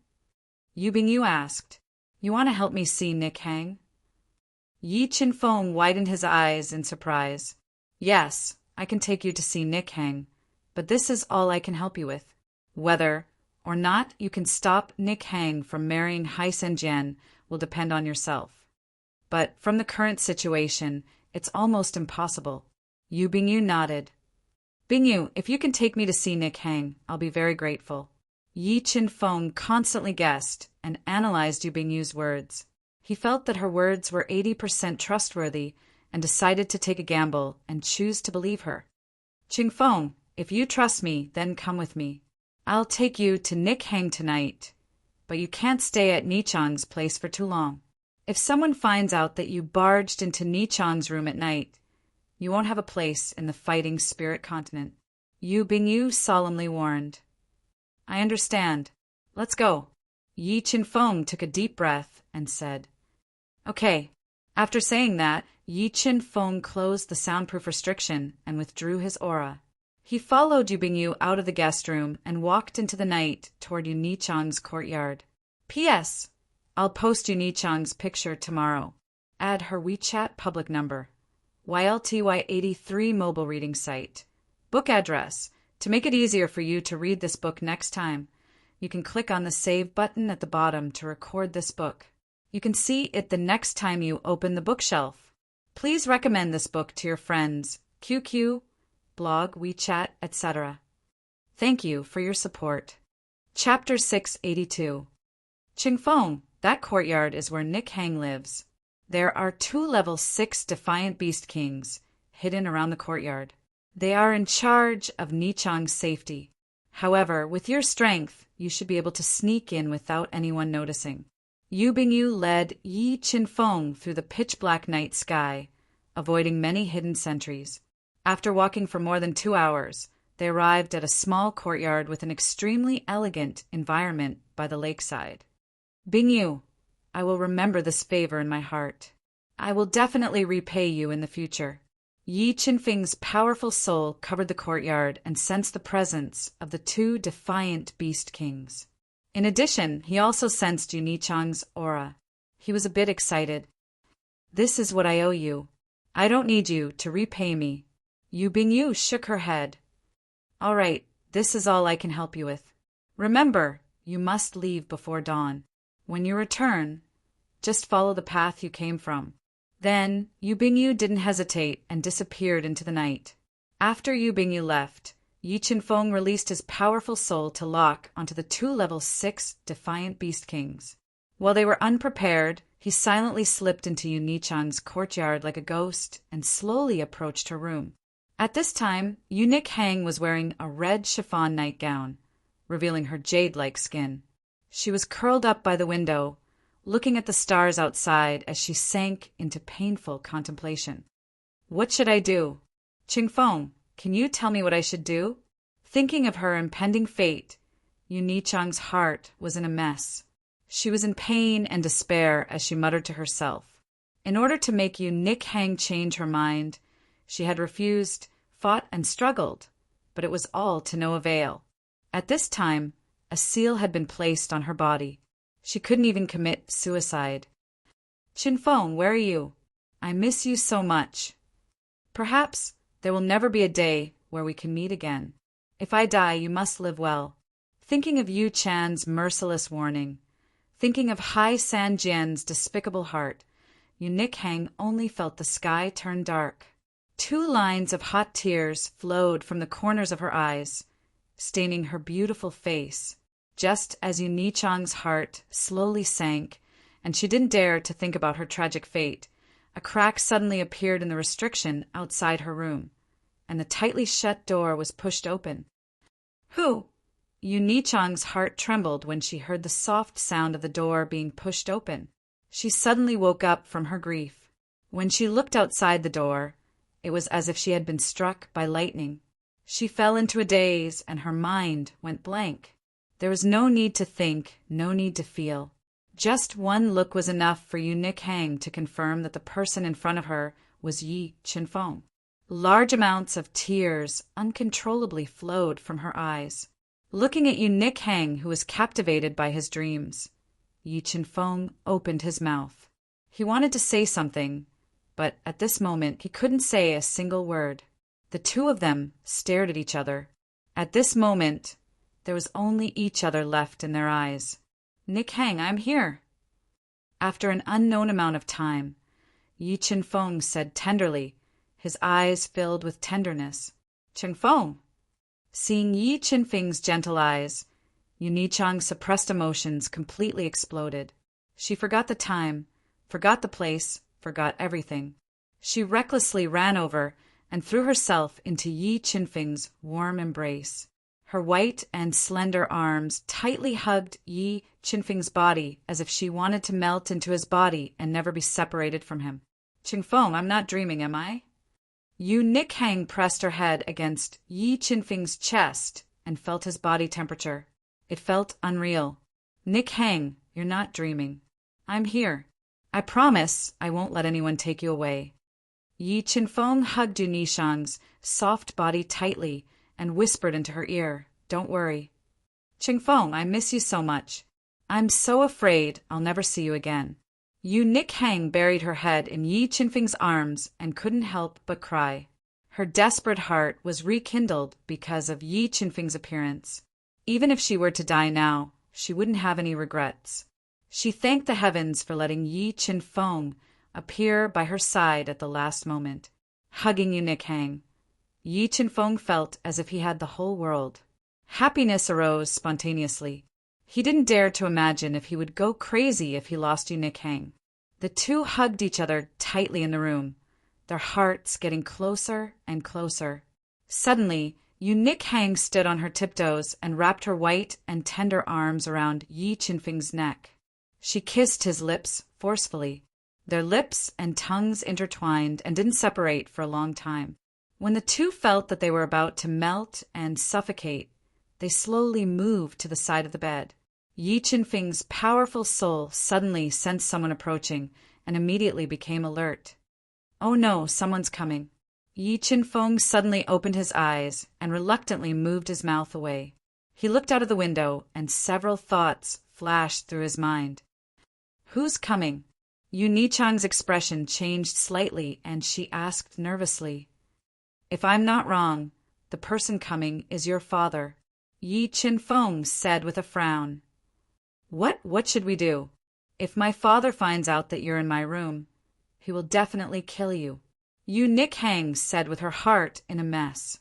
Yu Bingyu asked, You want to help me see Nick Hang? Yi Qinfeng widened his eyes in surprise. Yes, I can take you to see Nick Hang, but this is all I can help you with. Whether or not you can stop Nick Hang from marrying Hai Senjian will depend on yourself. But from the current situation, it's almost impossible. Yu Bingyu nodded. Bingyu, if you can take me to see Nick Hang, I'll be very grateful. Yi Qinfeng constantly guessed and analyzed Yu Bingyu's words. He felt that her words were 80% trustworthy and decided to take a gamble and choose to believe her. Qingfeng, if you trust me, then come with me. I'll take you to Nick Hang tonight, but you can't stay at Nichang's place for too long. If someone finds out that you barged into Nichang's room at night, you won't have a place in the fighting spirit continent. Yu Bingyu solemnly warned. I understand. Let's go. Yi Qinfeng took a deep breath and said, Okay. After saying that, Yi Qinfeng closed the soundproof restriction and withdrew his aura. He followed Yu Bingyu out of the guest room and walked into the night toward Yu Nichang's courtyard. P.S. I'll post Yu Nichang's picture tomorrow. Add her WeChat public number. YLTY83 mobile reading site. Book address. To make it easier for you to read this book next time, you can click on the Save button at the bottom to record this book. You can see it the next time you open the bookshelf. Please recommend this book to your friends, QQ, blog, WeChat, etc. Thank you for your support. Chapter 682. Qingfeng, that courtyard is where Nick Hang lives. There are 2 level 6 Defiant Beast Kings hidden around the courtyard. They are in charge of Nichang's safety. However, with your strength, you should be able to sneak in without anyone noticing. Yu Bingyu led Yi Qinfeng through the pitch-black night sky, avoiding many hidden sentries. After walking for more than 2 hours, they arrived at a small courtyard with an extremely elegant environment by the lakeside. Bingyu, I will remember this favor in my heart. I will definitely repay you in the future. Yi Qinfeng's powerful soul covered the courtyard and sensed the presence of the two defiant beast kings. In addition, he also sensed Yu Nichang's aura. He was a bit excited. This is what I owe you. I don't need you to repay me. Yu Bingyu shook her head. All right, this is all I can help you with. Remember, you must leave before dawn. When you return, just follow the path you came from. Then, Yu Bingyu didn't hesitate and disappeared into the night. After Yu Bingyu left, Yi Qinfeng released his powerful soul to lock onto the two level 6 defiant beast kings. While they were unprepared, he silently slipped into Yu Nichang's courtyard like a ghost and slowly approached her room. At this time, Yu Nichang was wearing a red chiffon nightgown, revealing her jade-like skin. She was curled up by the window, looking at the stars outside as she sank into painful contemplation. What should I do? Qingfeng, can you tell me what I should do? Thinking of her impending fate, Yu Nichang's heart was in a mess. She was in pain and despair as she muttered to herself. In order to make Yu Nichang change her mind, she had refused, fought and struggled, but it was all to no avail. At this time, a seal had been placed on her body. She couldn't even commit suicide. Qinfeng, where are you? I miss you so much. Perhaps there will never be a day where we can meet again. If I die, you must live well. Thinking of Yu Chan's merciless warning, thinking of Hai San Jian's despicable heart, Yu Nichang only felt the sky turn dark. 2 lines of hot tears flowed from the corners of her eyes, staining her beautiful face. Just as Yu Nichang's heart slowly sank, and she didn't dare to think about her tragic fate, a crack suddenly appeared in the restriction outside her room, and the tightly shut door was pushed open. Who? Yu Nichang's heart trembled when she heard the soft sound of the door being pushed open. She suddenly woke up from her grief. When she looked outside the door, it was as if she had been struck by lightning. She fell into a daze, and her mind went blank. There was no need to think, no need to feel. Just one look was enough for Yu Nichang to confirm that the person in front of her was Yi Qinfeng. Large amounts of tears uncontrollably flowed from her eyes. Looking at Yu Nichang, who was captivated by his dreams, Yi Qinfeng opened his mouth. He wanted to say something, but at this moment he couldn't say a single word. The two of them stared at each other. At this moment, there was only each other left in their eyes. Nichang, I'm here. After an unknown amount of time, Yi Qinfeng said tenderly, his eyes filled with tenderness. Qingfeng. Seeing Yi Qinfeng's gentle eyes, Yu Nichang's suppressed emotions completely exploded. She forgot the time, forgot the place, forgot everything. She recklessly ran over and threw herself into Yi Qinfeng's warm embrace. Her white and slender arms tightly hugged Yi Qinfeng's body as if she wanted to melt into his body and never be separated from him. Qingfeng, I'm not dreaming, am I? Yu Nichang pressed her head against Yi Qinfeng's chest and felt his body temperature. It felt unreal. Nichang, you're not dreaming. I'm here. I promise I won't let anyone take you away. Yi Qinfeng hugged Yu Nichang's soft body tightly and whispered into her ear, Don't worry. Qingfeng, I miss you so much. I'm so afraid I'll never see you again. Yu Nichang buried her head in Yi Qinfeng's arms and couldn't help but cry. Her desperate heart was rekindled because of Yi Qinfeng's appearance. Even if she were to die now, she wouldn't have any regrets. She thanked the heavens for letting Yi Qinfeng appear by her side at the last moment. Hugging Yu Nichang, Yi Qinfeng felt as if he had the whole world. Happiness arose spontaneously. He didn't dare to imagine if he would go crazy if he lost Yu Nichang. The two hugged each other tightly in the room, their hearts getting closer and closer. Suddenly, Yu Nichang stood on her tiptoes and wrapped her white and tender arms around Yi Qinfeng's neck. She kissed his lips forcefully. Their lips and tongues intertwined and didn't separate for a long time. When the two felt that they were about to melt and suffocate, they slowly moved to the side of the bed. Yi Qinfeng's powerful soul suddenly sensed someone approaching and immediately became alert. Oh no, someone's coming. Yi Qinfeng suddenly opened his eyes and reluctantly moved his mouth away. He looked out of the window and several thoughts flashed through his mind. Who's coming? Yu Nichang's expression changed slightly and she asked nervously. If I'm not wrong, the person coming is your father. Yi Qinfeng said with a frown. What should we do? If my father finds out that you're in my room, he will definitely kill you. Yu Nichang said with her heart in a mess.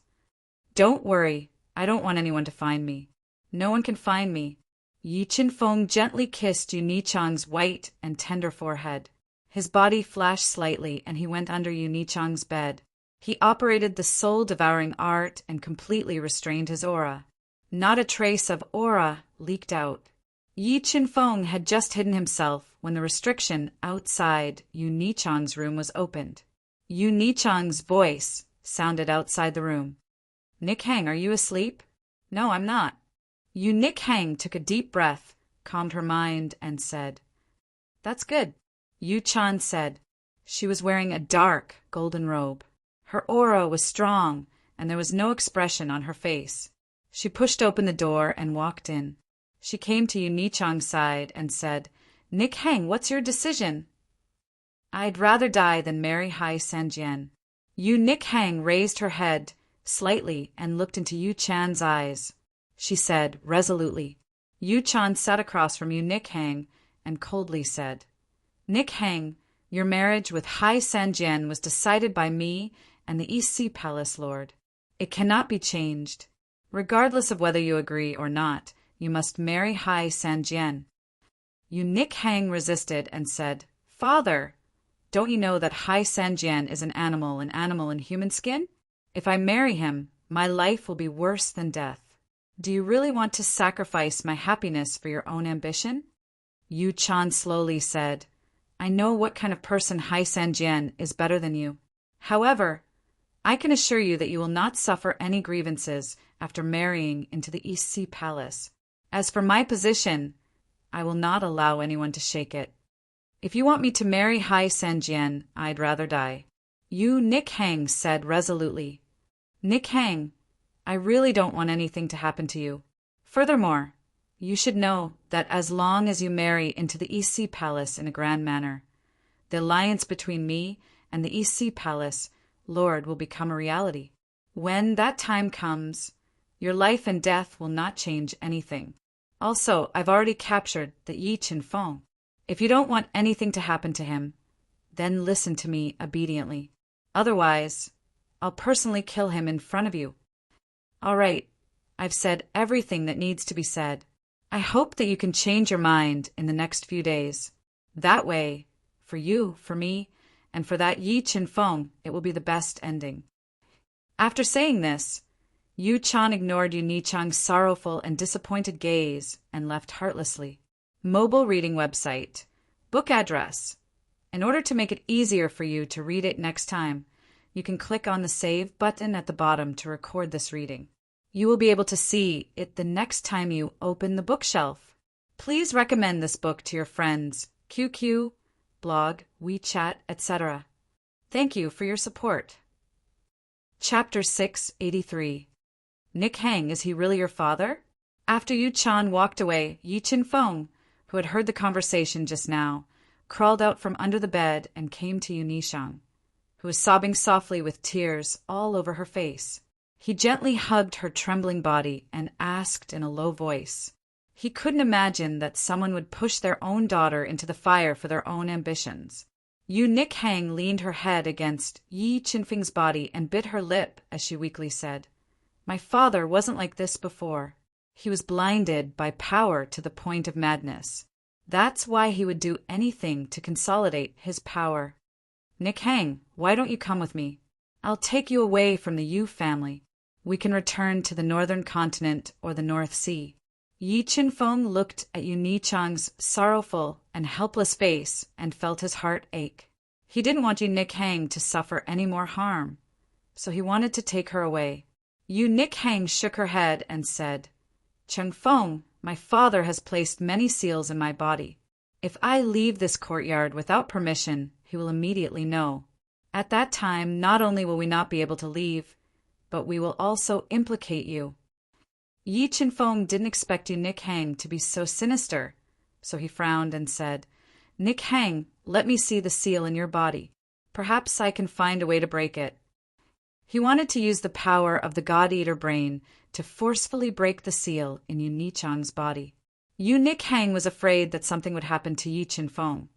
Don't worry, I don't want anyone to find me. No one can find me. Yi Qinfeng gently kissed Yu Nichang's white and tender forehead. His body flashed slightly and he went under Yu Nichang's bed. He operated the soul-devouring art and completely restrained his aura. Not a trace of aura leaked out. Yi Qinfeng had just hidden himself when the restriction outside Yu Nichang's room was opened. Yu Nichang's voice sounded outside the room. Nichang, are you asleep? No, I'm not. Yu Nichang took a deep breath, calmed her mind, and said, That's good. Yu Chan said. She was wearing a dark, golden robe. Her aura was strong, and there was no expression on her face. She pushed open the door and walked in. She came to Yu Nichang's side and said, Nichang, what's your decision? I'd rather die than marry Hai Sanjian. Yu Nichang raised her head slightly and looked into Yu Chan's eyes. She said resolutely. Yu Chan sat across from Yu Nichang and coldly said, Nichang, your marriage with Hai Sanjian was decided by me and the East Sea Palace Lord. It cannot be changed. Regardless of whether you agree or not, you must marry Hai Sanjian. Yu Nichang resisted and said, Father, don't you know that Hai Sanjian is an animal in human skin? If I marry him, my life will be worse than death. Do you really want to sacrifice my happiness for your own ambition? Yu Chan slowly said, I know what kind of person Hai Sanjian is better than you. However, I can assure you that you will not suffer any grievances after marrying into the East Sea Palace. As for my position, I will not allow anyone to shake it. If you want me to marry Hai Sanjian, I'd rather die. Yu Nichang said resolutely. Nichang, I really don't want anything to happen to you. Furthermore, you should know that as long as you marry into the East Sea Palace in a grand manner, the alliance between me and the East Sea Palace Lord will become a reality. When that time comes, your life and death will not change anything. Also, I've already captured the Yi Qinfeng. If you don't want anything to happen to him, then listen to me obediently. Otherwise, I'll personally kill him in front of you. All right, I've said everything that needs to be said. I hope that you can change your mind in the next few days. That way, for you, for me, and for that Yi Qinfeng, it will be the best ending. After saying this, Yu Chan ignored Yu Nichang's sorrowful and disappointed gaze and left heartlessly. Mobile reading website. Book address. In order to make it easier for you to read it next time, you can click on the Save button at the bottom to record this reading. You will be able to see it the next time you open the bookshelf. Please recommend this book to your friends, QQ, blog, WeChat, etc. Thank you for your support. Chapter 683. Nichang, is he really your father? After Yu Chan walked away, Yi Qinfeng, who had heard the conversation just now, crawled out from under the bed and came to Yu Nichang, who was sobbing softly with tears all over her face. He gently hugged her trembling body and asked in a low voice. He couldn't imagine that someone would push their own daughter into the fire for their own ambitions. Yu Nichang leaned her head against Yi Qinfeng's body and bit her lip as she weakly said, My father wasn't like this before. He was blinded by power to the point of madness. That's why he would do anything to consolidate his power. Nichang, why don't you come with me? I'll take you away from the Yu family. We can return to the northern continent or the North Sea. Yi Qinfeng looked at Yu Nichang's sorrowful and helpless face and felt his heart ache. He didn't want Yu Nichang to suffer any more harm, so he wanted to take her away. Yu Nichang shook her head and said, Chengfeng, My father has placed many seals in my body. If I leave this courtyard without permission, he will immediately know. At that time, not only will we not be able to leave, but we will also implicate you. Yi Chinfeng didn't expect you, Nick Hang, to be so sinister, so he frowned and said, Nick Hang, let me see the seal in your body. Perhaps I can find a way to break it. He wanted to use the power of the God-Eater brain to forcefully break the seal in Yu Nichang's body. Yu Nick Hang was afraid that something would happen to Yi Chinfeng,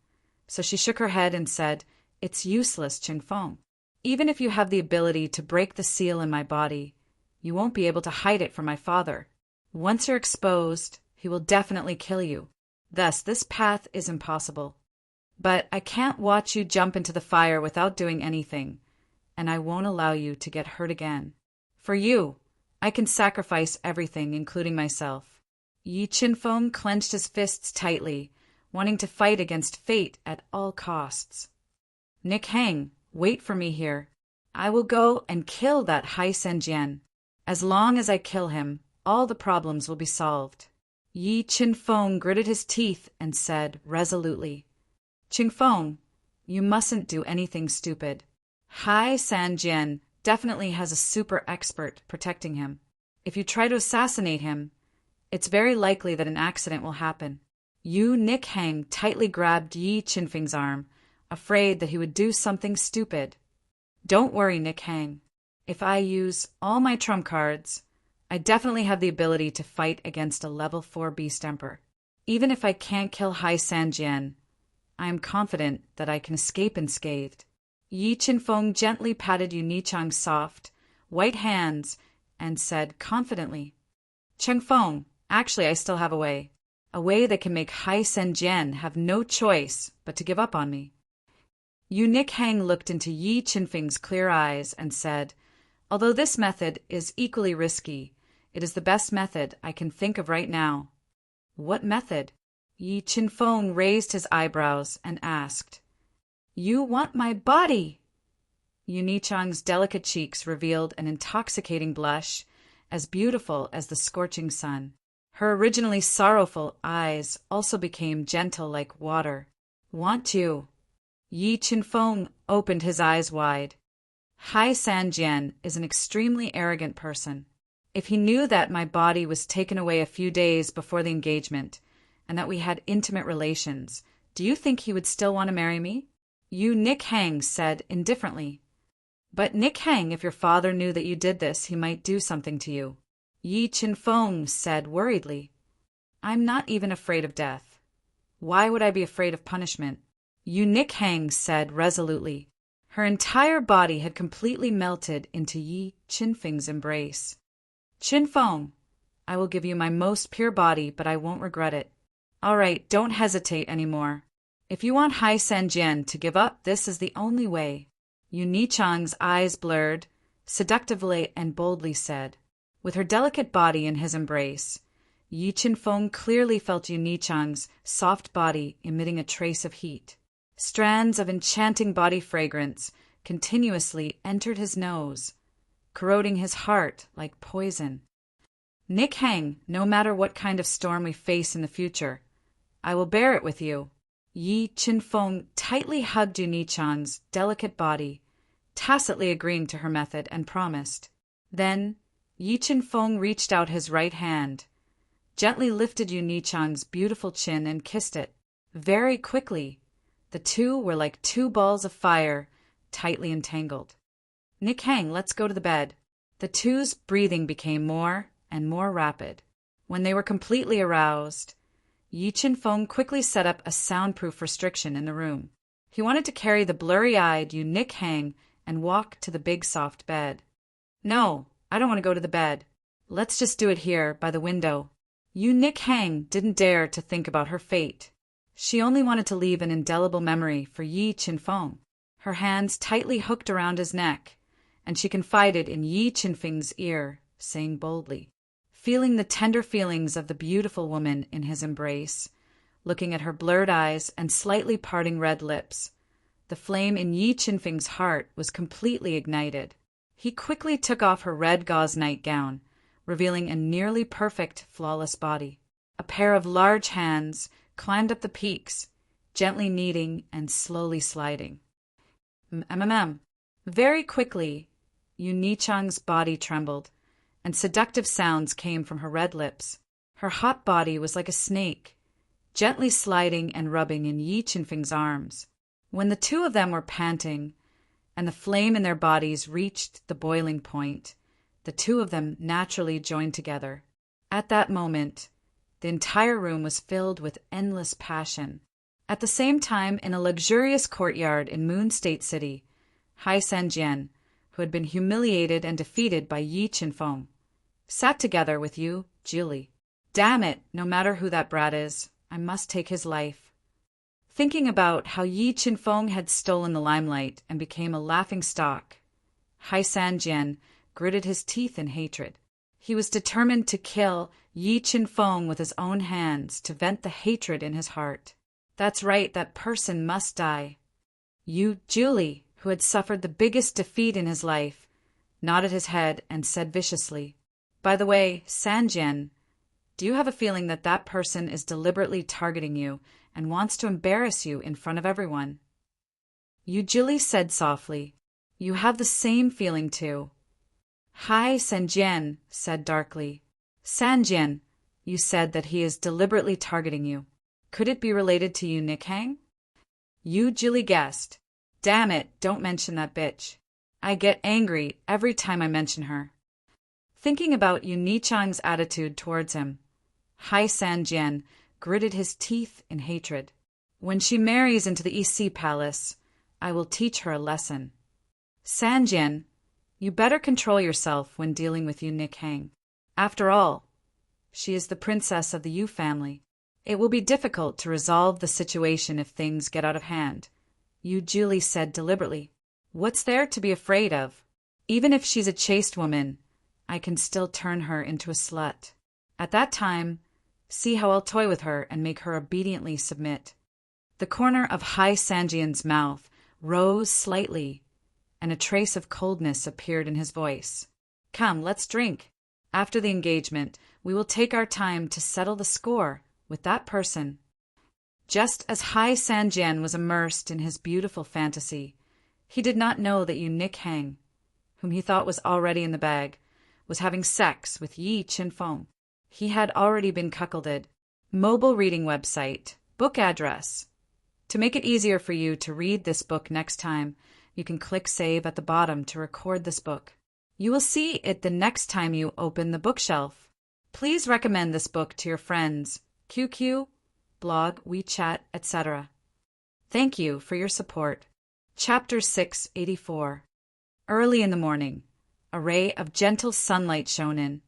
so she shook her head and said, It's useless, Chinfeng. Even if you have the ability to break the seal in my body, you won't be able to hide it from my father. Once you're exposed, he will definitely kill you. Thus, this path is impossible. But I can't watch you jump into the fire without doing anything, and I won't allow you to get hurt again. For you, I can sacrifice everything, including myself. Yi Chinfeng clenched his fists tightly, wanting to fight against fate at all costs. Nick Hang, wait for me here. I will go and kill that Hai Senjian. As long as I kill him, all the problems will be solved. Yi Chinfeng gritted his teeth and said resolutely, Chinfeng, you mustn't do anything stupid. Hai Sanjian definitely has a super expert protecting him. If you try to assassinate him, it's very likely that an accident will happen. Yu Nick Hang tightly grabbed Yi Chinfeng's arm, afraid that he would do something stupid. Don't worry, Nick Hang. If I use all my trump cards, I definitely have the ability to fight against a level 4 Beast Emperor. Even if I can't kill Hai Sanjian, I am confident that I can escape unscathed. Yi Chinfeng gently patted Yu Nichang's soft, white hands and said confidently, Chenfeng, actually I still have a way that can make Hai Senjian have no choice but to give up on me. Yu Nick Hang looked into Yi Chinfeng's clear eyes and said, Although this method is equally risky, it is the best method I can think of right now. What method? Yi Chinfeng raised his eyebrows and asked, You want my body? Yu Nichang's delicate cheeks revealed an intoxicating blush, as beautiful as the scorching sun. Her originally sorrowful eyes also became gentle like water. Want you? Yi Chinfeng opened his eyes wide. Hai Sanjian is an extremely arrogant person. If he knew that my body was taken away a few days before the engagement, and that we had intimate relations, do you think he would still want to marry me? Yu Nick Hang said indifferently. But Nick Hang, if your father knew that you did this, he might do something to you. Yi Chinfeng said worriedly. I'm not even afraid of death. Why would I be afraid of punishment? Yu Nick Hang said resolutely. Her entire body had completely melted into Yi Chinfeng's embrace. Chinfeng, I will give you my most pure body, but I won't regret it. All right, don't hesitate anymore. If you want Hai Sanjian to give up, this is the only way. Yu Nichang's eyes blurred, seductively and boldly said. With her delicate body in his embrace, Yi Chinfeng clearly felt Yu Nichang's soft body emitting a trace of heat. Strands of enchanting body fragrance continuously entered his nose, corroding his heart like poison. Nick Hang, no matter what kind of storm we face in the future, I will bear it with you. Yi Chinfeng tightly hugged Yu Nichang's delicate body, tacitly agreeing to her method, and promised. Then Yi Chinfeng reached out his right hand, gently lifted Yu Nichang's beautiful chin and kissed it. Very quickly, the two were like two balls of fire, tightly entangled. Nick Hang, let's go to the bed. The two's breathing became more and more rapid. When they were completely aroused, Yi Chinfeng quickly set up a soundproof restriction in the room. He wanted to carry the blurry-eyed Yu Nick Hang and walk to the big soft bed. No, I don't want to go to the bed. Let's just do it here, by the window. Yu Nick Hang didn't dare to think about her fate. She only wanted to leave an indelible memory for Yi Chinfeng. Her hands tightly hooked around his neck, and she confided in Yi Chinfeng's ear, saying boldly, feeling the tender feelings of the beautiful woman in his embrace, looking at her blurred eyes and slightly parting red lips. The flame in Yi Chinfeng's heart was completely ignited. He quickly took off her red gauze nightgown, revealing a nearly perfect, flawless body. A pair of large hands climbed up the peaks, gently kneading and slowly sliding. Mm. Very quickly, Yu Nichang's body trembled, and seductive sounds came from her red lips. Her hot body was like a snake, gently sliding and rubbing in Yi Qinfeng's arms. When the two of them were panting, and the flame in their bodies reached the boiling point, the two of them naturally joined together. At that moment, the entire room was filled with endless passion. At the same time, in a luxurious courtyard in Moon State City, Hai Sanjian, who had been humiliated and defeated by Yi Qinfeng, sat together with Yu Jili. Damn it, no matter who that brat is, I must take his life. Thinking about how Yi Qinfeng had stolen the limelight and became a laughingstock, Hai Sanjian gritted his teeth in hatred. He was determined to kill Yi Qinfeng with his own hands to vent the hatred in his heart. That's right, that person must die. Yu Jili, who had suffered the biggest defeat in his life, nodded his head and said viciously, "By the way, Sanjian, do you have a feeling that that person is deliberately targeting you and wants to embarrass you in front of everyone?" Yu Jili said softly, "You have the same feeling too." Hai Sanjian said darkly, "Sanjian, you said that he is deliberately targeting you. Could it be related to Yu Nikhang?" Yu Jili guessed. "Damn it, don't mention that bitch. I get angry every time I mention her." Thinking about Yu Nichang's attitude towards him, Hai Sanjian gritted his teeth in hatred. "When she marries into the EC Palace, I will teach her a lesson. Sanjian, you better control yourself when dealing with Yu Nikhang. After all, she is the princess of the Yu family. It will be difficult to resolve the situation if things get out of hand," Yu Jili said deliberately. "What's there to be afraid of? Even if she's a chaste woman, I can still turn her into a slut. At that time, see how I'll toy with her and make her obediently submit." The corner of Hai Sanjian's mouth rose slightly, and a trace of coldness appeared in his voice. "Come, let's drink. After the engagement, we will take our time to settle the score with that person." Just as Hai Sanjian was immersed in his beautiful fantasy, he did not know that Yu Nikhang, whom he thought was already in the bag, was having sex with Yi Qinfeng. He had already been cuckolded. Mobile reading website, book address. To make it easier for you to read this book next time, you can click save at the bottom to record this book. You will see it the next time you open the bookshelf. Please recommend this book to your friends, QQ, blog, WeChat, etc. Thank you for your support. Chapter 684. Early in the morning, a ray of gentle sunlight shone in,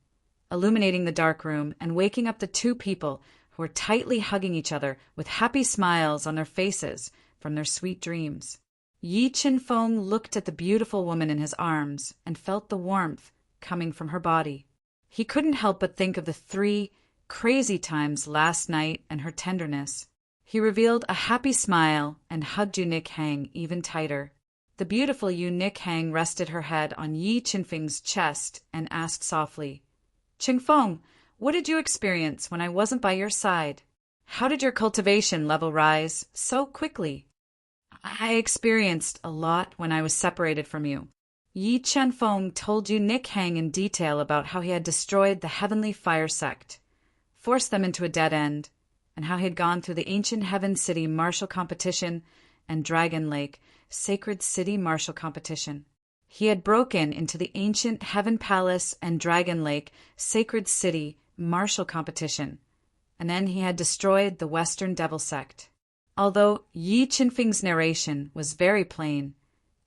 illuminating the dark room and waking up the two people who were tightly hugging each other with happy smiles on their faces from their sweet dreams. Yi Qinfeng looked at the beautiful woman in his arms and felt the warmth coming from her body. He couldn't help but think of the 3 crazy times last night and her tenderness. He revealed a happy smile and hugged Yu Nikhang even tighter. The beautiful Yu Nikhang rested her head on Yi Qinfeng's chest and asked softly, "Qinfeng, what did you experience when I wasn't by your side? How did your cultivation level rise so quickly?" "I experienced a lot when I was separated from you." Yi Qinfeng told Yu Nikhang in detail about how he had destroyed the Heavenly Fire Sect, forced them into a dead end, and how he had gone through the Ancient Heaven City Martial Competition and Dragon Lake Sacred City Martial Competition. He had broken into the Ancient Heaven Palace and Dragon Lake Sacred City Martial Competition, and then he had destroyed the Western Devil Sect. Although Yi Qinfeng's narration was very plain,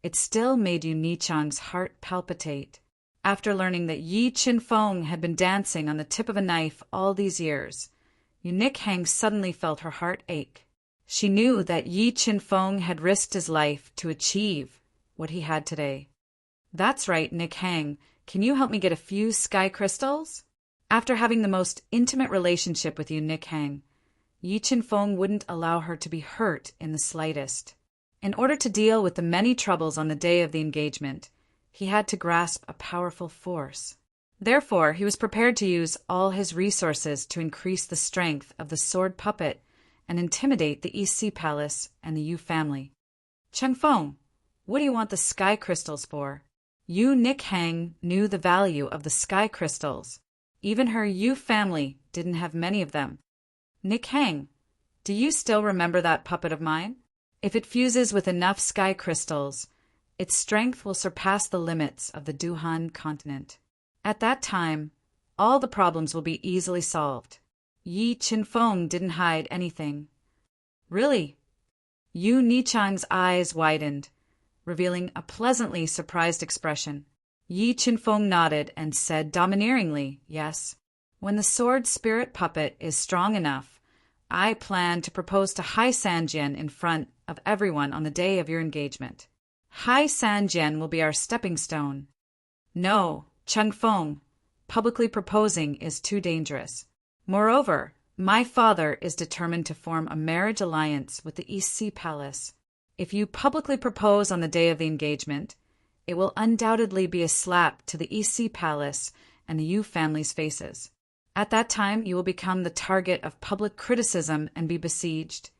it still made Yu Nichang's heart palpitate. After learning that Yi Qinfeng had been dancing on the tip of a knife all these years, Yu Nikhang suddenly felt her heart ache. She knew that Yi Qinfeng had risked his life to achieve what he had today. "That's right, Nikhang. Can you help me get a few sky crystals?" After having the most intimate relationship with Yu Nikhang, Yi Qinfeng wouldn't allow her to be hurt in the slightest. In order to deal with the many troubles on the day of the engagement, he had to grasp a powerful force. Therefore, he was prepared to use all his resources to increase the strength of the sword puppet and intimidate the East Sea Palace and the Yu family. Cheng Feng, what do you want the sky crystals for? Yu Nikhang knew the value of the sky crystals. Even her Yu family didn't have many of them. Nikhang, do you still remember that puppet of mine? If it fuses with enough sky crystals, its strength will surpass the limits of the Duhan continent. At that time, all the problems will be easily solved. Yi Qinfeng didn't hide anything. Really? Yu Nichang's eyes widened, revealing a pleasantly surprised expression. Yi Qinfeng nodded and said domineeringly, yes. When the sword spirit puppet is strong enough, I plan to propose to Hai Sanjian in front of everyone on the day of your engagement. Hai Sanjian will be our stepping stone. No, Cheng Feng, publicly proposing is too dangerous. Moreover, my father is determined to form a marriage alliance with the East Sea Palace. If you publicly propose on the day of the engagement, it will undoubtedly be a slap to the East Sea Palace and the Yu family's faces. At that time, you will become the target of public criticism and be besieged.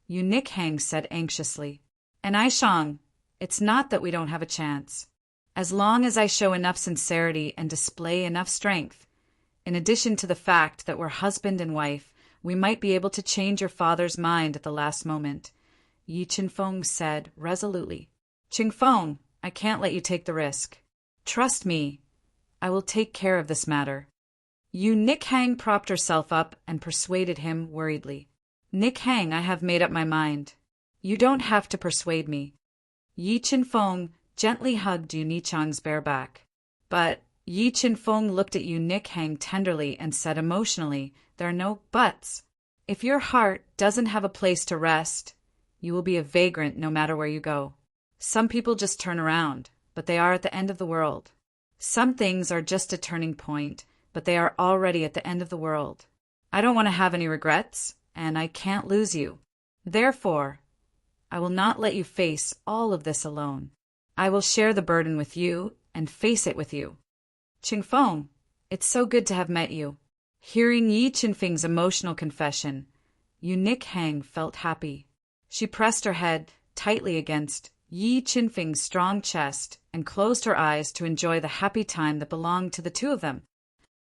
Yu Nikhang said anxiously. And Aishang, it's not that we don't have a chance. As long as I show enough sincerity and display enough strength, in addition to the fact that we're husband and wife, we might be able to change your father's mind at the last moment, Yi Qinfeng said resolutely. Qingfeng, I can't let you take the risk. Trust me, I will take care of this matter. Yu Nikhang propped herself up and persuaded him worriedly. Nikhang, I have made up my mind. You don't have to persuade me. Yi Qinfeng gently hugged Yu Nichang's bare back. But Yi Qinfeng looked at Yu Nikhang tenderly and said emotionally, there are no buts. If your heart doesn't have a place to rest, you will be a vagrant no matter where you go. Some people just turn around, but they are at the end of the world. Some things are just a turning point, but they are already at the end of the world. I don't want to have any regrets, and I can't lose you. Therefore, I will not let you face all of this alone. I will share the burden with you and face it with you. Qingfeng, it's so good to have met you. Hearing Yi Qinfeng's emotional confession, Yu Nikhang felt happy. She pressed her head tightly against Yi Qinfeng's strong chest and closed her eyes to enjoy the happy time that belonged to the two of them.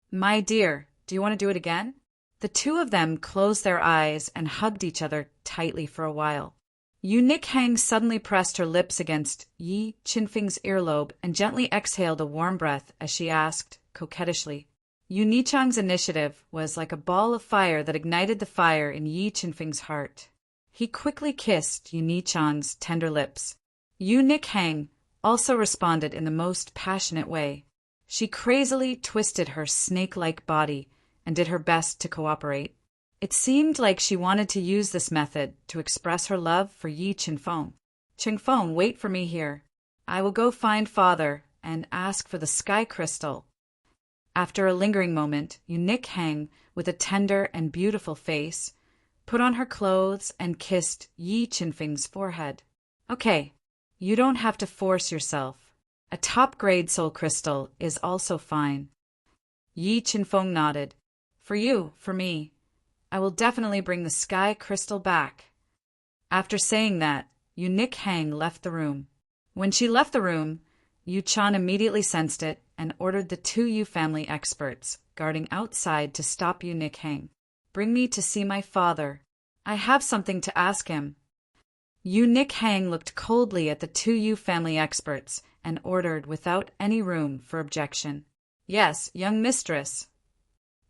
My dear, do you want to do it again? The two of them closed their eyes and hugged each other tightly for a while. Yu Nikhang suddenly pressed her lips against Yi Qinfeng's earlobe and gently exhaled a warm breath as she asked, coquettishly. Yu Nichang's initiative was like a ball of fire that ignited the fire in Yi Qinfeng's heart. He quickly kissed Yu Nichang's tender lips. Yu Nikhang also responded in the most passionate way. She crazily twisted her snake-like body and did her best to cooperate. It seemed like she wanted to use this method to express her love for Yi Qinfeng. Qingfeng, wait for me here. I will go find father and ask for the sky crystal. After a lingering moment, Yu Nikhang, with a tender and beautiful face, put on her clothes and kissed Yi Qinfeng's forehead. Okay, you don't have to force yourself. A top-grade soul crystal is also fine. Yi Qinfeng nodded. For you, for me, I will definitely bring the sky crystal back. After saying that, Yu Nikhang left the room. When she left the room, Yu Chan immediately sensed it and ordered the two Yu family experts guarding outside to stop Yu Nikhang. Bring me to see my father. I have something to ask him. Yu Nikhang looked coldly at the two Yu family experts and ordered without any room for objection. Yes, young mistress.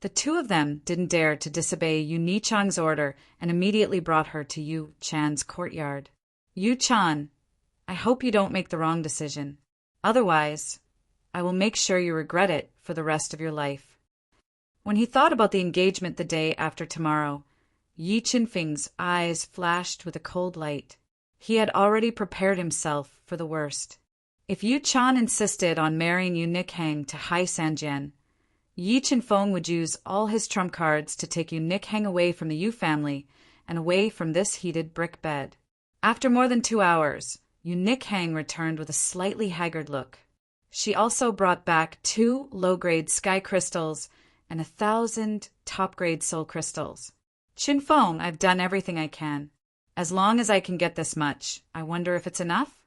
The two of them didn't dare to disobey Yu Nichang's order and immediately brought her to Yu Chan's courtyard. Yu Chan, I hope you don't make the wrong decision. Otherwise, I will make sure you regret it for the rest of your life. When he thought about the engagement the day after tomorrow, Yi Qinfeng's eyes flashed with a cold light. He had already prepared himself for the worst. If Yu Chan insisted on marrying Yu Nikhang to Hai Sanjian, Yi Qinfeng would use all his trump cards to take Yu Nikhang away from the Yu family and away from this heated brick bed. After more than 2 hours, Yu Nikhang returned with a slightly haggard look. She also brought back 2 low-grade sky crystals and 1,000 top-grade soul crystals. Chin Feng, I've done everything I can. As long as I can get this much, I wonder if it's enough?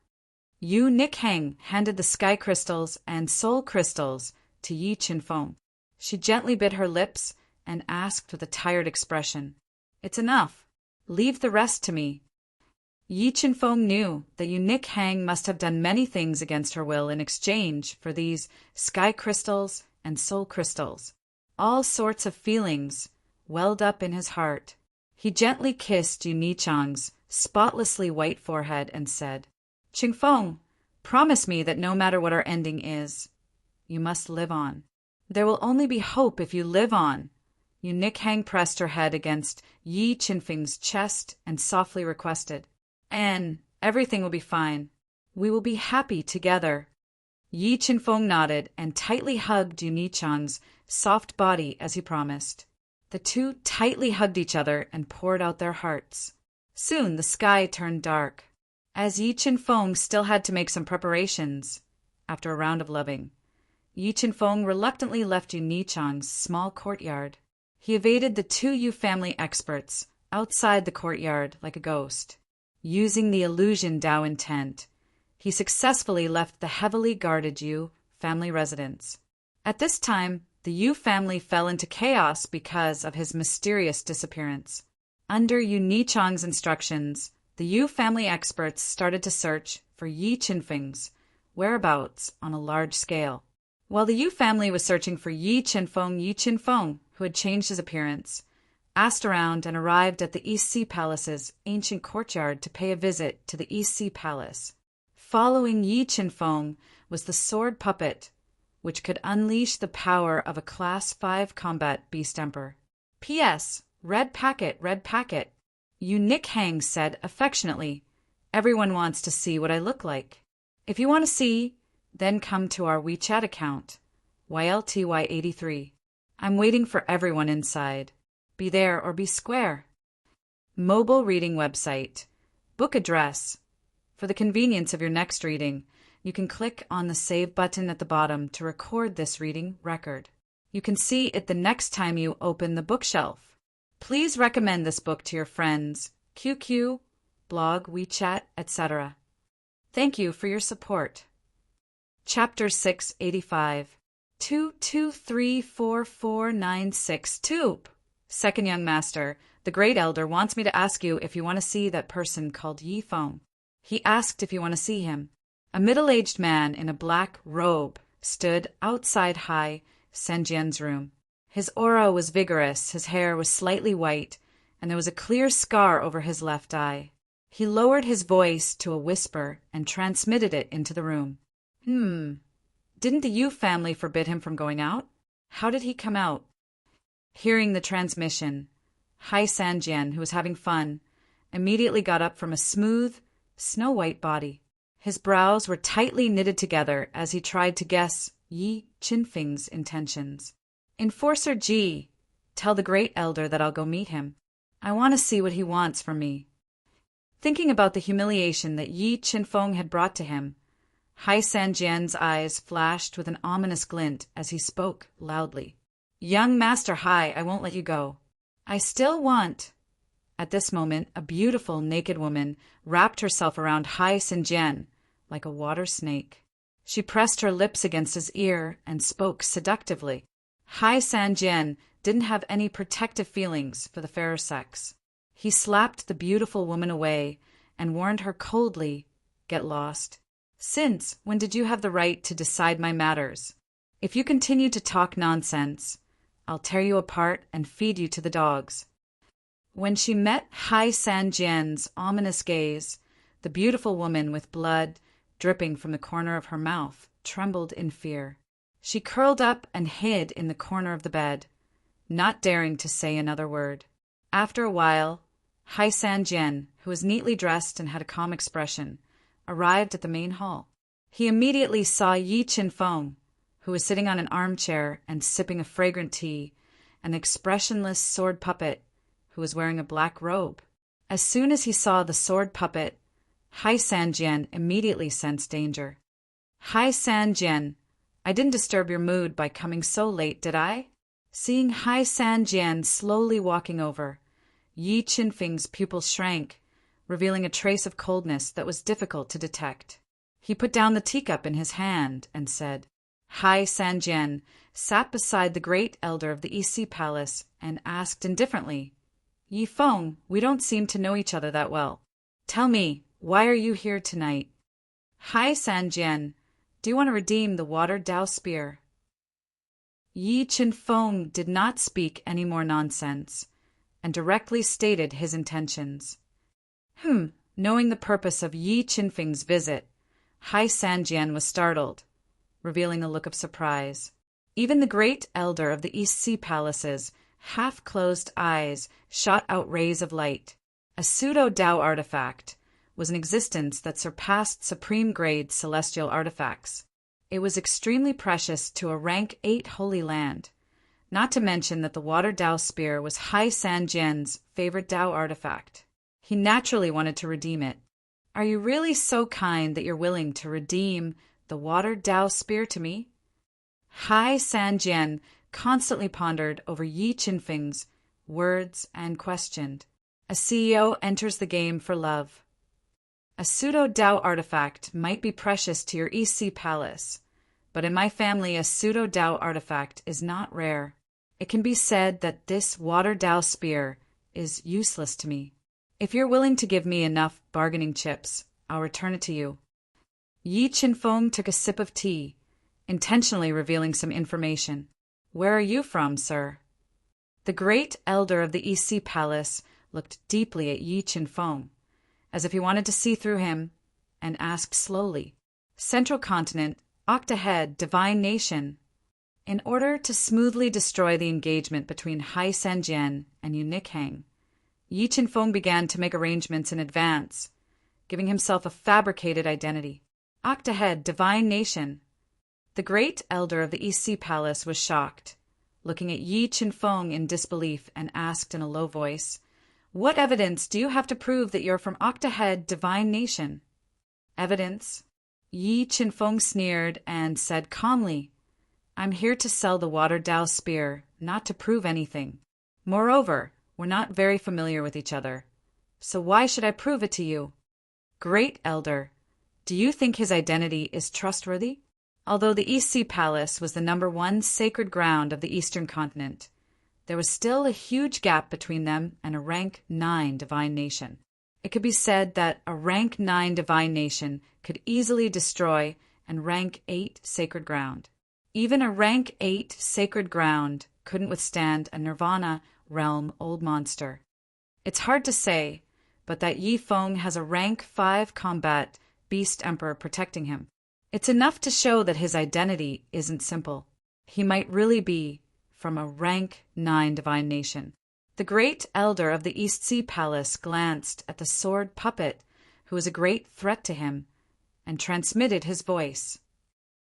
Yu Nikhang handed the sky crystals and soul crystals to Yi Chin Feng. She gently bit her lips and asked with a tired expression, "It's enough. Leave the rest to me." Yi Chin Feng knew that Yu Nikhang must have done many things against her will in exchange for these sky crystals and soul crystals. All sorts of feelings welled up in his heart. He gently kissed Yu Nichang's spotlessly white forehead and said, "Qing Feng, promise me that no matter what our ending is, you must live on. There will only be hope if you live on." Yu Nikhang pressed her head against Yi Chinfeng's chest and softly requested, "Anne, everything will be fine. We will be happy together." Yi Chinfeng nodded and tightly hugged Yu Nichang's soft body as he promised. The two tightly hugged each other and poured out their hearts. Soon the sky turned dark. As Yi Chinfeng still had to make some preparations after a round of loving, Yi Chinfeng reluctantly left Yu Nichang's small courtyard. He evaded the 2 Yu family experts outside the courtyard like a ghost. Using the illusion Dao intent, he successfully left the heavily guarded Yu family residence. At this time, the Yu family fell into chaos because of his mysterious disappearance. Under Yu Nichang's instructions, the Yu family experts started to search for Yi Chinfeng's whereabouts on a large scale. While the Yu family was searching for Yi Chinfeng, who had changed his appearance, asked around and arrived at the East Sea Palace's ancient courtyard to pay a visit to the East Sea Palace. Following Yi Chinfeng was the sword puppet, which could unleash the power of a Class 5 combat beast emperor. P.S. Red packet, red packet. Yu Nikhang said affectionately, "Everyone wants to see what I look like. If you want to see, then come to our WeChat account, YLTY83. I'm waiting for everyone inside. Be there or be square." Mobile reading website. Book address. For the convenience of your next reading, you can click on the Save button at the bottom to record this reading record. You can see it the next time you open the bookshelf. Please recommend this book to your friends, QQ, blog, WeChat, etc. Thank you for your support. Chapter 685. 2234496. Second young master, the great elder wants me to ask you if you want to see that person called Yi Feng. He asked if you want to see him. A middle-aged man in a black robe stood outside Hai Sanjian's room. His aura was vigorous, his hair was slightly white, and there was a clear scar over his left eye. He lowered his voice to a whisper and transmitted it into the room. Didn't the Yu family forbid him from going out? How did he come out? Hearing the transmission, Hai Sanjian, who was having fun, immediately got up from a smooth, snow-white body. His brows were tightly knitted together as he tried to guess Yi Chinfeng's intentions. "Enforcer Ji, tell the great elder that I'll go meet him. I want to see what he wants from me." Thinking about the humiliation that Yi Chinfeng had brought to him, Hai Sanjian's eyes flashed with an ominous glint as he spoke loudly. "Young Master Hai, I won't let you go. I still want—" At this moment, a beautiful naked woman wrapped herself around Hai Sanjian like a water snake. She pressed her lips against his ear and spoke seductively. Hai Sanjian didn't have any protective feelings for the fairer sex. He slapped the beautiful woman away and warned her coldly, "Get lost. Since when did you have the right to decide my matters? If you continue to talk nonsense, I'll tear you apart and feed you to the dogs." When she met Hai Sanjian's ominous gaze, the beautiful woman with blood dripping from the corner of her mouth trembled in fear. She curled up and hid in the corner of the bed, not daring to say another word. After a while, Hai Sanjian, who was neatly dressed and had a calm expression, arrived at the main hall. He immediately saw Yi Chinfeng, who was sitting on an armchair and sipping a fragrant tea, and the expressionless sword puppet, who was wearing a black robe. As soon as he saw the sword puppet, Hai Sanjian immediately sensed danger. Hi San Jian. I didn't disturb your mood by coming so late, did I? Seeing Hai San Jian slowly walking over, Yi Qinfeng's pupils shrank, revealing a trace of coldness that was difficult to detect. He put down the teacup in his hand and said, Hai San Jian sat beside the great elder of the East Sea Palace and asked indifferently, Yi Feng, we don't seem to know each other that well. Tell me, why are you here tonight? Hai San Jian, do you want to redeem the water Dao spear? Yi Qinfeng did not speak any more nonsense, and directly stated his intentions. Knowing the purpose of Yi Qinfeng's visit, Hai San Jian was startled, revealing a look of surprise. Even the great elder of the East Sea Palace's half-closed eyes shot out rays of light. A pseudo-Dao artifact was an existence that surpassed supreme-grade celestial artifacts. It was extremely precious to a rank 8 holy land, not to mention that the water Dao spear was Hai San Jian's favorite Dao artifact. He naturally wanted to redeem it. Are you really so kind that you're willing to redeem the water Dao spear to me? Hai San Jian constantly pondered over Yi Qinfeng's words and questioned. A CEO enters the game for love. A pseudo-Dao artifact might be precious to your East Sea Palace, but in my family a pseudo-Dao artifact is not rare. It can be said that this water Dao spear is useless to me. If you're willing to give me enough bargaining chips, I'll return it to you. Yi Qinfeng took a sip of tea, intentionally revealing some information. Where are you from, sir? The great elder of the East Sea Palace looked deeply at Yi Qinfeng, as if he wanted to see through him, and asked slowly, Central Continent, Octahead, Divine Nation. In order to smoothly destroy the engagement between Hai San Jian and Yu Nikhang, Yi Qinfeng began to make arrangements in advance, giving himself a fabricated identity. Octahead, Divine Nation. The great elder of the East Sea Palace was shocked, looking at Yi Qinfeng in disbelief, and asked in a low voice, What evidence do you have to prove that you're from Octahead, Divine Nation? Evidence? Yi Qinfeng sneered and said calmly, I'm here to sell the water Dao spear, not to prove anything. Moreover, we're not very familiar with each other, so why should I prove it to you? Great elder, do you think his identity is trustworthy? Although the East Sea Palace was the #1 sacred ground of the Eastern Continent, there was still a huge gap between them and a rank 9 divine nation. It could be said that a rank 9 divine nation could easily destroy a rank 8 sacred ground. Even a rank 8 sacred ground couldn't withstand a Nirvana realm old monster. It's hard to say, but that Yi Feng has a rank 5 combat beast emperor protecting him. It's enough to show that his identity isn't simple. He might really be from a rank 9 divine nation. The great elder of the East Sea Palace glanced at the sword puppet, who was a great threat to him, and transmitted his voice.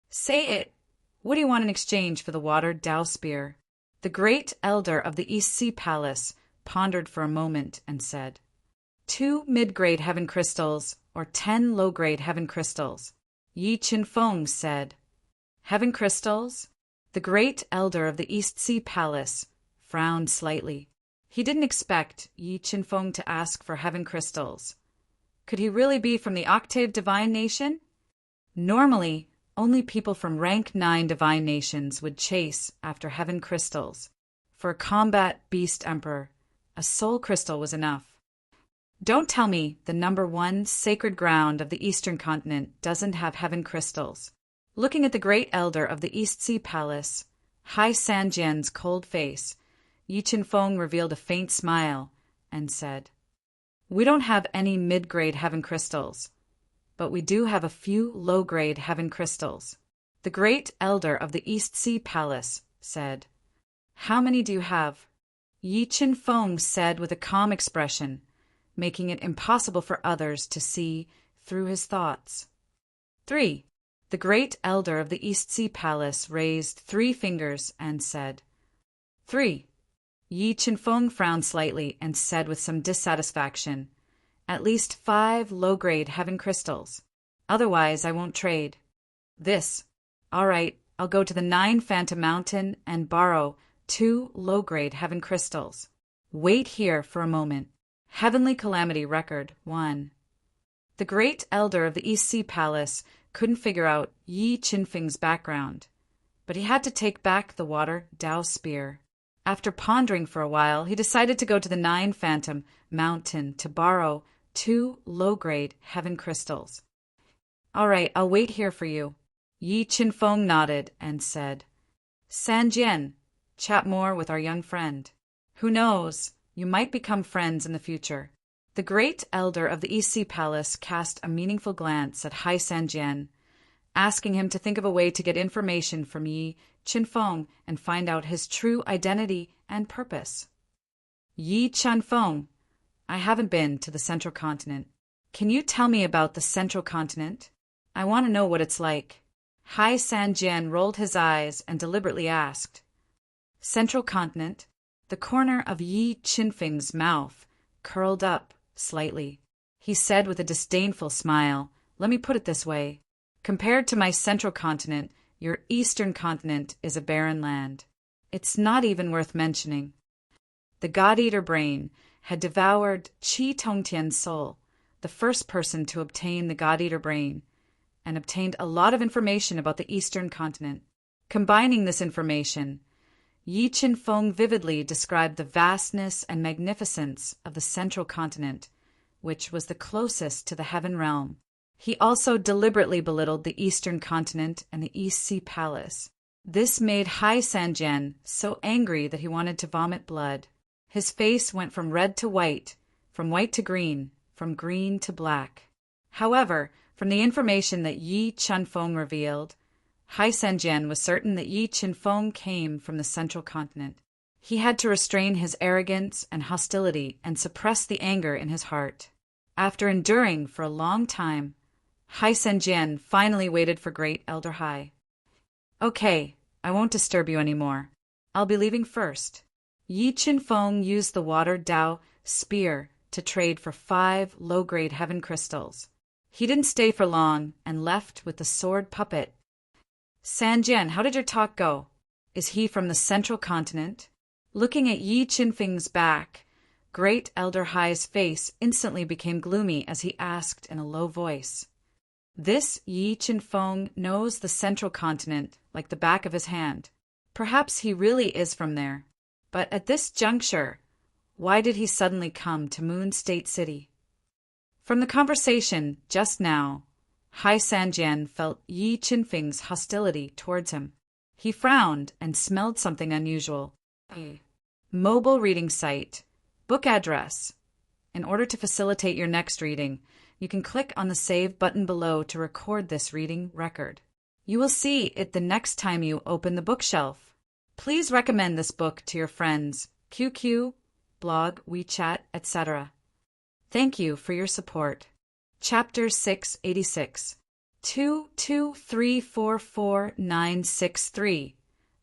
Say it! What do you want in exchange for the water Dao spear? The great elder of the East Sea Palace pondered for a moment and said, 2 mid-grade heaven crystals or 10 low-grade heaven crystals. Yi Qinfeng said. Heaven crystals? The great elder of the East Sea Palace frowned slightly. He didn't expect Yi Qinfeng to ask for heaven crystals. Could he really be from the Octave Divine Nation? Normally, only people from rank 9 divine nations would chase after heaven crystals. For a combat beast emperor, a soul crystal was enough. Don't tell me the #1 sacred ground of the Eastern Continent doesn't have heaven crystals. Looking at the great elder of the East Sea Palace, Hai San Jian's cold face, Yi Qinfeng revealed a faint smile and said, We don't have any mid-grade heaven crystals, but we do have a few low-grade heaven crystals. The great elder of the East Sea Palace said, How many do you have? Yi Qinfeng said with a calm expression, making it impossible for others to see through his thoughts. 3. The great elder of the East Sea Palace raised 3 fingers and said, 3. Yi Qinfeng frowned slightly and said with some dissatisfaction, At least 5 low-grade heaven crystals. Otherwise I won't trade. This. All right, I'll go to the 9 Phantom Mountain and borrow 2 low-grade heaven crystals. Wait here for a moment. Heavenly Calamity Record 1. The great elder of the East Sea Palace couldn't figure out Yi Qinfeng's background, but he had to take back the water Dao spear. After pondering for a while, he decided to go to the 9 Phantom Mountain to borrow 2 low-grade heaven crystals. All right, I'll wait here for you. Yi Qinfeng nodded and said, Sanjian, chat more with our young friend. Who knows, you might become friends in the future. The great elder of the East Sea Palace cast a meaningful glance at Hai Sanjian, asking him to think of a way to get information from Yi Qinfeng and find out his true identity and purpose. Yi Qinfeng, I haven't been to the Central Continent. Can you tell me about the Central Continent? I want to know what it's like. Hai Sanjian rolled his eyes and deliberately asked. Central Continent? The corner of Yi Qinfeng's mouth curled up slightly. He said with a disdainful smile, Let me put it this way. Compared to my Central Continent, your Eastern Continent is a barren land. It's not even worth mentioning. The God-Eater brain had devoured Qi Tongtian's soul, the first person to obtain the God-Eater brain, and obtained a lot of information about the Eastern Continent. Combining this information, Yi Qinfeng vividly described the vastness and magnificence of the Central Continent, which was the closest to the Heaven Realm. He also deliberately belittled the Eastern Continent and the East Sea Palace. This made Hai Sanjian so angry that he wanted to vomit blood. His face went from red to white, from white to green, from green to black. However, from the information that Yi Qinfeng revealed, Hai Sanjian was certain that Yi Qinfeng came from the Central Continent. He had to restrain his arrogance and hostility and suppress the anger in his heart. After enduring for a long time, Hai Sanjian finally waited for Great Elder Hai. Okay, I won't disturb you anymore. I'll be leaving first. Yi Qinfeng used the water Dao spear to trade for 5 low-grade heaven crystals. He didn't stay for long and left with the sword puppet. Sanjian, how did your talk go? Is he from the Central Continent? Looking at Yi Qinfeng's back, Great Elder Hai's face instantly became gloomy as he asked in a low voice. This Yi Qinfeng knows the Central Continent like the back of his hand. Perhaps he really is from there. But at this juncture, why did he suddenly come to Moon State City? From the conversation just now, Hai Sanjian felt Yi Qinfeng's hostility towards him. He frowned and smelled something unusual. A mobile reading site. Book address. In order to facilitate your next reading, you can click on the Save button below to record this reading record. You will see it the next time you open the bookshelf. Please recommend this book to your friends, QQ, blog, WeChat, etc. Thank you for your support. Chapter 686. 223444963.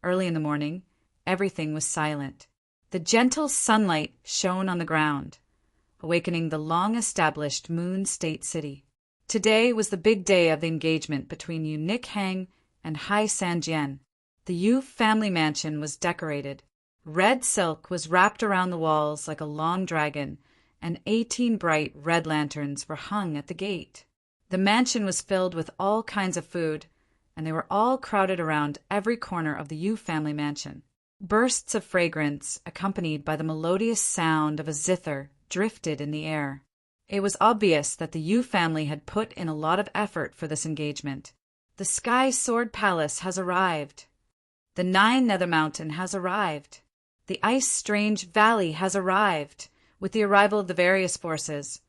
Early in the morning, everything was silent. The gentle sunlight shone on the ground, awakening the long-established Moon State City. Today was the big day of the engagement between Yu Nikhang and Hai Sanjian. The Yu family mansion was decorated. Red silk was wrapped around the walls like a long dragon, and 18 bright red lanterns were hung at the gate. The mansion was filled with all kinds of food, and they were all crowded around every corner of the Yu family mansion. Bursts of fragrance, accompanied by the melodious sound of a zither, drifted in the air. It was obvious that the Yu family had put in a lot of effort for this engagement. The Sky Sword Palace has arrived. The 9 Nether Mountain has arrived. The Ice Strange Valley has arrived. With the arrival of the various forces,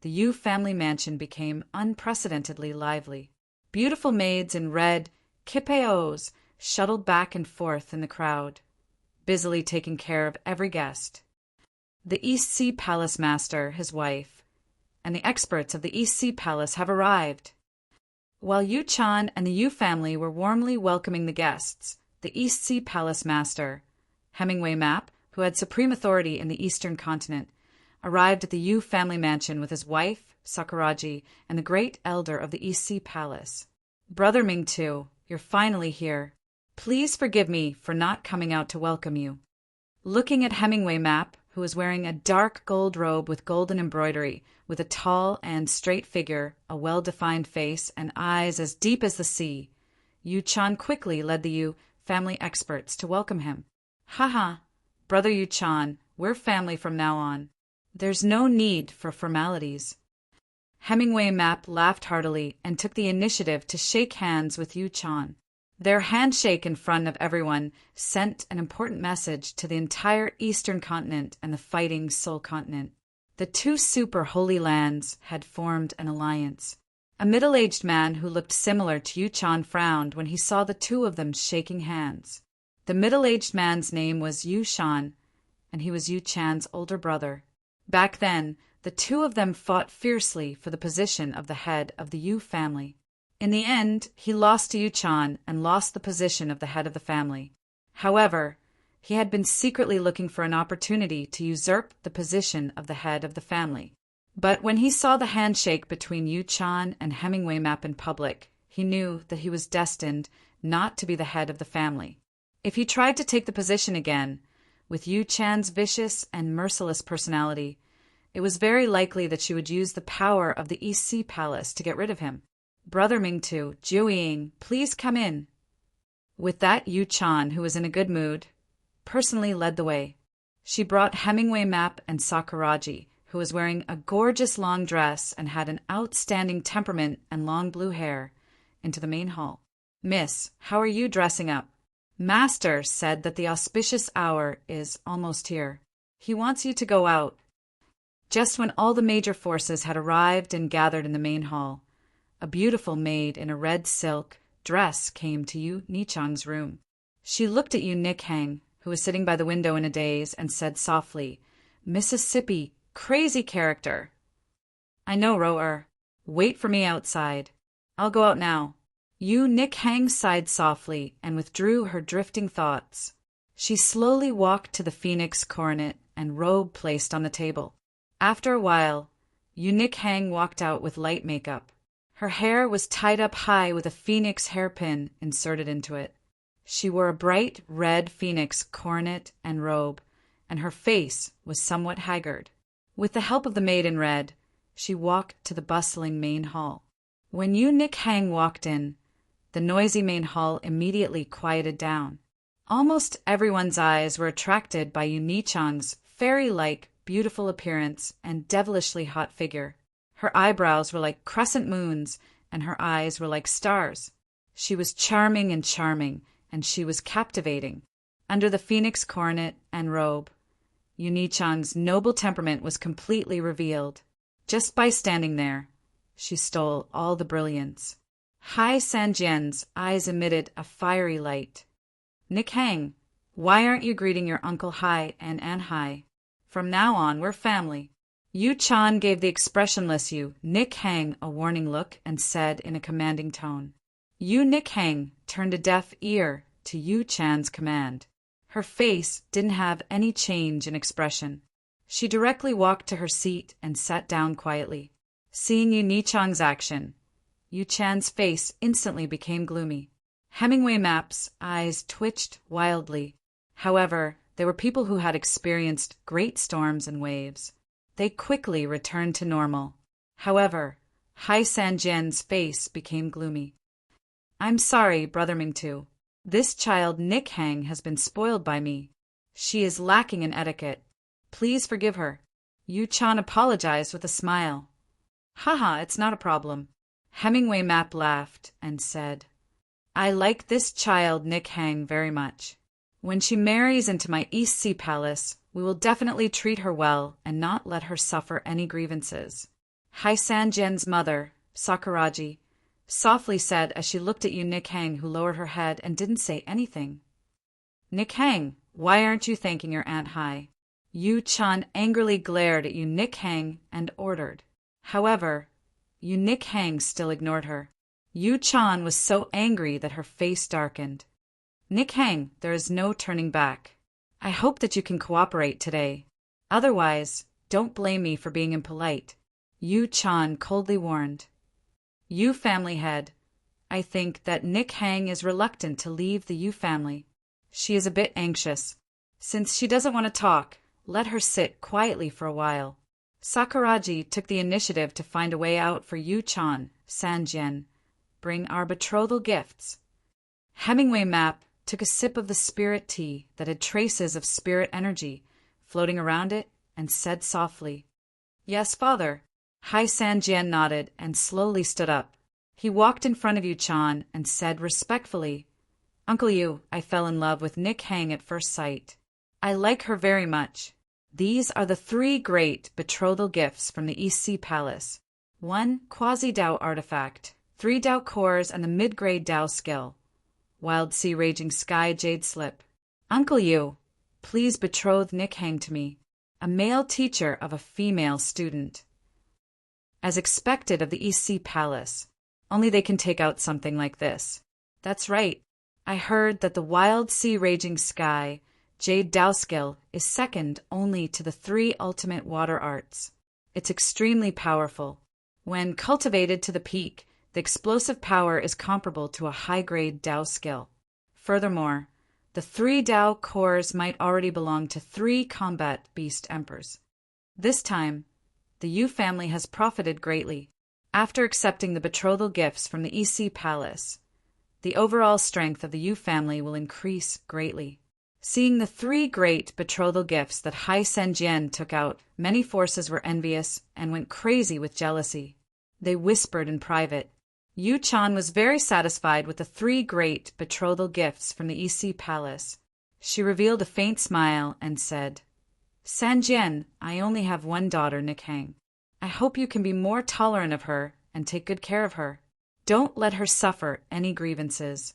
the Yu family mansion became unprecedentedly lively. Beautiful maids in red kipeos shuttled back and forth in the crowd, busily taking care of every guest. The East Sea Palace Master, his wife, and the experts of the East Sea Palace have arrived. While Yu Chan and the Yu family were warmly welcoming the guests, the East Sea Palace Master, Hemingway Map, who had supreme authority in the Eastern Continent, arrived at the Yu family mansion with his wife, Sakuraji, and the great elder of the East Sea Palace. Brother Ming-tu, you're finally here. Please forgive me for not coming out to welcome you. Looking at Hemingway Map, who was wearing a dark gold robe with golden embroidery, with a tall and straight figure, a well-defined face, and eyes as deep as the sea, Yu Chan quickly led the Yu family experts to welcome him. Haha, Brother Yu Chan, we're family from now on. There's no need for formalities. Hemingway Map laughed heartily and took the initiative to shake hands with Yu Chan. Their handshake in front of everyone sent an important message to the entire Eastern continent and the fighting Seoul continent. The two super holy lands had formed an alliance. A middle-aged man who looked similar to Yu Chan frowned when he saw the two of them shaking hands. The middle-aged man's name was Yu Shan, and he was Yu Chan's older brother. Back then, the two of them fought fiercely for the position of the head of the Yu family. In the end, he lost to Yu Chan and lost the position of the head of the family. However, he had been secretly looking for an opportunity to usurp the position of the head of the family. But when he saw the handshake between Yu Chan and Hemingway Map in public, he knew that he was destined not to be the head of the family. If he tried to take the position again, with Yu Chan's vicious and merciless personality, it was very likely that she would use the power of the East Sea Palace to get rid of him. Brother Ming-tu, Jiuying, please come in. With that, Yu Chan, who was in a good mood, personally led the way. She brought Hemingway Map and Sakuraji, who was wearing a gorgeous long dress and had an outstanding temperament and long blue hair, into the main hall. Miss, how are you dressing up? Master said that the auspicious hour is almost here. He wants you to go out. Just when all the major forces had arrived and gathered in the main hall, a beautiful maid in a red silk dress came to Yu Nichang's room. She looked at Yu Nikhang, who was sitting by the window in a daze, and said softly, Mississippi, crazy character. I know, Roer. Wait for me outside. I'll go out now. Yu Nikhang sighed softly and withdrew her drifting thoughts. She slowly walked to the phoenix coronet and robe placed on the table. After a while, Yu Nikhang walked out with light makeup. Her hair was tied up high with a phoenix hairpin inserted into it. She wore a bright red phoenix coronet and robe, and her face was somewhat haggard. With the help of the maid in red, she walked to the bustling main hall. When Yu Nikhang walked in, the noisy main hall immediately quieted down. Almost everyone's eyes were attracted by Yu Nichang's fairy-like, beautiful appearance and devilishly hot figure. Her eyebrows were like crescent moons, and her eyes were like stars. She was charming, and she was captivating. Under the phoenix coronet and robe, Yu Nichang's noble temperament was completely revealed. Just by standing there, she stole all the brilliance. Hai Sanjian's eyes emitted a fiery light. Nikhang, why aren't you greeting your Uncle Hai and Aunt Hai? From now on, we're family. Yu Chan gave the expressionless Yu Nikhang a warning look and said in a commanding tone. Yu Nikhang turned a deaf ear to Yu Chan's command. Her face didn't have any change in expression. She directly walked to her seat and sat down quietly. Seeing Yu Nichang's action, Yu Chan's face instantly became gloomy. Hemingway Map's eyes twitched wildly. However, there were people who had experienced great storms and waves. They quickly returned to normal. However, Hai Sanjian's face became gloomy. I'm sorry, Brother Ming-tu. This child Nikhang has been spoiled by me. She is lacking in etiquette. Please forgive her. Yu Chan apologized with a smile. Haha, it's not a problem. Hemingway Map laughed and said, I like this child Nikhang very much. When she marries into my East Sea Palace, we will definitely treat her well and not let her suffer any grievances. Hai Sanjian's mother, Sakuraji, softly said as she looked at Yu Nikhang, who lowered her head and didn't say anything. Nikhang, why aren't you thanking your Aunt Hai? Yu Chan angrily glared at Yu Nikhang and ordered. However, Yu Nikhang still ignored her. Yu Chan was so angry that her face darkened. Nikhang, there is no turning back. I hope that you can cooperate today. Otherwise, don't blame me for being impolite. Yu Chan coldly warned. Yu family head, I think that Nick Hang is reluctant to leave the Yu family. She is a bit anxious. Since she doesn't want to talk, let her sit quietly for a while. Sakuraji took the initiative to find a way out for Yu-chan, Sanjian. Bring our betrothal gifts. Hemingway Map took a sip of the spirit tea that had traces of spirit energy floating around it and said softly, "Yes, father." Hai Sanjian nodded and slowly stood up. He walked in front of Yu-chan and said respectfully, "Uncle Yu, I fell in love with Nick Hang at first sight. I like her very much. These are the 3 great betrothal gifts from the East Sea Palace. 1 quasi-Dao artifact, 3 Dao cores and the mid-grade Dao skill. Wild Sea Raging Sky Jade Slip. Uncle Yu, please betroth Nick Hang to me, a male teacher of a female student." As expected of the East Sea Palace, only they can take out something like this. That's right. I heard that the Wild Sea Raging Sky Jade Dao skill is second only to the 3 ultimate water arts. It's extremely powerful. When cultivated to the peak, the explosive power is comparable to a high-grade Dao skill. Furthermore, the 3 Dao cores might already belong to 3 combat beast emperors. This time, the Yu family has profited greatly. After accepting the betrothal gifts from the East Sea Palace, the overall strength of the Yu family will increase greatly. Seeing the 3 great betrothal gifts that Hai Sanjian took out, many forces were envious and went crazy with jealousy. They whispered in private. Yu-chan was very satisfied with the 3 great betrothal gifts from the East Sea Palace. She revealed a faint smile and said, "Sanjian, I only have 1 daughter, Nick Hang. I hope you can be more tolerant of her and take good care of her. Don't let her suffer any grievances."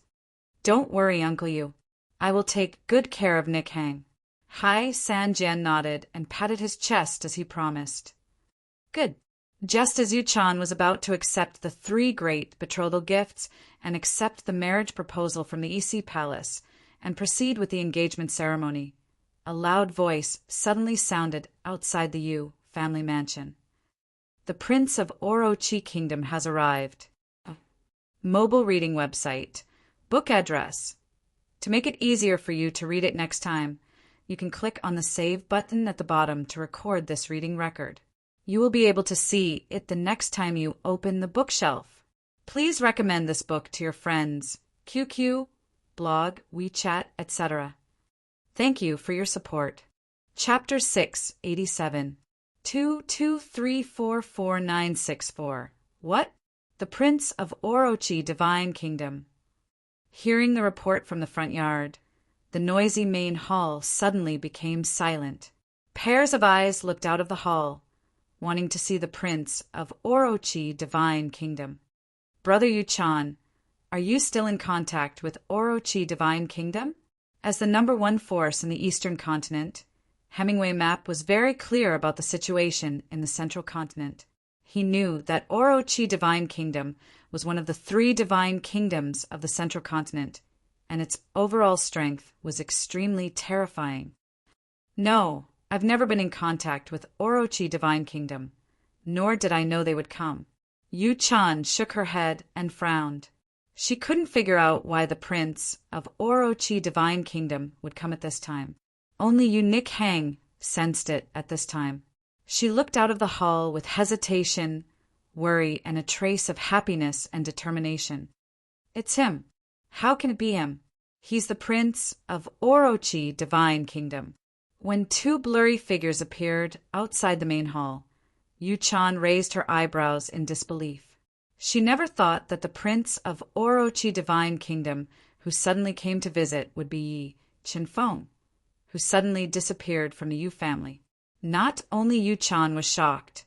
"Don't worry, Uncle Yu. I will take good care of Nick Hang." Hai Sanjian nodded and patted his chest as he promised. Good. Just as Yu-chan was about to accept the 3 great betrothal gifts and accept the marriage proposal from the East Sea Palace and proceed with the engagement ceremony, a loud voice suddenly sounded outside the Yu family mansion. "The Prince of Orochi Kingdom has arrived." Mobile reading website. Book address. To make it easier for you to read it next time, you can click on the Save button at the bottom to record this reading record. You will be able to see it the next time you open the bookshelf. Please recommend this book to your friends, QQ, blog, WeChat, etc. Thank you for your support. Chapter 687. 223444964. What? The Prince of Orochi Divine Kingdom. Hearing the report from the front yard, the noisy main hall suddenly became silent. Pairs of eyes looked out of the hall, wanting to see the Prince of Orochi Divine Kingdom. "Brother Yu-chan, are you still in contact with Orochi Divine Kingdom?" As the #1 force in the Eastern Continent, Hemingway Map was very clear about the situation in the Central Continent. He knew that Orochi Divine Kingdom was one of the 3 divine kingdoms of the Central Continent, and its overall strength was extremely terrifying. "No, I've never been in contact with Orochi Divine Kingdom, nor did I know they would come." Yu-chan shook her head and frowned. She couldn't figure out why the Prince of Orochi Divine Kingdom would come at this time. Only Nick Hang sensed it at this time. She looked out of the hall with hesitation, worry, and a trace of happiness and determination. "It's him. How can it be him? He's the Prince of Orochi Divine Kingdom." When 2 blurry figures appeared outside the main hall, Yu-chan raised her eyebrows in disbelief. She never thought that the Prince of Orochi Divine Kingdom who suddenly came to visit would be Yi Chinfeng, who suddenly disappeared from the Yu family. Not only Yu-chan was shocked,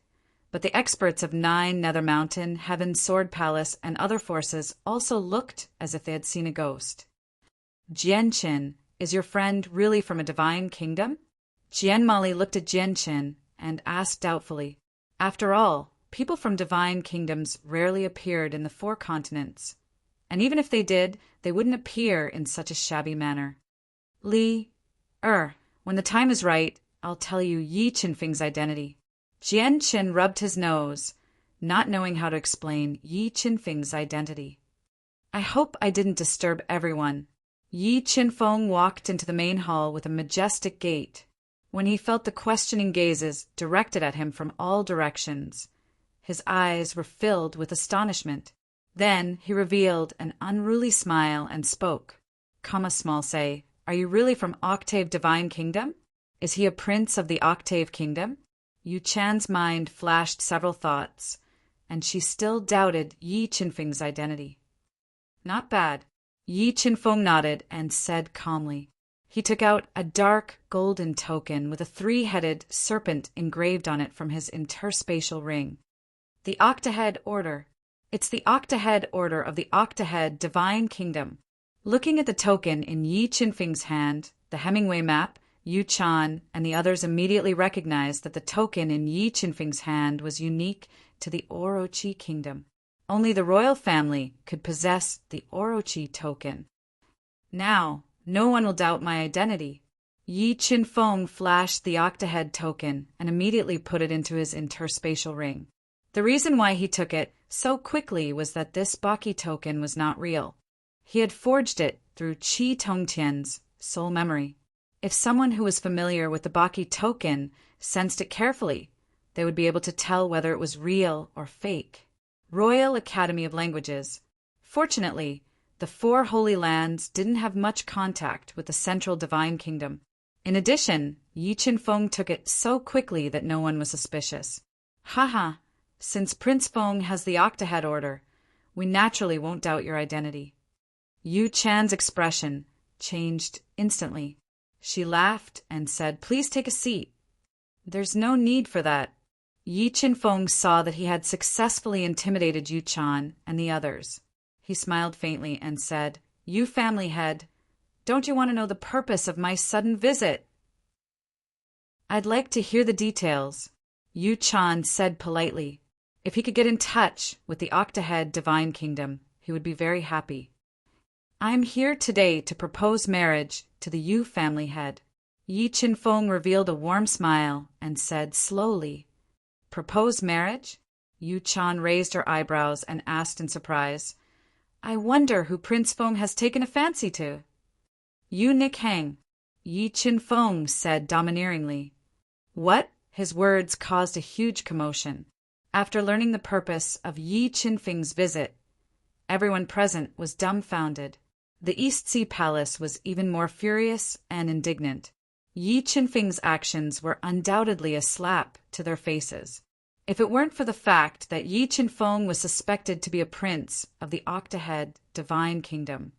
but the experts of 9 Nether Mountain, Heaven Sword Palace, and other forces also looked as if they had seen a ghost. "Jian-chin, is your friend really from a divine kingdom?" Jian-Mali looked at Jian-chin and asked doubtfully. After all, people from divine kingdoms rarely appeared in the 4 continents, and even if they did, they wouldn't appear in such a shabby manner. When the time is right, I'll tell you Yi Chinfeng's identity." Jian-chin rubbed his nose, not knowing how to explain Yi Chinfeng's identity. I hope I didn't disturb everyone. Yi Qinfeng walked into the main hall with a majestic gait. When he felt the questioning gazes directed at him from all directions, his eyes were filled with astonishment. Then he revealed an unruly smile and spoke. Small say, "Are you really from Octave Divine Kingdom? Is he a prince of the Octave Kingdom?" Yu Chan's mind flashed several thoughts, and she still doubted Yi Qinfeng's identity. "Not bad." Yi Qinfeng nodded and said calmly. He took out a dark golden token with a 3-headed serpent engraved on it from his interspatial ring. "The Octahead Order. It's the Octahead Order of the Octahead Divine Kingdom." Looking at the token in Yi Qinfeng's hand, the Hemingway map, Yu Chan and the others immediately recognized that the token in Yi Qinfeng's hand was unique to the Orochi Kingdom. Only the royal family could possess the Orochi token. "Now, no one will doubt my identity." Yi Qinfeng flashed the Octahead token and immediately put it into his interspatial ring. The reason why he took it so quickly was that this Baki token was not real. He had forged it through Qi Tongtian's soul memory. If someone who was familiar with the Baki token sensed it carefully, they would be able to tell whether it was real or fake. Royal Academy of Languages. Fortunately, the 4 Holy Lands didn't have much contact with the Central Divine Kingdom. In addition, Yi Qinfeng took it so quickly that no one was suspicious. "Haha, since Prince Feng has the Octahead Order, we naturally won't doubt your identity." Yu Chan's expression changed instantly. She laughed and said, "Please take a seat." "There's no need for that." Yi Qinfeng saw that he had successfully intimidated Yu Chan and the others. He smiled faintly and said, "You family head, don't you want to know the purpose of my sudden visit?" "I'd like to hear the details," Yu Chan said politely. If he could get in touch with the Octahead Divine Kingdom, he would be very happy. "I'm here today to propose marriage to the Yu family head." Yi Qinfeng revealed a warm smile and said slowly, "Propose marriage?" Yu Chan raised her eyebrows and asked in surprise, "I wonder who Prince Feng has taken a fancy to." "Yu Nikhang," Yi Qinfeng said domineeringly. "What?" His words caused a huge commotion. After learning the purpose of Yi Qinfeng's visit, everyone present was dumbfounded. The East Sea Palace was even more furious and indignant. Yi Qinfeng's actions were undoubtedly a slap to their faces. If it weren't for the fact that Yi Qinfeng was suspected to be a prince of the Octahead Divine Kingdom,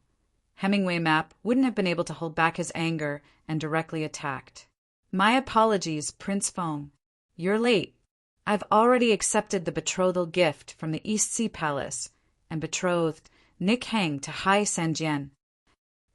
Hemingway Map wouldn't have been able to hold back his anger and directly attacked. "My apologies, Prince Feng. You're late. I've already accepted the betrothal gift from the East Sea Palace and betrothed Nick Hang to Hai Sanjian."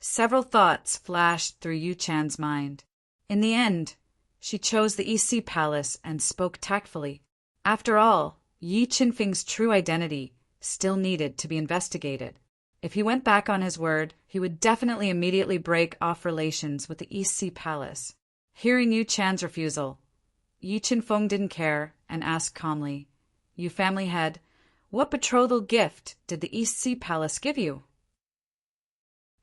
Several thoughts flashed through Yu Chan's mind. In the end, she chose the East Sea Palace and spoke tactfully. After all, Yi Qinfeng's true identity still needed to be investigated. If he went back on his word, he would definitely immediately break off relations with the East Sea Palace. Hearing Yu Chan's refusal, Yi Qinfeng didn't care and asked calmly, "You family head, what betrothal gift did the East Sea Palace give you?"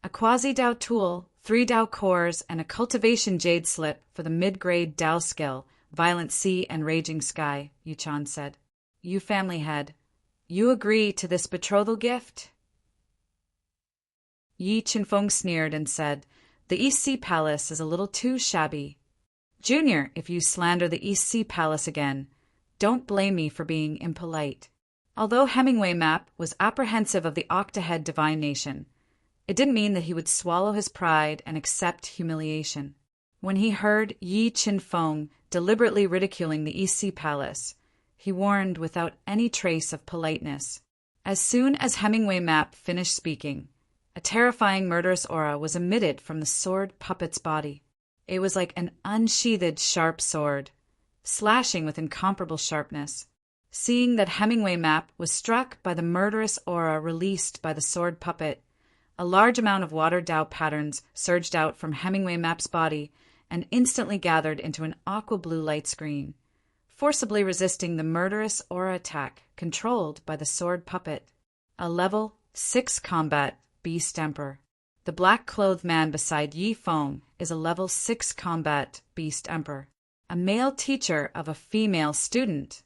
"A quasi-Dao tool, 3 Dao cores, and a cultivation jade slip for the mid-grade Dao skill, Violent Sea and Raging Sky," Yu Chan said. "You family head, you agree to this betrothal gift?" Yi Qinfeng sneered and said, "The East Sea Palace is a little too shabby. Junior, if you slander the East Sea Palace again, don't blame me for being impolite." Although Hemingway Map was apprehensive of the Octahead Divine Nation, it didn't mean that he would swallow his pride and accept humiliation. When he heard Yi Qinfeng deliberately ridiculing the East Sea Palace, he warned without any trace of politeness. As soon as Hemingway Map finished speaking, a terrifying murderous aura was emitted from the sword puppet's body. It was like an unsheathed sharp sword, slashing with incomparable sharpness. Seeing that Hemingway Map was struck by the murderous aura released by the sword puppet, a large amount of water Dao patterns surged out from Hemingway Map's body and instantly gathered into an aqua-blue light screen, forcibly resisting the murderous aura attack controlled by the sword puppet. A level 6 combat beast emperor. The black-clothed man beside Yi Feng is a level 6 combat beast emperor, a male teacher of a female student.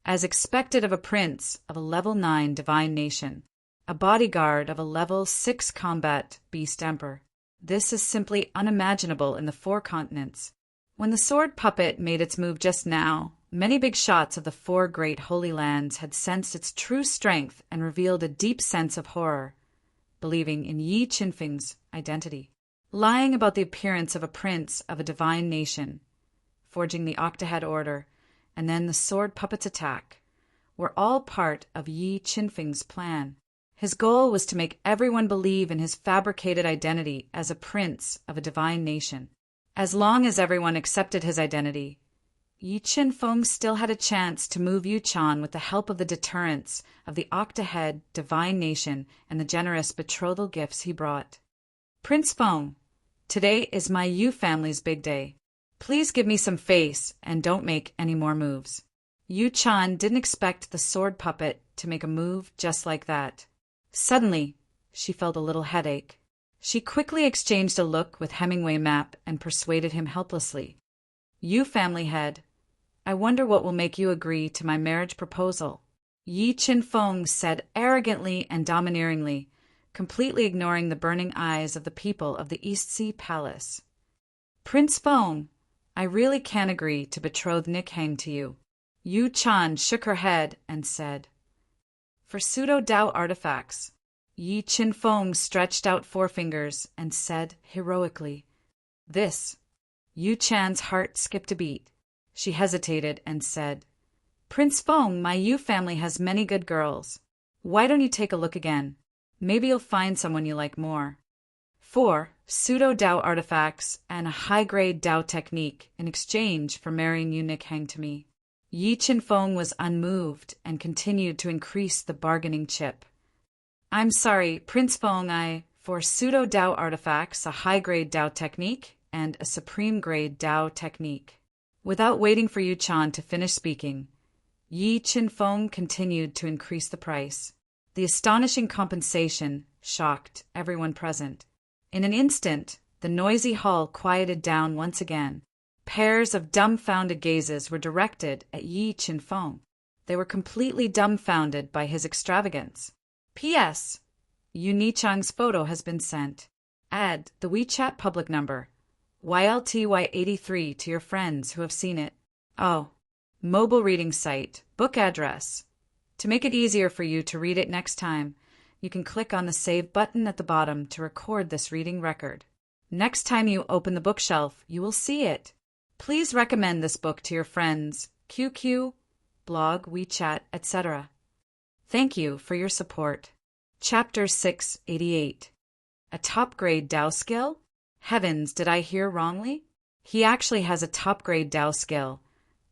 As expected of a prince of a level 9 divine nation, a bodyguard of a level 6 combat beast emperor. This is simply unimaginable in the 4 continents. When the sword puppet made its move just now, many big shots of the 4 great holy lands had sensed its true strength and revealed a deep sense of horror, believing in Yi Qinfeng's identity, lying about the appearance of a prince of a divine nation, forging the Octahead Order, and then the sword puppet's attack, were all part of Yi Qinfeng's plan. His goal was to make everyone believe in his fabricated identity as a prince of a divine nation. As long as everyone accepted his identity, Yi Qinfeng still had a chance to move Yuchan with the help of the deterrence of the Octahead divine nation and the generous betrothal gifts he brought. Prince Feng, today is my Yu family's big day. Please give me some face and don't make any more moves. Yuchan didn't expect the sword puppet to make a move just like that. Suddenly, she felt a little headache. She quickly exchanged a look with Hemingway Map and persuaded him helplessly. You family head, I wonder what will make you agree to my marriage proposal. Yi Qinfeng said arrogantly and domineeringly, completely ignoring the burning eyes of the people of the East Sea Palace. Prince Feng, I really can agree to betroth Nikhang to you. Yu Chan shook her head and said, for pseudo-Dao artifacts. Yi Qinfeng stretched out forefingers and said heroically, this. Yu Chan's heart skipped a beat. She hesitated and said, Prince Feng, my Yu family has many good girls. Why don't you take a look again? Maybe you'll find someone you like more. 4 pseudo-Dao artifacts and a high-grade Dao technique in exchange for marrying Yu Nikhang to me. Yi Qinfeng was unmoved and continued to increase the bargaining chip. I'm sorry, Prince Feng, for pseudo-Dao artifacts, a high-grade Dao technique, and a supreme-grade Dao technique. Without waiting for Yu Chan to finish speaking, Yi Qinfeng continued to increase the price. The astonishing compensation shocked everyone present. In an instant, the noisy hall quieted down once again. Pairs of dumbfounded gazes were directed at Yi Qinfeng. They were completely dumbfounded by his extravagance. P.S. Yu Nichang's photo has been sent. Add the WeChat public number, YLTY83, to your friends who have seen it. Oh, mobile reading site, book address. To make it easier for you to read it next time, you can click on the Save button at the bottom to record this reading record. Next time you open the bookshelf, you will see it. Please recommend this book to your friends, QQ, blog, WeChat, etc. Thank you for your support. Chapter 688. A top-grade Dao skill? Heavens, did I hear wrongly? He actually has a top-grade Dao skill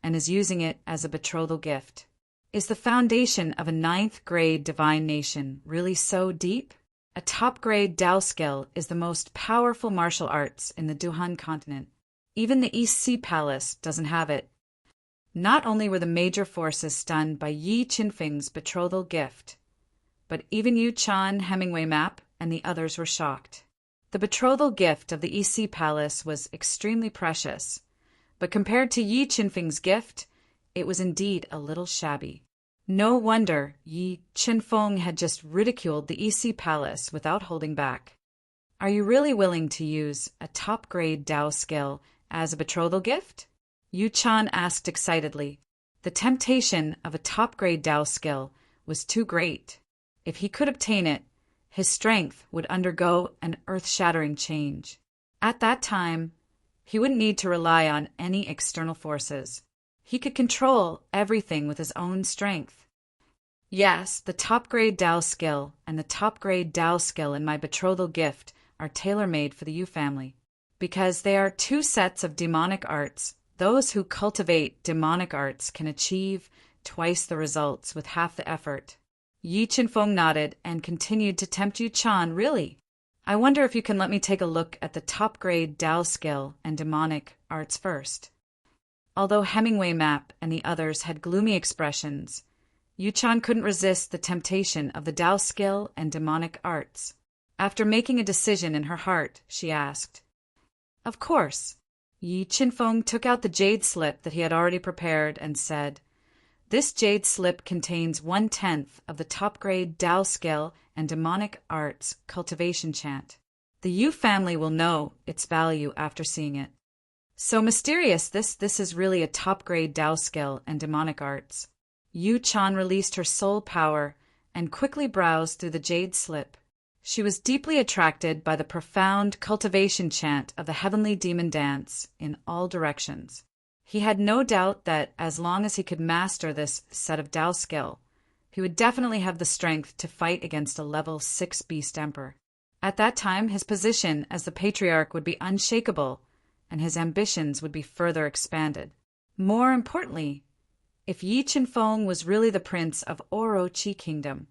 and is using it as a betrothal gift. Is the foundation of a 9th-grade divine nation really so deep? A top-grade Dao skill is the most powerful martial arts in the Duhan continent. Even the East Sea Palace doesn't have it. Not only were the major forces stunned by Yi Qinfeng's betrothal gift, but even Yu Chan, Hemingway Map, and the others were shocked. The betrothal gift of the East Sea Palace was extremely precious, but compared to Yi Qinfeng's gift, it was indeed a little shabby. No wonder Yi Qinfeng had just ridiculed the East Sea Palace without holding back. Are you really willing to use a top-grade Dao skill as a betrothal gift? Yu Chan asked excitedly. The temptation of a top-grade Dao skill was too great. If he could obtain it, his strength would undergo an earth-shattering change. At that time, he wouldn't need to rely on any external forces. He could control everything with his own strength. Yes, the top-grade Dao skill and the top-grade Dao skill in my betrothal gift are tailor-made for the Yu family. Because they are 2 sets of demonic arts, those who cultivate demonic arts can achieve twice the results with half the effort. Yi Qinfeng nodded and continued to tempt Yu Chan. Really? I wonder if you can let me take a look at the top-grade Dao skill and demonic arts first. Although Hemingway Map and the others had gloomy expressions, Yu-chan couldn't resist the temptation of the Tao skill and demonic arts. After making a decision in her heart, she asked, "Of course." Yi Qinfeng took out the jade slip that he had already prepared and said, "This jade slip contains 1/10 of the top-grade Tao skill and demonic arts cultivation chant. The Yu family will know its value after seeing it. So mysterious, this is really a top-grade Tao skill and demonic arts." Yu-chan released her soul power and quickly browsed through the jade slip. She was deeply attracted by the profound cultivation chant of the heavenly demon dance in all directions. He had no doubt that as long as he could master this set of Tao skill, he would definitely have the strength to fight against a level 6 beast emperor. At that time, his position as the patriarch would be unshakable, and his ambitions would be further expanded. More importantly, if Yi Qinfeng was really the prince of Orochi Kingdom,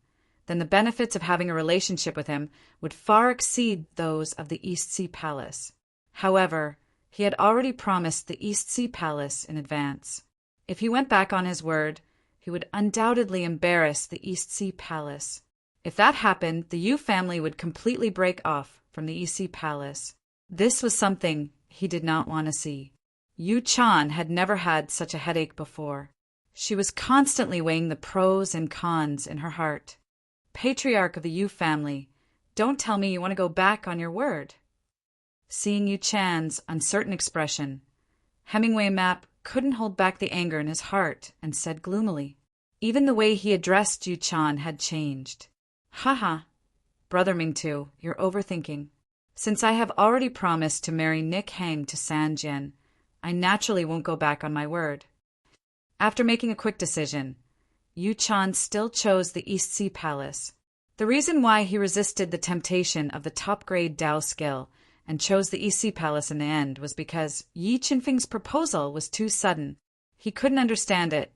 then the benefits of having a relationship with him would far exceed those of the East Sea Palace. However, he had already promised the East Sea Palace in advance. If he went back on his word, he would undoubtedly embarrass the East Sea Palace. If that happened, the Yu family would completely break off from the East Sea Palace. This was something he did not want to see. Yu-chan had never had such a headache before. She was constantly weighing the pros and cons in her heart. "Patriarch of the Yu family, don't tell me you want to go back on your word." Seeing Yu-chan's uncertain expression, Hemingway Map couldn't hold back the anger in his heart and said gloomily. Even the way he addressed Yu-chan had changed. "Haha, Brother Mingtu, you're overthinking. Since I have already promised to marry Nick Hang to San Jian, I naturally won't go back on my word." After making a quick decision, Yu-chan still chose the East Sea Palace. The reason why he resisted the temptation of the top-grade Tao skill and chose the East Sea Palace in the end was because Yi Qinfeng's proposal was too sudden. He couldn't understand it,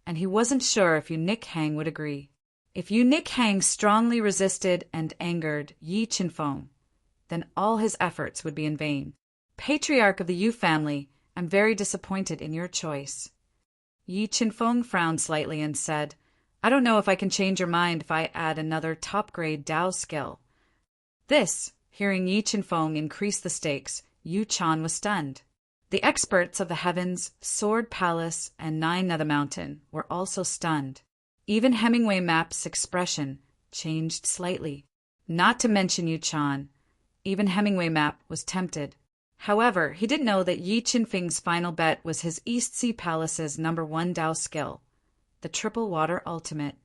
and he wasn't sure if Yu Nick Hang would agree. If Yu Nick Hang strongly resisted and angered Yi Qinfeng, then all his efforts would be in vain. "Patriarch of the Yu family, I'm very disappointed in your choice." Yi Qinfeng frowned slightly and said, "I don't know if I can change your mind if I add another top-grade Tao skill." Hearing Yi Qinfeng increase the stakes, Yu-chan was stunned. The experts of the Heavens, Sword Palace, and Nine Nether Mountain were also stunned. Even Hemingway Map's expression changed slightly. Not to mention Yu-chan, even Hemingway Map was tempted. However, he didn't know that Yi Qinfeng's final bet was his East Sea Palace's #1 Tao skill, the Triple Water Ultimate.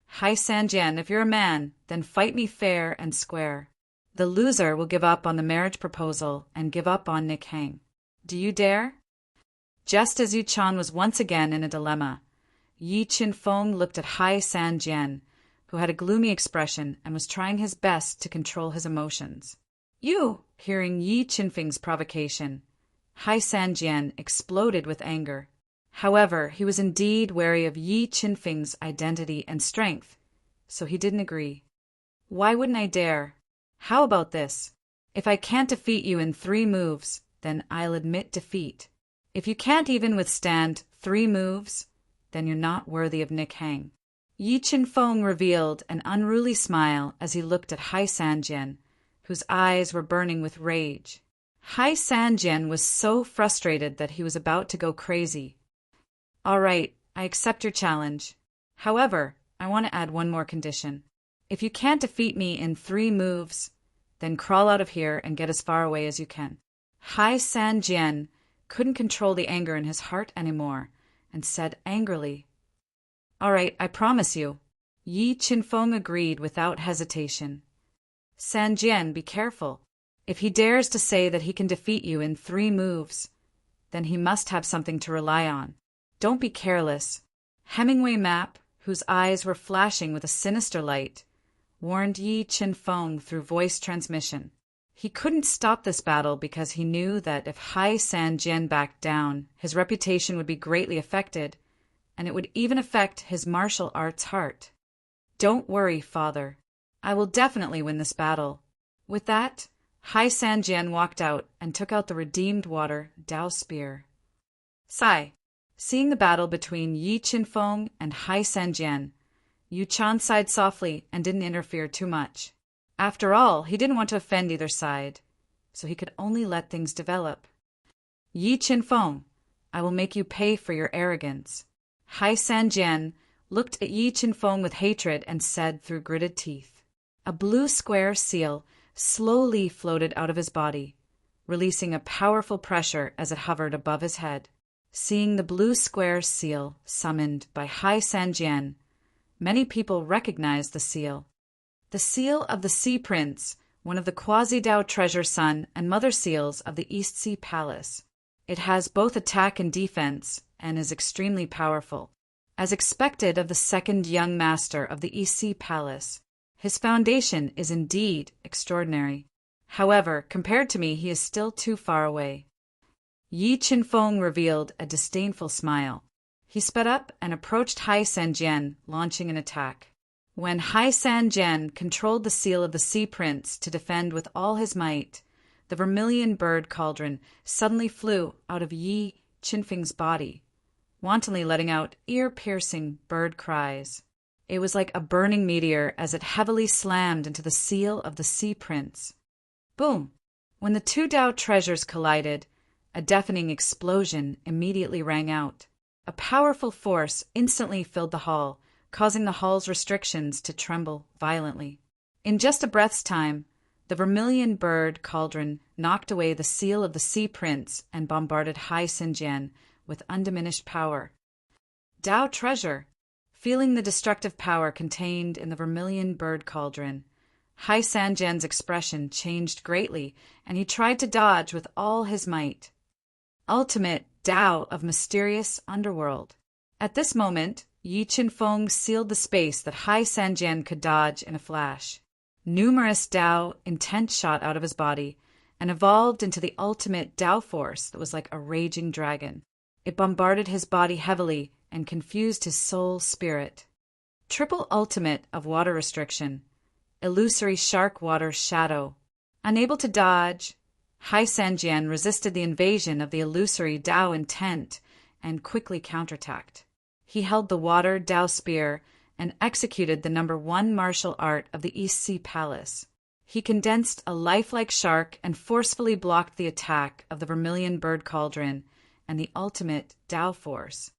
"Hai Sanjian, if you're a man, then fight me fair and square. The loser will give up on the marriage proposal and give up on Nick Hang. Do you dare?" Just as Yu-chan was once again in a dilemma, Yi Qinfeng looked at Hai Sanjian, who had a gloomy expression and was trying his best to control his emotions. Hearing Yi Qinfeng's provocation, Hai Sanjian exploded with anger. However, he was indeed wary of Yi Qinfeng's identity and strength, so he didn't agree. "Why wouldn't I dare? How about this? If I can't defeat you in 3 moves, then I'll admit defeat. If you can't even withstand 3 moves, then you're not worthy of Nick Hang." Yi Qinfeng revealed an unruly smile as he looked at Hai Sanjian, whose eyes were burning with rage. Hai Sanjian was so frustrated that he was about to go crazy. "All right, I accept your challenge. However, I want to add one more condition. If you can't defeat me in 3 moves, then crawl out of here and get as far away as you can." Hai Sanjian couldn't control the anger in his heart anymore and said angrily, "All right, I promise you." Yi Qinfeng agreed without hesitation. "Sanjian, be careful. If he dares to say that he can defeat you in 3 moves, then he must have something to rely on. Don't be careless." Hemingway Map, whose eyes were flashing with a sinister light, warned Yi Qinfeng through voice transmission. He couldn't stop this battle because he knew that if Hai Sanjian backed down, his reputation would be greatly affected, and it would even affect his martial arts heart. "Don't worry, father. I will definitely win this battle." With that, Hai Sanjian walked out and took out the redeemed water Tao spear. Seeing the battle between Yi Qinfeng and Hai Sanjian, Yu Chan sighed softly and didn't interfere too much. After all, he didn't want to offend either side, so he could only let things develop. Yi Qinfeng, I will make you pay for your arrogance. Hai Sanjian looked at Yi Qinfeng with hatred and said through gritted teeth. A blue square seal slowly floated out of his body, releasing a powerful pressure as it hovered above his head. Seeing the blue square seal summoned by Hai Sanjian, many people recognized the seal. The seal of the Sea Prince, one of the Quasi-Dao treasure son and mother seals of the East Sea Palace. It has both attack and defense, and is extremely powerful. As expected of the second young master of the East Sea Palace, his foundation is indeed extraordinary. However, compared to me, he is still too far away. Yi Qinfeng revealed a disdainful smile. He sped up and approached Hai Sanjian, launching an attack. When Hai Sanjian controlled the seal of the Sea Prince to defend with all his might, the vermilion bird cauldron suddenly flew out of Yi Qinfeng's body, wantonly letting out ear-piercing bird cries. It was like a burning meteor as it heavily slammed into the seal of the Sea Prince. Boom! When the two Dao treasures collided, a deafening explosion immediately rang out. A powerful force instantly filled the hall, causing the hall's restrictions to tremble violently. In just a breath's time, the vermilion bird cauldron knocked away the seal of the Sea Prince and bombarded Hai Sanjian with undiminished power. Dao treasure! Feeling the destructive power contained in the vermilion bird cauldron, Hai Sanjian's expression changed greatly, and he tried to dodge with all his might. Ultimate Dao of mysterious underworld. At this moment, Yi Qinfeng sealed the space that Hai Sanjian could dodge in a flash. Numerous Dao intent shot out of his body and evolved into the ultimate Dao force that was like a raging dragon. It bombarded his body heavily and confused his soul spirit. Triple ultimate of water restriction. Illusory shark water shadow. Unable to dodge, Hai Sanjian resisted the invasion of the illusory Dao intent and quickly counterattacked. He held the water Dao spear and executed the #1 martial art of the East Sea Palace. He condensed a lifelike shark and forcefully blocked the attack of the vermilion bird cauldron and the ultimate Dao force.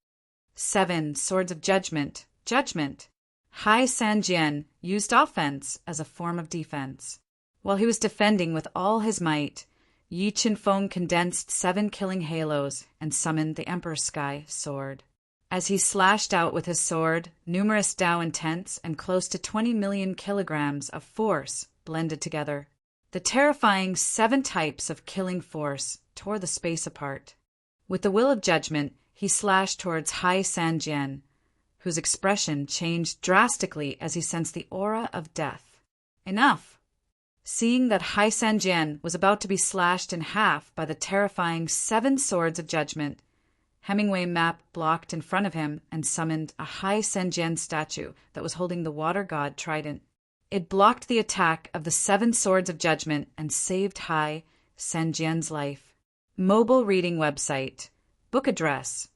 7 Swords of Judgment. Judgment. Hai Sanjian used offense as a form of defense. While he was defending with all his might, Yi Qinfeng condensed 7 killing halos and summoned the Emperor's Sky sword. As he slashed out with his sword, numerous Dao intents and close to 20 million kilograms of force blended together. The terrifying 7 types of killing force tore the space apart. With the will of judgment, he slashed towards Hai Sanjian, whose expression changed drastically as he sensed the aura of death. Enough! Seeing that Hai Sanjian was about to be slashed in half by the terrifying 7 Swords of Judgment, Hemingway Map blocked in front of him and summoned a Hai Sanjian statue that was holding the water god trident. It blocked the attack of the 7 Swords of Judgment and saved Hai Sanjian's life. Mobile reading website. Book address.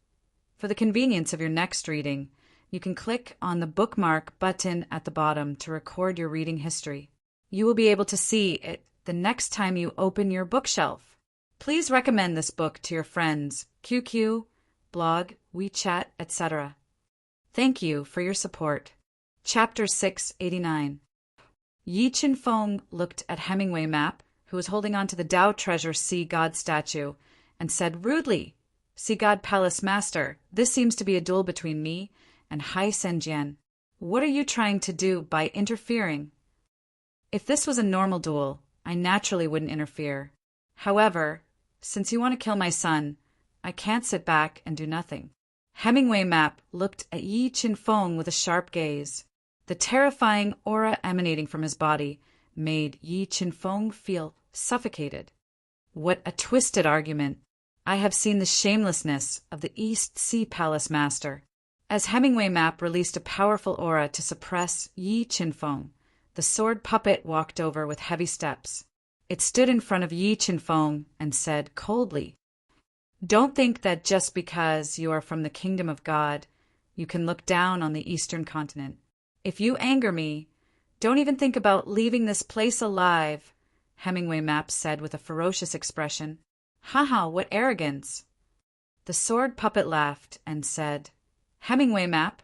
For the convenience of your next reading, you can click on the bookmark button at the bottom to record your reading history. You will be able to see it the next time you open your bookshelf. Please recommend this book to your friends, QQ, blog, WeChat, etc. Thank you for your support. Chapter 689. Yi Qinfeng looked at Hemingway Map, who was holding on to the Dao Treasure Sea God statue, and said rudely, Sea God Palace Master, this seems to be a duel between me and Hai Sanjian. What are you trying to do by interfering? If this was a normal duel, I naturally wouldn't interfere. However, since you want to kill my son, I can't sit back and do nothing. Hemingway Map looked at Yi Qinfeng with a sharp gaze. The terrifying aura emanating from his body made Yi Qinfeng feel suffocated. What a twisted argument. I have seen the shamelessness of the East Sea Palace Master. As Hemingway Map released a powerful aura to suppress Yi Qinfeng, the sword puppet walked over with heavy steps. It stood in front of Yi Qinfeng and said coldly, Don't think that just because you are from the kingdom of God, you can look down on the eastern continent. If you anger me, don't even think about leaving this place alive, Hemingway Map said with a ferocious expression. Haha, what arrogance! The sword puppet laughed and said, Hemingway Map,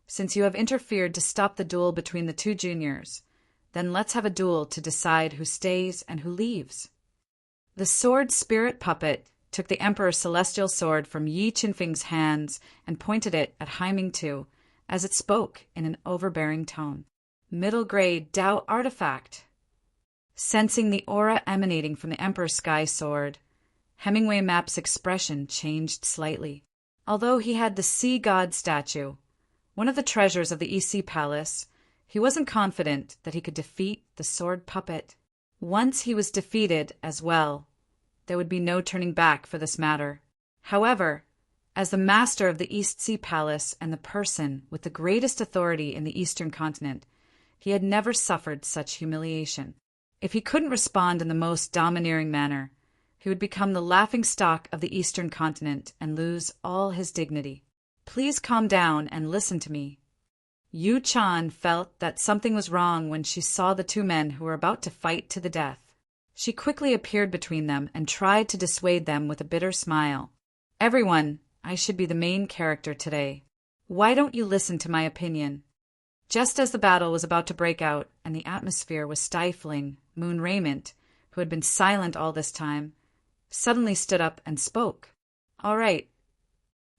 since you have interfered to stop the duel between the two juniors, then let's have a duel to decide who stays and who leaves. The sword spirit puppet took the Emperor's celestial sword from Yi Qinfeng's hands and pointed it at Haiming Tu as it spoke in an overbearing tone. Middle grade Dao artifact. Sensing the aura emanating from the Emperor's sky sword, Hemingway Map's expression changed slightly. Although he had the sea god statue, one of the treasures of the EC Palace, he wasn't confident that he could defeat the sword puppet. Once he was defeated as well, there would be no turning back for this matter. However, as the master of the East Sea Palace and the person with the greatest authority in the Eastern continent, he had never suffered such humiliation. If he couldn't respond in the most domineering manner, he would become the laughingstock of the Eastern continent and lose all his dignity. Please calm down and listen to me. Yu Chan felt that something was wrong when she saw the two men who were about to fight to the death. She quickly appeared between them and tried to dissuade them with a bitter smile. Everyone, I should be the main character today. Why don't you listen to my opinion? Just as the battle was about to break out and the atmosphere was stifling, Moon Raymond, who had been silent all this time, suddenly stood up and spoke. All right.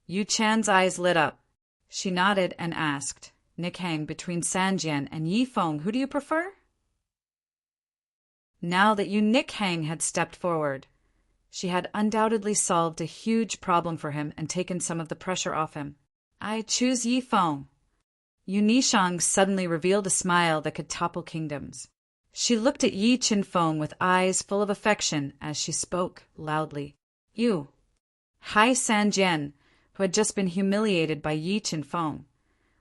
Yu Chan's eyes lit up. She nodded and asked, Nick Hang, between Sanjian and Yi Feng, who do you prefer? Now that Yu Nick Hang had stepped forward, she had undoubtedly solved a huge problem for him and taken some of the pressure off him. I choose Yi Feng. Yu Nishang suddenly revealed a smile that could topple kingdoms. She looked at Yi Qinfeng with eyes full of affection as she spoke loudly. You. Hai Sanjian, who had just been humiliated by Yi Qinfeng,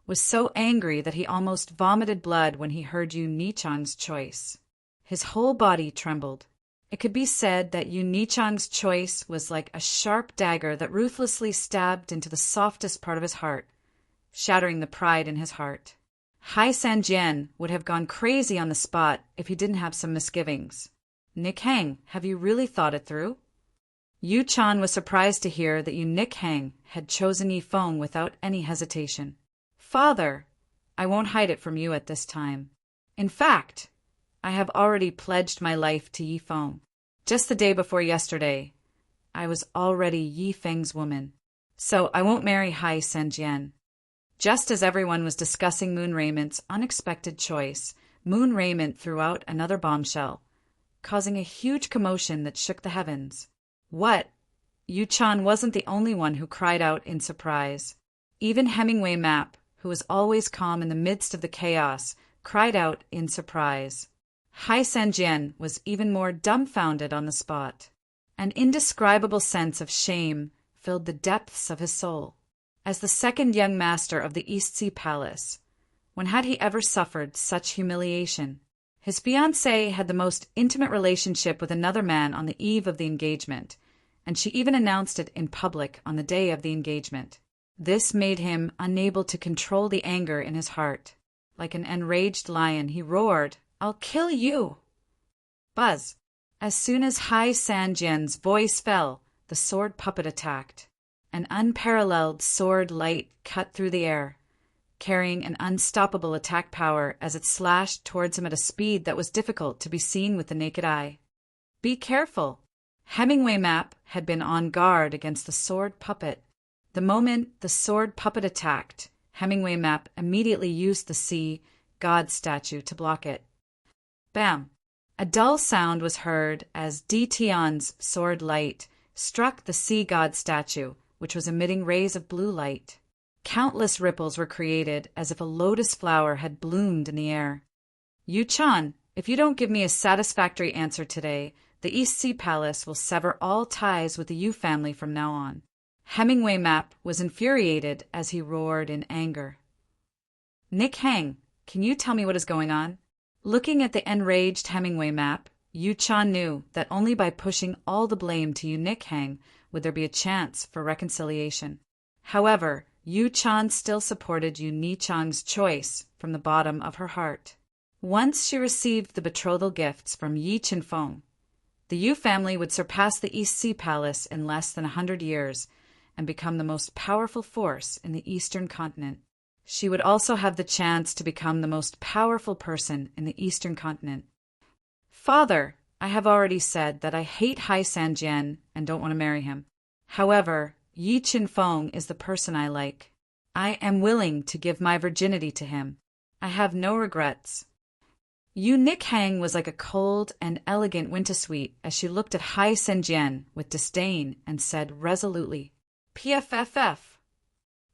was so angry that he almost vomited blood when he heard Yu Nichang's choice. His whole body trembled. It could be said that Yu Nichang's choice was like a sharp dagger that ruthlessly stabbed into the softest part of his heart, shattering the pride in his heart. Hai Sanjian would have gone crazy on the spot if he didn't have some misgivings. Nick Hang, have you really thought it through? Yu Chan was surprised to hear that Yu Nick Hang had chosen Yi Feng without any hesitation. Father, I won't hide it from you at this time. In fact, I have already pledged my life to Yi Feng. Just the day before yesterday, I was already Yi Feng's woman. So I won't marry Hai Sanjian. Just as everyone was discussing Moon Raymond's unexpected choice, Moon Raymond threw out another bombshell, causing a huge commotion that shook the heavens. What? Yu Chan wasn't the only one who cried out in surprise. Even Hemingway Map, who was always calm in the midst of the chaos, cried out in surprise. Hai Sanjian was even more dumbfounded on the spot. An indescribable sense of shame filled the depths of his soul. As the second young master of the East Sea Palace, when had he ever suffered such humiliation? His fiancée had the most intimate relationship with another man on the eve of the engagement, and she even announced it in public on the day of the engagement. This made him unable to control the anger in his heart. Like an enraged lion, he roared, I'll kill you! Buzz! As soon as Hai Sanjian's voice fell, the sword puppet attacked. An unparalleled sword light cut through the air, carrying an unstoppable attack power as it slashed towards him at a speed that was difficult to be seen with the naked eye. Be careful! Hemingway Map had been on guard against the sword puppet. The moment the sword puppet attacked, Hemingway Map immediately used the sea god statue to block it. Bam! A dull sound was heard as Di Tian's sword light struck the sea god statue, which was emitting rays of blue light. Countless ripples were created as if a lotus flower had bloomed in the air. Yu Chan, if you don't give me a satisfactory answer today, the East Sea Palace will sever all ties with the Yu family from now on. Hemingway Map was infuriated as he roared in anger. Nick Hang, can you tell me what is going on? Looking at the enraged Hemingway Map, Yu Chan knew that only by pushing all the blame to Yu Nick Hang would there be a chance for reconciliation. However, Yu Chan still supported Yu Nichang's choice from the bottom of her heart. Once she received the betrothal gifts from Yi Chenfeng, the Yu family would surpass the East Sea Palace in less than 100 years and become the most powerful force in the Eastern continent. She would also have the chance to become the most powerful person in the Eastern continent. Father, I have already said that I hate Hai Sanjian and don't want to marry him. However, Yi Chenfeng is the person I like. I am willing to give my virginity to him. I have no regrets. Yu Nikhang was like a cold and elegant wintersuite as she looked at Hai Sanjian with disdain and said resolutely, "PFFF."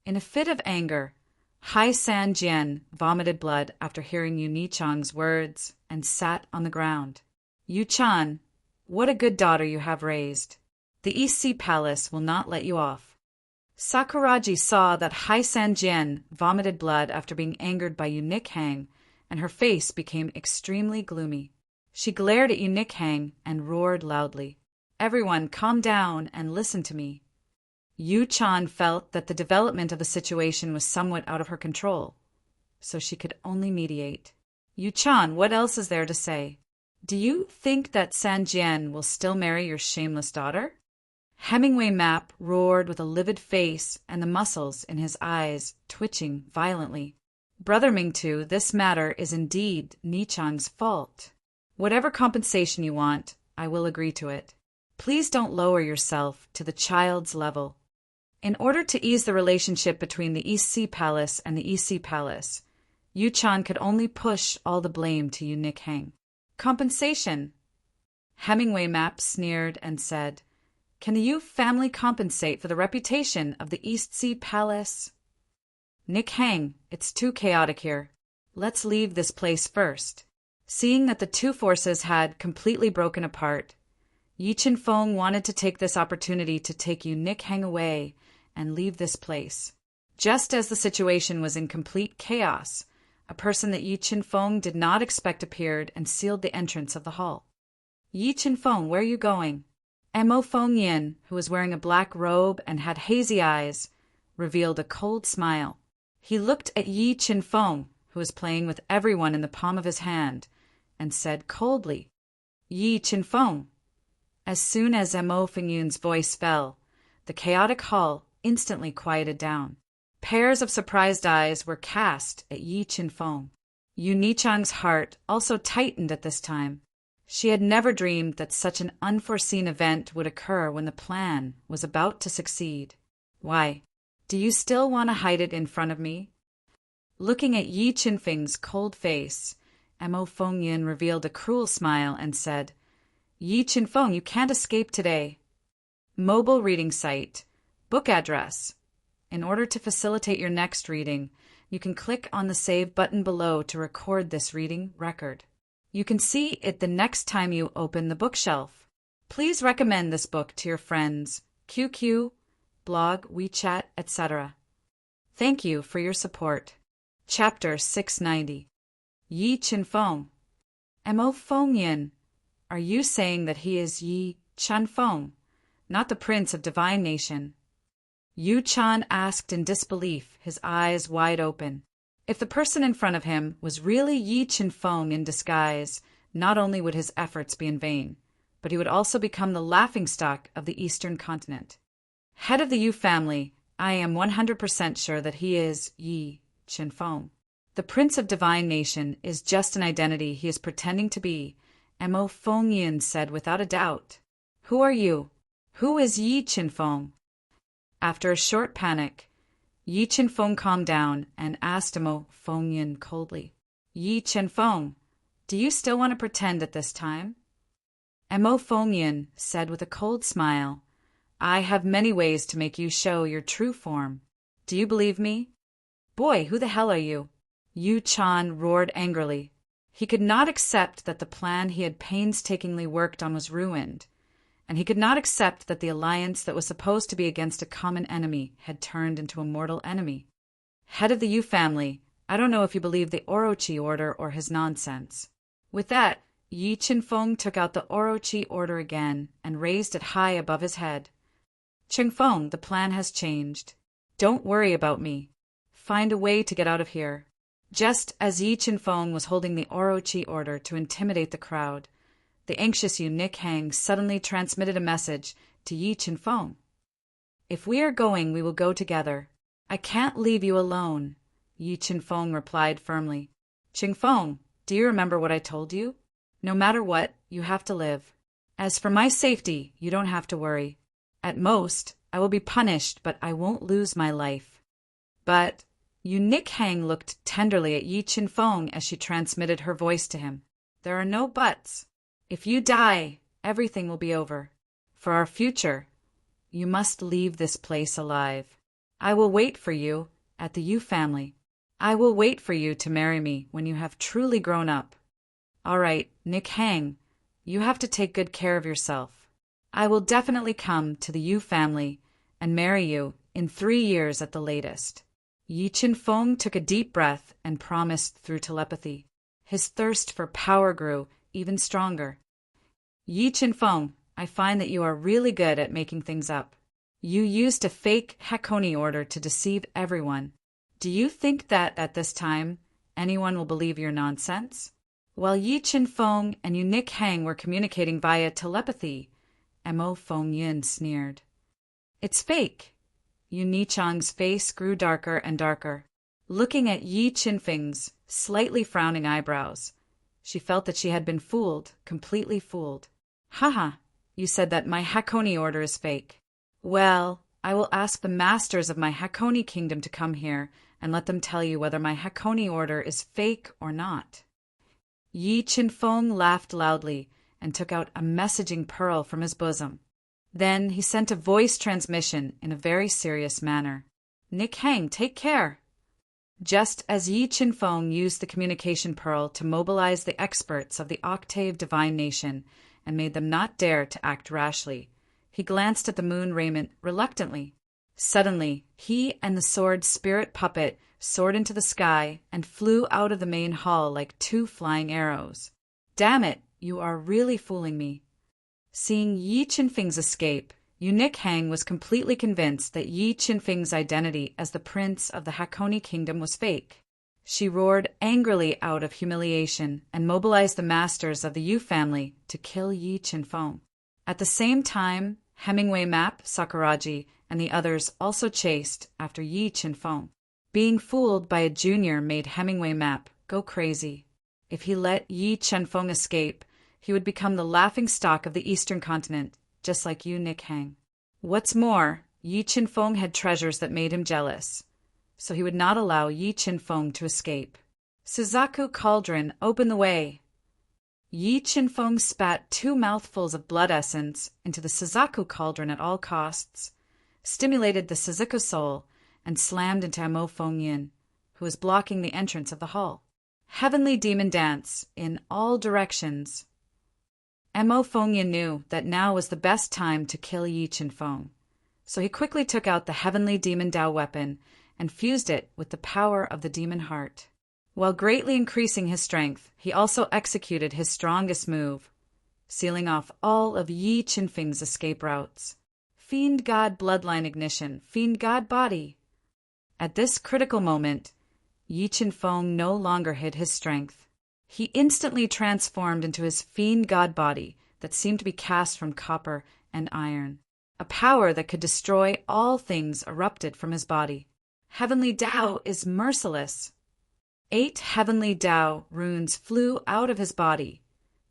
In a fit of anger, Hai Sanjian vomited blood after hearing Yu Nichang's words and sat on the ground. "Yu Chan, what a good daughter you have raised. The East Sea Palace will not let you off." Sakuraji saw that Hai Sanjian vomited blood after being angered by Yu Nikhang, and her face became extremely gloomy. She glared at Yu Nikhang and roared loudly, "Everyone, calm down and listen to me." Yu Chan felt that the development of the situation was somewhat out of her control, so she could only mediate. "Yu Chan, what else is there to say? Do you think that Sanjian will still marry your shameless daughter?" Hemingway Map roared with a livid face and the muscles in his eyes twitching violently. "Brother Mingtu, this matter is indeed Nichang's fault. Whatever compensation you want, I will agree to it. Please don't lower yourself to the child's level." In order to ease the relationship between the East Sea Palace and the East Sea Palace, Yu Chan could only push all the blame to Yu Nikhang. "Compensation?" Hemingway Map sneered and said, "Can the Yu family compensate for the reputation of the East Sea Palace?" "Nikhang, it's too chaotic here. Let's leave this place first." Seeing that the two forces had completely broken apart, Yi Chenfeng wanted to take this opportunity to take Yu Nikhang away and leave this place. Just as the situation was in complete chaos, a person that Yi Chenfeng did not expect appeared and sealed the entrance of the hall. "Yi Chenfeng, where are you going?" Mo Fengyin, who was wearing a black robe and had hazy eyes, revealed a cold smile. He looked at Yi Chenfeng, who was playing with everyone in the palm of his hand, and said coldly, "Yi Chenfeng." As soon as Mo Fengyun's voice fell, the chaotic hall instantly quieted down. Pairs of surprised eyes were cast at Yi Chenfeng. Yu Nichang's heart also tightened at this time. She had never dreamed that such an unforeseen event would occur when the plan was about to succeed. "Why, do you still want to hide it in front of me?" Looking at Yi Chenfeng's cold face, Mo Fengyin revealed a cruel smile and said, "Yi Chenfeng, you can't escape today." Mobile reading site. Book address. In order to facilitate your next reading, you can click on the Save button below to record this reading record. You can see it the next time you open the bookshelf. Please recommend this book to your friends, QQ, blog, WeChat, etc. Thank you for your support. Chapter 690. Yi Chenfeng. Mo Fengyin, are you saying that he is Yi Chenfeng, not the Prince of Divine Nation? Yu Chan asked in disbelief, his eyes wide open. If the person in front of him was really Yi Chenfeng in disguise, not only would his efforts be in vain, but he would also become the laughingstock of the Eastern continent. Head of the Yu family, I am 100% sure that he is Yi Chenfeng. The Prince of Divine Nation is just an identity he is pretending to be, Mo Fengyin said without a doubt. "Who are you? Who is Yi Chenfeng?" After a short panic, Yi Chenfeng calmed down and asked Mo Fengyin coldly, "Yi Chenfeng, do you still want to pretend at this time?" Mo Fengyin said with a cold smile, "I have many ways to make you show your true form. Do you believe me?" "Boy, who the hell are you?" Yu Chan roared angrily. He could not accept that the plan he had painstakingly worked on was ruined, and he could not accept that the alliance that was supposed to be against a common enemy had turned into a mortal enemy. "Head of the Yu family, I don't know if you believe the Orochi order or his nonsense." With that, Yi Chenfeng took out the Orochi order again and raised it high above his head. "Chenfeng, the plan has changed. Don't worry about me. Find a way to get out of here. Just as Yi Chen-fong was holding the Orochi order to intimidate the crowd, the anxious Nick Hang suddenly transmitted a message to Yi Chen-fong. If we are going, we will go together. I can't leave you alone, Yi Chen-fong replied firmly. Chen-fong, do you remember what I told you? No matter what, you have to live. As for my safety, you don't have to worry. At most, I will be punished, but I won't lose my life. But Nick Hang looked tenderly at Yi Chen-fong as she transmitted her voice to him. There are no buts. If you die, everything will be over. For our future, you must leave this place alive. I will wait for you at the Yu family. I will wait for you to marry me when you have truly grown up. All right, Nick Hang, you have to take good care of yourself. I will definitely come to the Yu family and marry you in 3 years at the latest. Yi Chen-fong took a deep breath and promised through telepathy. His thirst for power grew even stronger. Yi Chen-fong, I find that you are really good at making things up. You used a fake Hakone order to deceive everyone. Do you think that at this time anyone will believe your nonsense? While Yi Chen-fong and Nick Hang were communicating via telepathy, Mo Feng-yun sneered. It's fake. Yu Nichang's face grew darker and darker. Looking at Yi Chen-feng's slightly frowning eyebrows, she felt that she had been fooled, completely fooled. Haha, you said that my Hakone order is fake. Well, I will ask the masters of my Hakone kingdom to come here and let them tell you whether my Hakone order is fake or not. Yi Chen-fong laughed loudly and took out a messaging pearl from his bosom. Then he sent a voice transmission in a very serious manner. Nick Hang, take care. Just as Yi Chen-fong used the communication pearl to mobilize the experts of the Octave Divine Nation and made them not dare to act rashly, he glanced at the moon raiment reluctantly. Suddenly, he and the sword spirit puppet soared into the sky and flew out of the main hall like 2 flying arrows. Damn it, you are really fooling me. Seeing Yi Chen-feng's escape, Nick Hang was completely convinced that Yi Chen-feng's identity as the prince of the Hakone kingdom was fake. She roared angrily out of humiliation and mobilized the masters of the Yu family to kill Yi Chen-feng. At the same time, Hemingway Map, Sakuraji, and the others also chased after Yi Chen-feng. Being fooled by a junior made Hemingway Map go crazy. If he let Yi Chen-feng escape, he would become the laughingstock of the eastern continent, just like you, Nick Hang. What's more, Yi Chen-feng had treasures that made him jealous, so he would not allow Yi Chen-feng to escape. Suzaku Cauldron, open the way! Yi Chen-feng spat 2 mouthfuls of blood essence into the Suzaku Cauldron at all costs, stimulated the Suzaku soul, and slammed into Mo Feng-yun, who was blocking the entrance of the hall. Heavenly demon dance, in all directions. Mo Feng-yun knew that now was the best time to kill Yi Chen-feng, so he quickly took out the heavenly demon Dao weapon and fused it with the power of the demon heart. While greatly increasing his strength, he also executed his strongest move, sealing off all of Yi Chen-feng's escape routes. Fiend God bloodline ignition, Fiend God body. At this critical moment, Yi Chen-feng no longer hid his strength. He instantly transformed into his Fiend God body that seemed to be cast from copper and iron. A power that could destroy all things erupted from his body. Heavenly Dao is merciless. 8 heavenly Dao runes flew out of his body,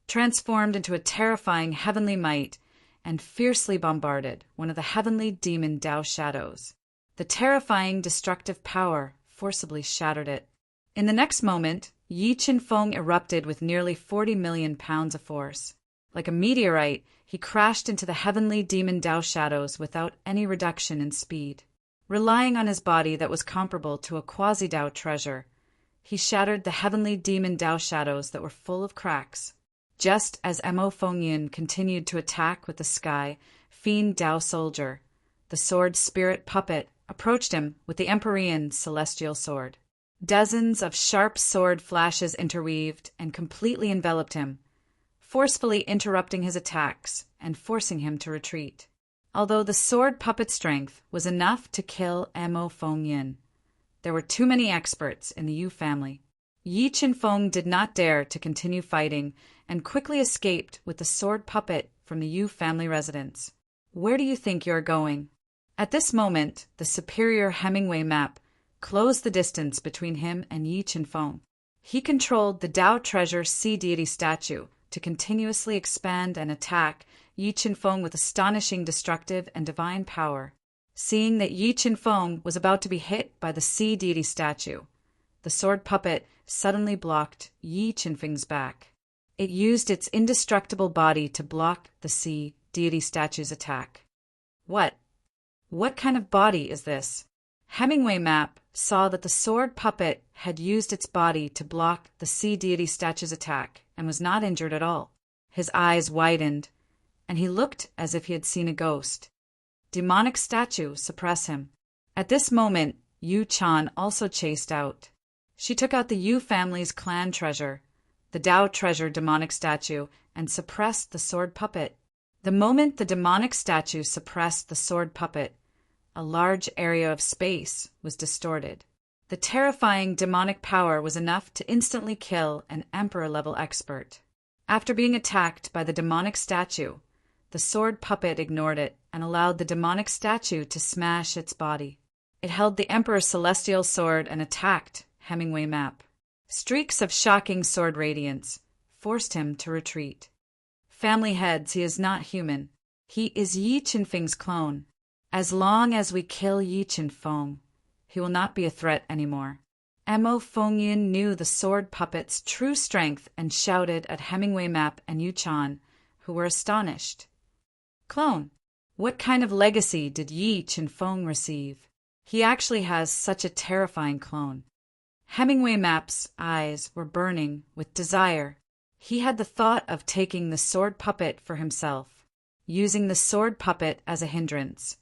transformed into a terrifying heavenly might, and fiercely bombarded one of the heavenly demon Dao shadows. The terrifying destructive power forcibly shattered it. In the next moment, Yi Chen-feng erupted with nearly 40 million pounds of force. Like a meteorite, he crashed into the heavenly demon Dao shadows without any reduction in speed. Relying on his body that was comparable to a quasi-Dao treasure, he shattered the heavenly demon Dao shadows that were full of cracks. Just as Mo Feng-yun continued to attack with the sky Fiend Dao soldier, the sword spirit puppet approached him with the Empyrean celestial sword. Dozens of sharp sword flashes interweaved and completely enveloped him, forcefully interrupting his attacks and forcing him to retreat. although the sword puppet strength was enough to kill Mo Fengyan. There were too many experts in the Yu family. Yi Qinfeng did not dare to continue fighting and quickly escaped with the sword puppet from the Yu family residence. Where do you think you're going? At this moment, the superior Hemingway map closed the distance between him and Yi Qinfeng. He controlled the Tao Treasure Sea Deity statue to continuously expand and attack Yi Qinfeng with astonishing destructive and divine power. Seeing that Yi Qinfeng was about to be hit by the Sea Deity statue, the sword puppet suddenly blocked Yi Qinfeng's back. It used its indestructible body to block the Sea Deity statue's attack. What kind of body is this? Hemingway map saw that the sword puppet had used its body to block the Sea Deity statue's attack and was not injured at all. His eyes widened, and he looked as if he had seen a ghost. Demonic statue suppress him. At this moment, Yu Chan also chased out. She took out the Yu family's clan treasure, the Tao Treasure demonic statue, and suppressed the sword puppet. The moment the demonic statue suppressed the sword puppet, a large area of space was distorted. The terrifying demonic power was enough to instantly kill an emperor-level expert. After being attacked by the demonic statue, the sword puppet ignored it and allowed the demonic statue to smash its body. It held the emperor's celestial sword and attacked Hemingway map. Streaks of shocking sword radiance forced him to retreat. Family heads, he is not human. He is Yi Qinfeng's clone. As long as we kill Yi Qinfeng, he will not be a threat anymore. Mo Fengyan knew the sword puppet's true strength and shouted at Hemingway map and Yu Chan, who were astonished. Clone, what kind of legacy did Yi Qinfeng receive? He actually has such a terrifying clone. Hemingway map's eyes were burning with desire. He had the thought of taking the sword puppet for himself, using the sword puppet as a hindrance.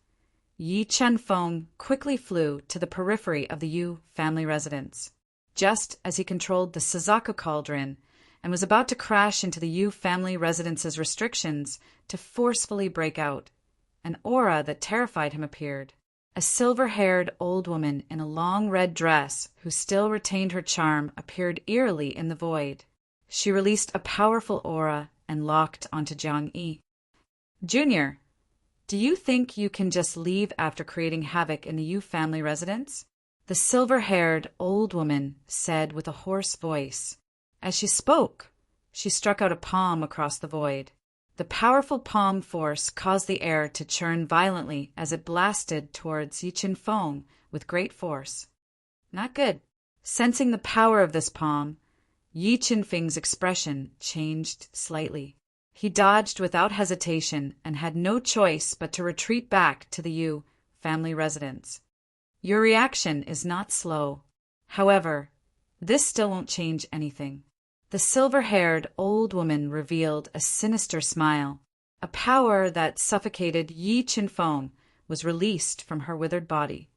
Yi Qinfeng quickly flew to the periphery of the Yu family residence. Just as he controlled the Suzaku cauldron and was about to crash into the Yu family residence's restrictions to forcefully break out, an aura that terrified him appeared. A silver-haired old woman in a long red dress who still retained her charm appeared eerily in the void. She released a powerful aura and locked onto Jiang Yi. Junior, do you think you can just leave after creating havoc in the Yu family residence? The silver-haired old woman said with a hoarse voice. As she spoke, she struck out a palm across the void. The powerful palm force caused the air to churn violently as it blasted towards Yi Qinfeng with great force. Not good. Sensing the power of this palm, Yi Qinfeng's expression changed slightly. He dodged without hesitation and had no choice but to retreat back to the Yu family residence. Your reaction is not slow. However, this still won't change anything. The silver-haired old woman revealed a sinister smile. A power that suffocated Yi Qinfeng was released from her withered body.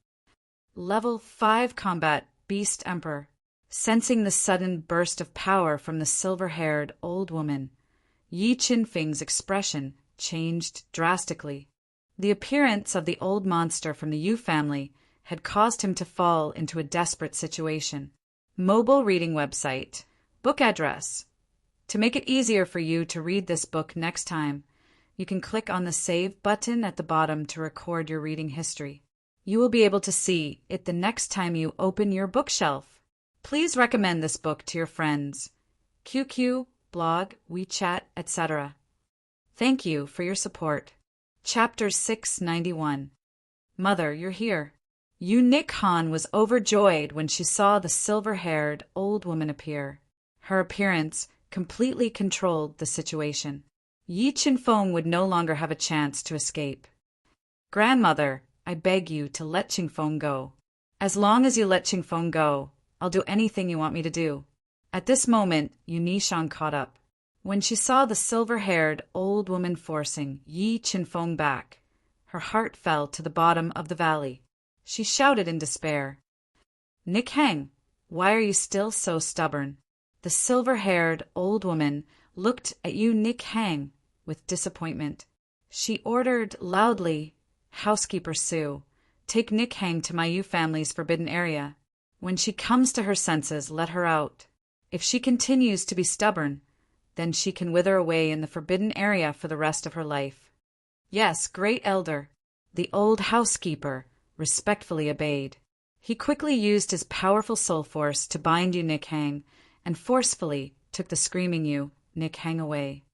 Level 5 Combat Beast Emperor. Sensing the sudden burst of power from the silver-haired old woman, Yi Qinfeng's expression changed drastically. The appearance of the old monster from the Yu family had caused him to fall into a desperate situation. Mobile reading website. Book address. To make it easier for you to read this book next time, you can click on the Save button at the bottom to record your reading history. You will be able to see it the next time you open your bookshelf. Please recommend this book to your friends. QQ, blog, WeChat, etc. Thank you for your support. Chapter 691. Mother, you're here. Yu Nikhan was overjoyed when she saw the silver-haired old woman appear. Her appearance completely controlled the situation. Yi Qinfeng would no longer have a chance to escape. Grandmother, I beg you to let Qinfeng go. As long as you let Qinfeng go, I'll do anything you want me to do. At this moment, Yu Nishan caught up. When she saw the silver-haired old woman forcing Yi Qinfeng back, her heart fell to the bottom of the valley. She shouted in despair. Nick Heng, why are you still so stubborn? The silver-haired old woman looked at Yu Nick Heng with disappointment. She ordered loudly, "Housekeeper Sue, take Nick Hang to my Yu family's forbidden area. When she comes to her senses, let her out. If she continues to be stubborn, then she can wither away in the forbidden area for the rest of her life." "Yes, great elder." The old housekeeper respectfully obeyed. He quickly used his powerful soul force to bind Yu Nick Hang and forcefully took the screaming Yu Nick Hang away.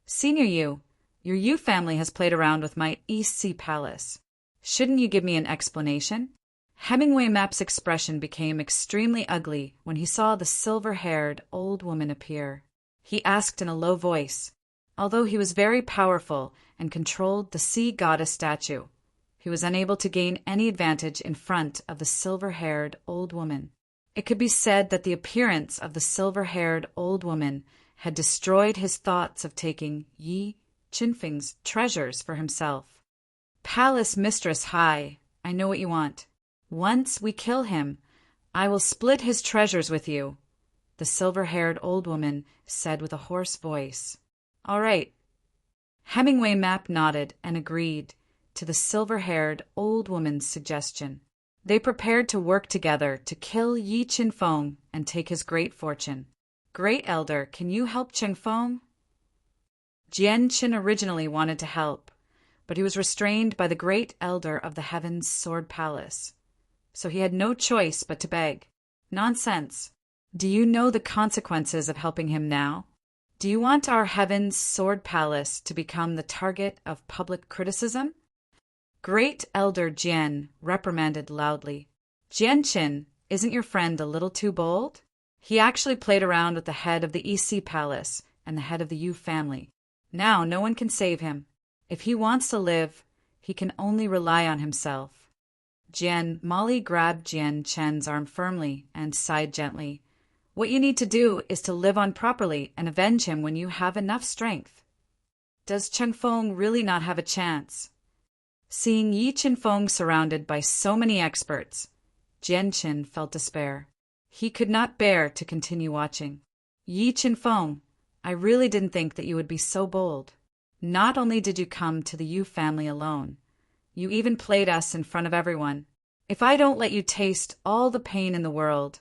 "Senior Yu, your Yu family has played around with my East Sea Palace. Shouldn't you give me an explanation?" Hemingway Map's expression became extremely ugly when he saw the silver-haired old woman appear. He asked in a low voice, although he was very powerful and controlled the sea goddess statue. He was unable to gain any advantage in front of the silver-haired old woman. It could be said that the appearance of the silver-haired old woman had destroyed his thoughts of taking Yi Qinfeng's treasures for himself. "Palace Mistress Hai, I know what you want. Once we kill him, I will split his treasures with you," the silver-haired old woman said with a hoarse voice. "All right." Hemingway Map nodded and agreed to the silver-haired old woman's suggestion. They prepared to work together to kill Yi Qinfeng and take his great fortune. "Great Elder, can you help Qinfeng?" Jian Qin originally wanted to help, but he was restrained by the Great Elder of the Heaven's Sword Palace. So he had no choice but to beg. "Nonsense. Do you know the consequences of helping him now? Do you want our Heaven's Sword Palace to become the target of public criticism?" Great Elder Jian reprimanded loudly. "Jian Qin, isn't your friend a little too bold? He actually played around with the head of the East Sea Palace and the head of the Yu family. Now no one can save him. If he wants to live, he can only rely on himself." Molly grabbed Jian Chen's arm firmly and sighed gently. "What you need to do is to live on properly and avenge him when you have enough strength." "Does Qinfeng really not have a chance?" Seeing Yi Qinfeng surrounded by so many experts, Jian Qin felt despair. He could not bear to continue watching. "Yi Qinfeng, I really didn't think that you would be so bold. Not only did you come to the Yu family alone, you even played us in front of everyone. If I don't let you taste all the pain in the world,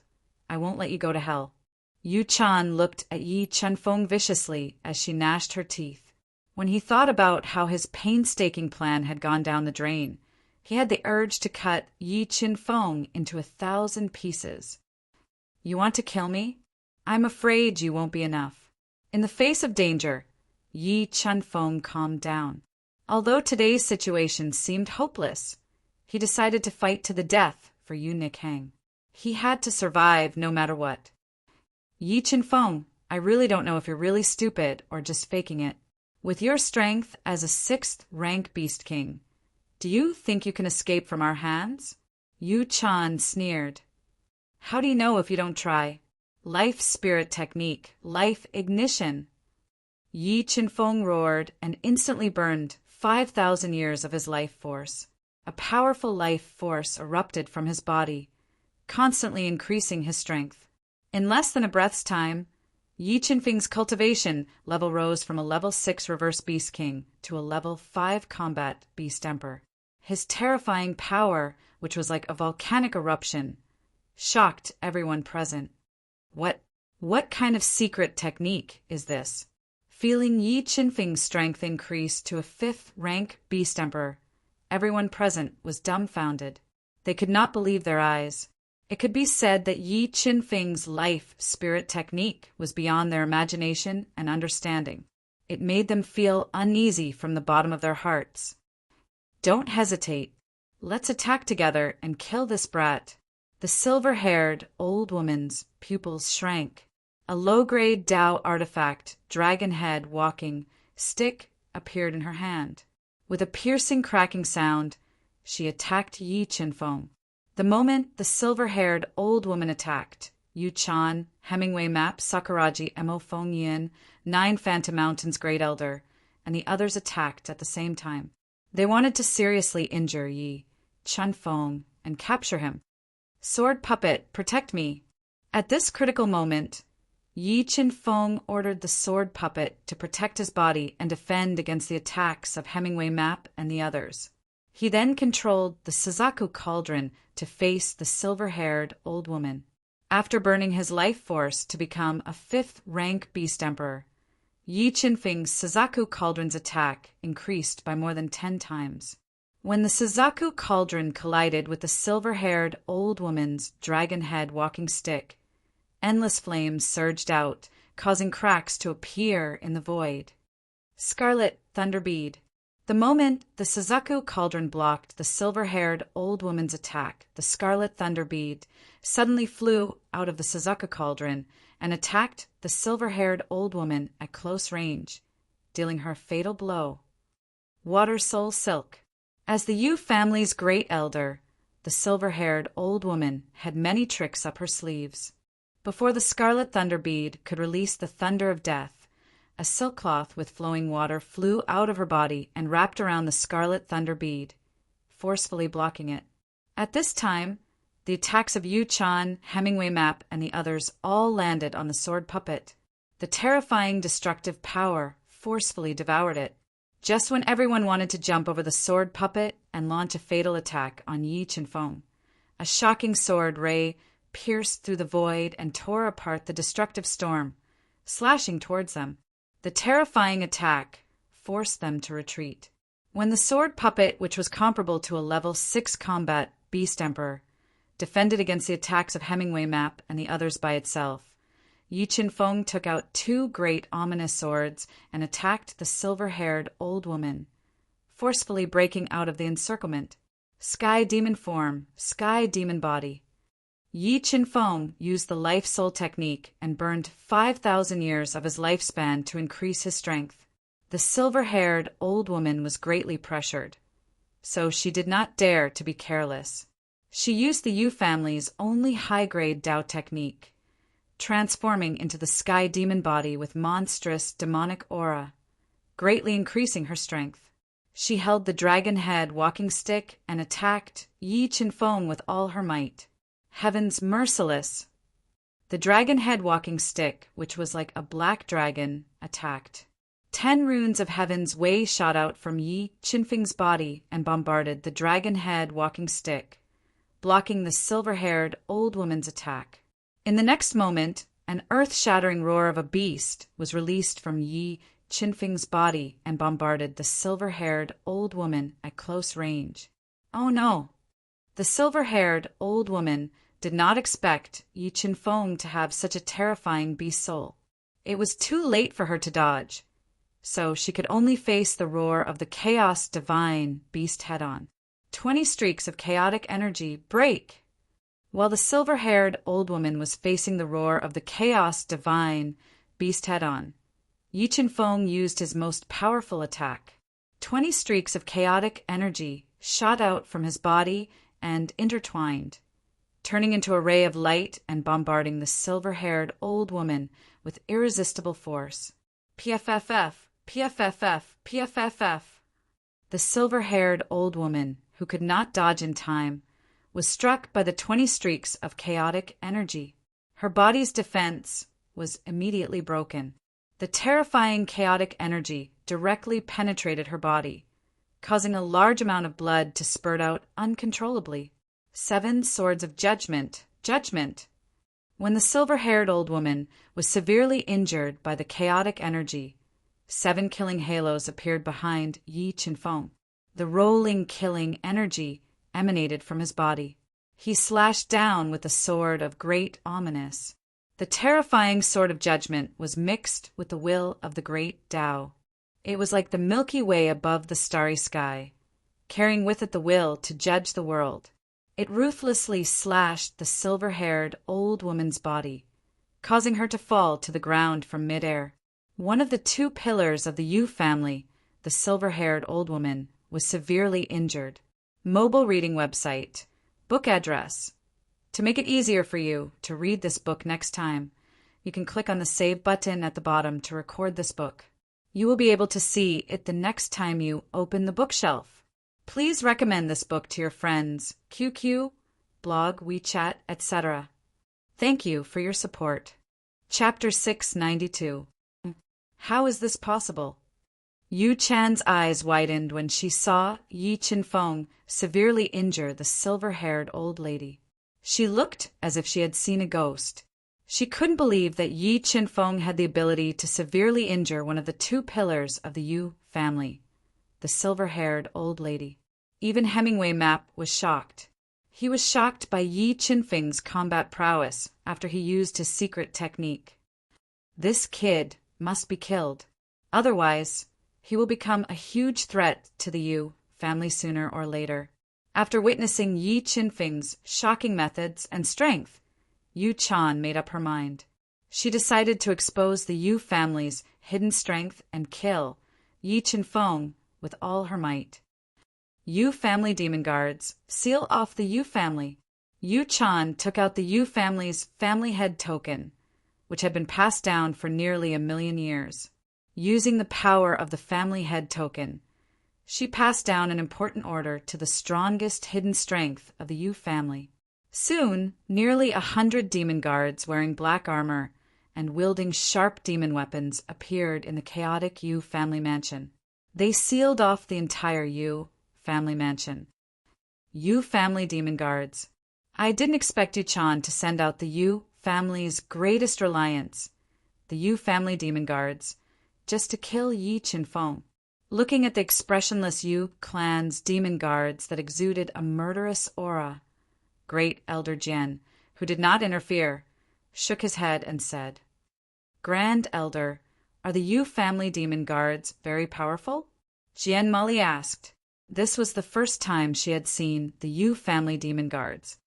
I won't let you go to hell." Yu Chan looked at Yi Qinfeng viciously as she gnashed her teeth. When he thought about how his painstaking plan had gone down the drain, he had the urge to cut Yi Qinfeng into 1,000 pieces. "You want to kill me? I'm afraid you won't be enough." In the face of danger, Yi Qinfeng calmed down. Although today's situation seemed hopeless, he decided to fight to the death for Yu Nick Hang. He had to survive no matter what. "Yi Qinfeng, I really don't know if you're really stupid or just faking it. With your strength as a 6th rank Beast King, do you think you can escape from our hands?" Yu Chan sneered. "How do you know if you don't try? Life spirit technique, life ignition." Yi Qinfeng roared and instantly burned 5,000 years of his life force. A powerful life force erupted from his body, constantly increasing his strength. In less than a breath's time, Yi Qinfeng's cultivation level rose from a level 6 reverse Beast King to a level 5 combat Beast Emperor. His terrifying power, which was like a volcanic eruption, shocked everyone present. What kind of secret technique is this?" Feeling Yi Qinfeng's strength increase to a 5th rank Beast Emperor, everyone present was dumbfounded. They could not believe their eyes. It could be said that Yi Qinfeng's life spirit technique was beyond their imagination and understanding. It made them feel uneasy from the bottom of their hearts. "Don't hesitate. Let's attack together and kill this brat." The silver-haired old woman's pupils shrank. A low-grade Dao artifact, dragon head walking stick, appeared in her hand. With a piercing cracking sound, she attacked Yi Qinfeng. The moment the silver-haired old woman attacked, Yu Chan, Hemingway Map, Sakuraji, Mo Fengyan, 9 Phantom Mountains Great Elder, and the others attacked at the same time. They wanted to seriously injure Yi Qinfeng and capture him. "Sword puppet, protect me." At this critical moment, Yi Qin-feng ordered the sword puppet to protect his body and defend against the attacks of Hemingway Map and the others. He then controlled the Suzaku cauldron to face the silver-haired old woman. After burning his life force to become a 5th-rank Beast Emperor, Yi Qinfeng's Suzaku cauldron's attack increased by more than 10 times. When the Suzaku cauldron collided with the silver-haired old woman's dragon head walking stick, endless flames surged out, causing cracks to appear in the void. Scarlet Thunderbead. The moment the Suzaku cauldron blocked the silver-haired old woman's attack, the Scarlet Thunderbead suddenly flew out of the Suzaku cauldron and attacked the silver-haired old woman at close range, dealing her a fatal blow. Water Soul Silk. As the Yu family's great elder, the silver-haired old woman had many tricks up her sleeves. Before the Scarlet Thunderbead could release the thunder of death, a silk cloth with flowing water flew out of her body and wrapped around the Scarlet Thunderbead, forcefully blocking it. At this time, the attacks of Yu Chan, Hemingway Map, and the others all landed on the sword puppet. The terrifying destructive power forcefully devoured it. Just when everyone wanted to jump over the sword puppet and launch a fatal attack on Yi Qinfeng, a shocking sword ray pierced through the void and tore apart the destructive storm, slashing towards them. The terrifying attack forced them to retreat. When the sword puppet, which was comparable to a level 6 combat Beast Emperor, defended against the attacks of Hemingway Map and the others by itself, Yi Qinfeng took out 2 great ominous swords and attacked the silver-haired old woman, forcefully breaking out of the encirclement. Sky Demon Form, Sky Demon Body. Yi Qinfeng used the Life Soul technique and burned 5,000 years of his lifespan to increase his strength. The silver-haired old woman was greatly pressured, so she did not dare to be careless. She used the Yu family's only high-grade Dao technique, transforming into the Sky Demon Body with monstrous demonic aura, greatly increasing her strength. She held the dragon head walking stick and attacked Yi Qinfeng with all her might. Heaven's Merciless. The dragon head walking stick, which was like a black dragon, attacked. 10 runes of Heaven's Way shot out from Yi Qinfeng's body and bombarded the dragon head walking stick, blocking the silver-haired old woman's attack. In the next moment, an earth-shattering roar of a beast was released from Yi Qinfeng's body and bombarded the silver-haired old woman at close range. Oh no! The silver-haired old woman did not expect Yi Qinfeng to have such a terrifying beast soul. It was too late for her to dodge, so she could only face the roar of the Chaos Divine beast head-on. 20 streaks of chaotic energy break! While the silver-haired old woman was facing the roar of the Chaos Divine beast head-on, Yi Qinfeng used his most powerful attack. 20 streaks of chaotic energy shot out from his body and intertwined, turning into a ray of light and bombarding the silver-haired old woman with irresistible force. PFFF, PFFF, PFFF. The silver-haired old woman, who could not dodge in time, was struck by the 20 streaks of chaotic energy. Her body's defense was immediately broken. The terrifying chaotic energy directly penetrated her body, causing a large amount of blood to spurt out uncontrollably. 7 swords of judgment, judgment. When the silver-haired old woman was severely injured by the chaotic energy, 7 killing halos appeared behind Yi Qinfeng. The rolling killing energy emanated from his body. He slashed down with the sword of great ominous. The terrifying sword of judgment was mixed with the will of the great Tao. It was like the Milky Way above the starry sky, carrying with it the will to judge the world. It ruthlessly slashed the silver-haired old woman's body, causing her to fall to the ground from midair. One of the 2 pillars of the Yu family, the silver-haired old woman, was severely injured. Mobile reading website. Book address. To make it easier for you to read this book next time, you can click on the Save button at the bottom to record this book. You will be able to see it the next time you open the bookshelf. Please recommend this book to your friends, QQ, blog, WeChat, etc. Thank you for your support. Chapter 692. How is this possible? Yu Chan's eyes widened when she saw Yi Qinfeng severely injure the silver-haired old lady. She looked as if she had seen a ghost. She couldn't believe that Yi Qinfeng had the ability to severely injure one of the two pillars of the Yu family, the silver-haired old lady. Even Hemingway Map was shocked. He was shocked by Yi Qinfeng's combat prowess after he used his secret technique. This kid must be killed. Otherwise, he will become a huge threat to the Yu family sooner or later. After witnessing Yi Qinfeng's shocking methods and strength, Yu Chan made up her mind. She decided to expose the Yu family's hidden strength and kill Yi Qinfeng with all her might. Yu family demon guards, seal off the Yu family. Yu Chan took out the Yu family's family head token, which had been passed down for nearly 1,000,000 years. Using the power of the family head token, she passed down an important order to the strongest hidden strength of the Yu family. Soon, nearly 100 demon guards wearing black armor and wielding sharp demon weapons appeared in the chaotic Yu family mansion. They sealed off the entire Yu family mansion. Yu family demon guards. I didn't expect Yu Chan to send out the Yu family's greatest reliance, the Yu family demon guards, just to kill Yi Qinfeng. Looking at the expressionless Yu clan's demon guards that exuded a murderous aura, Great Elder Jian, who did not interfere, shook his head and said, "Grand Elder, are the Yu family demon guards very powerful?" Jian Mali asked. This was the first time she had seen the Yu family demon guards.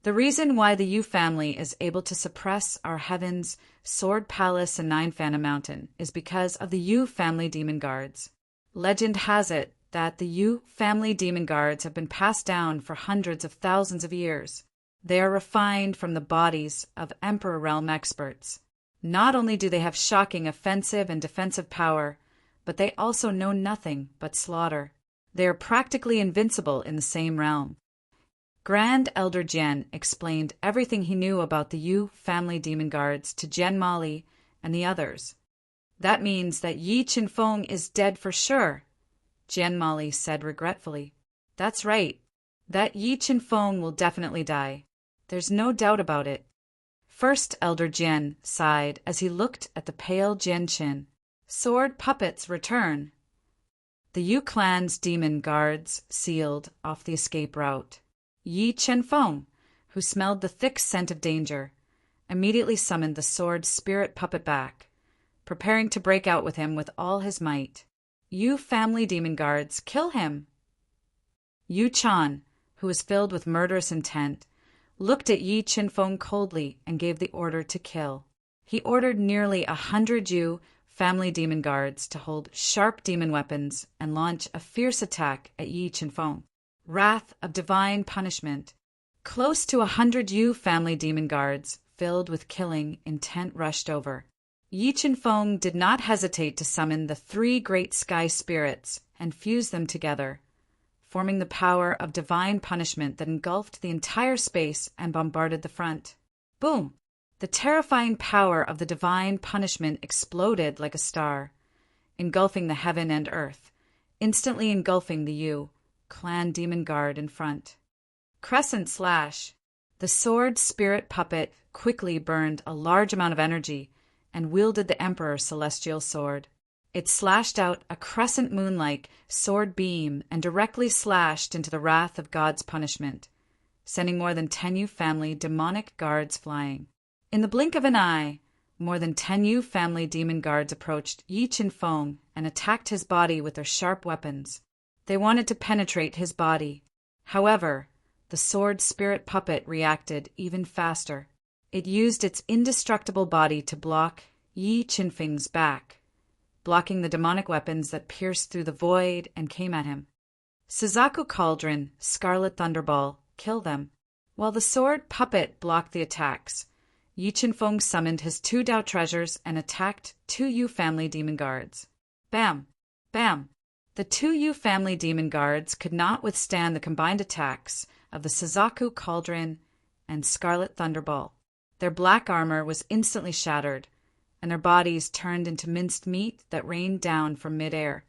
The reason why the Yu family is able to suppress our heavens, Sword Palace, and Nine Phantom Mountain is because of the Yu family demon guards. Legend has it that the Yu family demon guards have been passed down for hundreds of thousands of years. They are refined from the bodies of Emperor Realm experts. Not only do they have shocking offensive and defensive power, but they also know nothing but slaughter. They are practically invincible in the same realm. Grand Elder Jian explained everything he knew about the Yu family demon guards to Jian Mali and the others. That means that Yi Qinfeng is dead for sure, Jian Mali said regretfully. That's right. That Yi Qinfeng will definitely die. There's no doubt about it. First Elder Jian sighed as he looked at the pale Jian Qin. Sword puppets return. The Yu clan's demon guards sealed off the escape route. Yi Qinfeng, who smelled the thick scent of danger, immediately summoned the sword spirit puppet back, preparing to break out with him with all his might. Yu family demon guards, kill him! Yu Chan, who was filled with murderous intent, looked at Yi Qinfeng coldly and gave the order to kill. He ordered nearly 100 Yu family demon guards to hold sharp demon weapons and launch a fierce attack at Yi Qinfeng. Wrath of divine punishment. Close to 100 Yu family demon guards, filled with killing intent, rushed over. Yi Qinfeng did not hesitate to summon the 3 great sky spirits and fuse them together, forming the power of divine punishment that engulfed the entire space and bombarded the front. Boom! The terrifying power of the divine punishment exploded like a star, engulfing the heaven and earth, instantly engulfing the Yu clan demon guard in front. Crescent slash. The sword spirit puppet quickly burned a large amount of energy and wielded the Emperor's celestial sword. It slashed out a crescent moon-like sword beam and directly slashed into the wrath of God's punishment, sending more than 10 Yu family demonic guards flying. In the blink of an eye, more than 10 Yu family demon guards approached Yi Qinfeng and attacked his body with their sharp weapons. They wanted to penetrate his body. However, the sword spirit puppet reacted even faster. It used its indestructible body to block Yi Qinfeng's back, blocking the demonic weapons that pierced through the void and came at him. Suzaku Cauldron, Scarlet Thunderball, kill them. While the sword puppet blocked the attacks, Yi Qinfeng summoned his 2 Dao treasures and attacked 2 Yu family demon guards. Bam! Bam! The 2 Yu family demon guards could not withstand the combined attacks of the Suzaku Cauldron and Scarlet Thunderball. Their black armor was instantly shattered, and their bodies turned into minced meat that rained down from midair.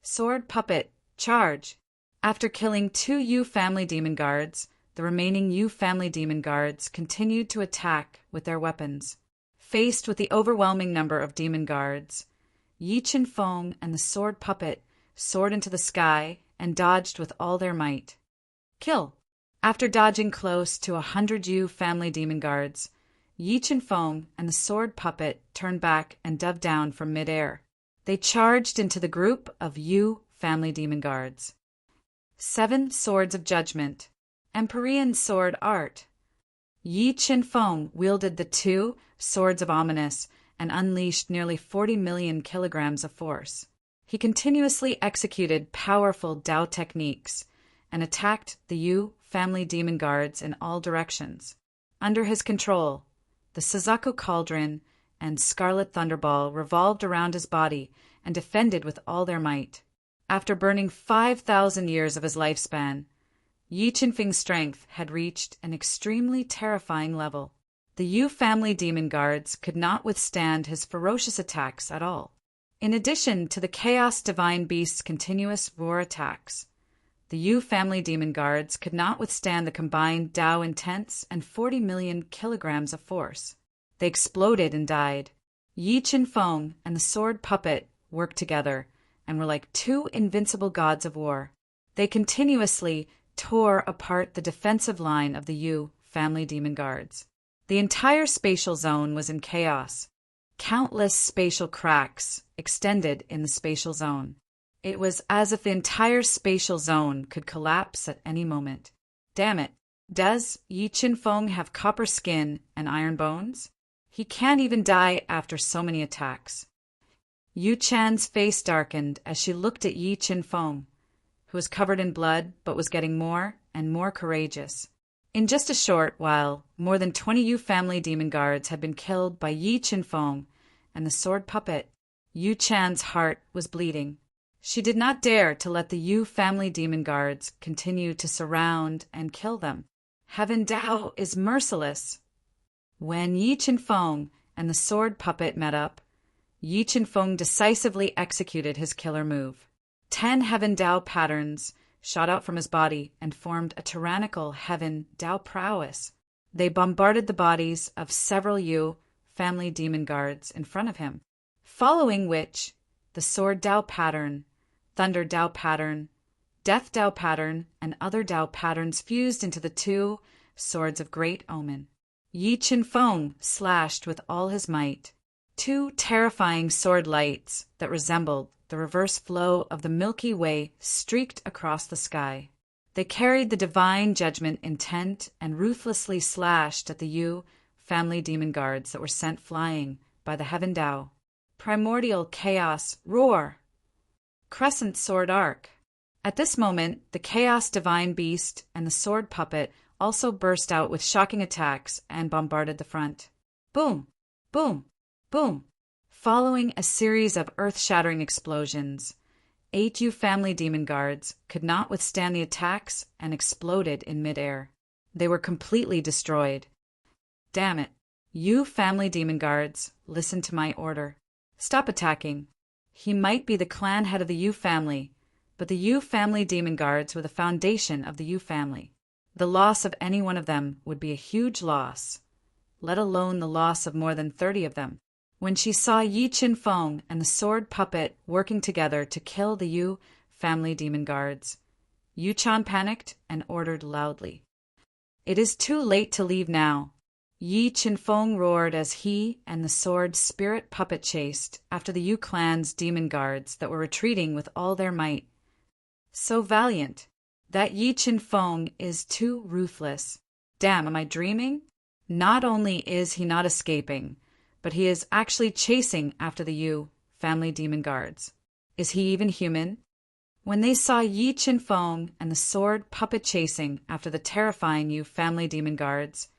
Sword puppet, charge! After killing 2 Yu family demon guards, the remaining Yu family demon guards continued to attack with their weapons. Faced with the overwhelming number of demon guards, Yi Chen Feng and the sword puppet soared into the sky and dodged with all their might. Kill! After dodging close to 100 Yu family demon guards, Yi Chen Feng and the sword puppet turned back and dove down from midair. They charged into the group of Yu family demon guards. 7 Swords of Judgment. Empyrean Sword Art. Yi Chen Feng wielded the 2 Swords of Ominous and unleashed nearly 40 million kilograms of force. He continuously executed powerful Dao techniques and attacked the Yu family demon guards in all directions. Under his control, the Suzaku Cauldron and Scarlet Thunderball revolved around his body and defended with all their might. After burning 5,000 years of his lifespan, Yi Chen Feng's strength had reached an extremely terrifying level. The Yu family demon guards could not withstand his ferocious attacks at all. In addition to the Chaos Divine Beast's continuous roar attacks, the Yu family demon guards could not withstand the combined Dao Intense and 40 million kilograms of force. They exploded and died. Yi Chen Feng and the sword puppet worked together and were like 2 invincible gods of war. They continuously tore apart the defensive line of the Yu family demon guards. The entire spatial zone was in chaos. Countless spatial cracks extended in the spatial zone. It was as if the entire spatial zone could collapse at any moment. Damn it, does Yi Chen Feng have copper skin and iron bones? He can't even die after so many attacks. Yu Chan's face darkened as she looked at Yi Chen Feng, who was covered in blood but was getting more and more courageous. In just a short while, more than 20 Yu family demon guards had been killed by Yi Chen Feng and the sword puppet. Yu Chan's heart was bleeding. She did not dare to let the Yu family demon guards continue to surround and kill them. Heaven Dao is merciless. When Yi Chen Feng and the sword puppet met up, Yi Chen Feng decisively executed his killer move. 10 Heaven Dao patterns shot out from his body and formed a tyrannical Heaven Dao prowess. They bombarded the bodies of several Yu family demon guards in front of him, following which the Sword Dao pattern, Thunder Dao pattern, Death Dao pattern, and other Dao patterns fused into the 2 Swords of Great Omen. Yi Chen Feng slashed with all his might. 2 terrifying sword lights that resembled the reverse flow of the Milky Way streaked across the sky. They carried the divine judgment intent and ruthlessly slashed at the Yu family demon guards that were sent flying by the Heaven Dao. Primordial Chaos Roar. Crescent Sword Arc. At this moment, the Chaos Divine Beast and the sword puppet also burst out with shocking attacks and bombarded the front. Boom! Boom! Boom! Following a series of earth-shattering explosions, 8 Yu family demon guards could not withstand the attacks and exploded in midair. They were completely destroyed. Damn it. Yu family demon guards, listen to my order. Stop attacking. He might be the clan head of the Yu family, but the Yu family demon guards were the foundation of the Yu family. The loss of any one of them would be a huge loss, let alone the loss of more than 30 of them. When she saw Yi Chen Feng and the sword puppet working together to kill the Yu family demon guards, Yu Chan panicked and ordered loudly. It is too late to leave now. Yi Chen Feng roared as he and the sword spirit puppet chased after the Yu clan's demon guards that were retreating with all their might. So valiant. That Yi Chen Feng is too ruthless. Damn, am I dreaming? Not only is he not escaping, but he is actually chasing after the Yu family demon guards. Is he even human? When they saw Yi Chen Feng and the sword puppet chasing after the terrifying Yu family demon guards,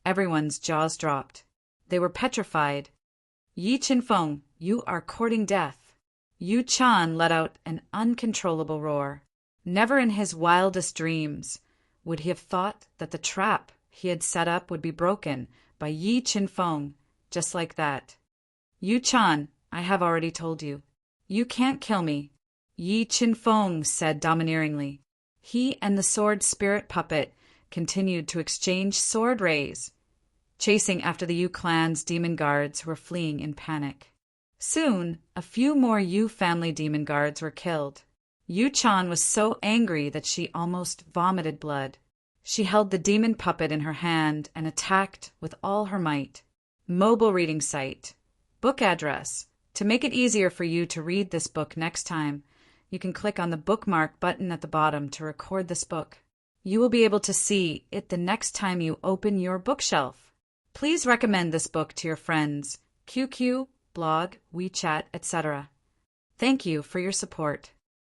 everyone's jaws dropped. They were petrified. Yi Chen Feng, you are courting death. Yu Chan let out an uncontrollable roar. Never in his wildest dreams would he have thought that the trap he had set up would be broken by Yi Chin Fong, just like that. Yu-chan, I have already told you. You can't kill me, Yi Chin Fong said domineeringly. He and the sword spirit puppet continued to exchange sword rays, chasing after the Yu clan's demon guards who were fleeing in panic. Soon, a few more Yu family demon guards were killed. Yu-chan was so angry that she almost vomited blood. She held the demon puppet in her hand and attacked with all her might. Mobile reading site. Book address. To make it easier for you to read this book next time, you can click on the bookmark button at the bottom to record this book. You will be able to see it the next time you open your bookshelf. Please recommend this book to your friends, QQ, blog, WeChat, etc. Thank you for your support.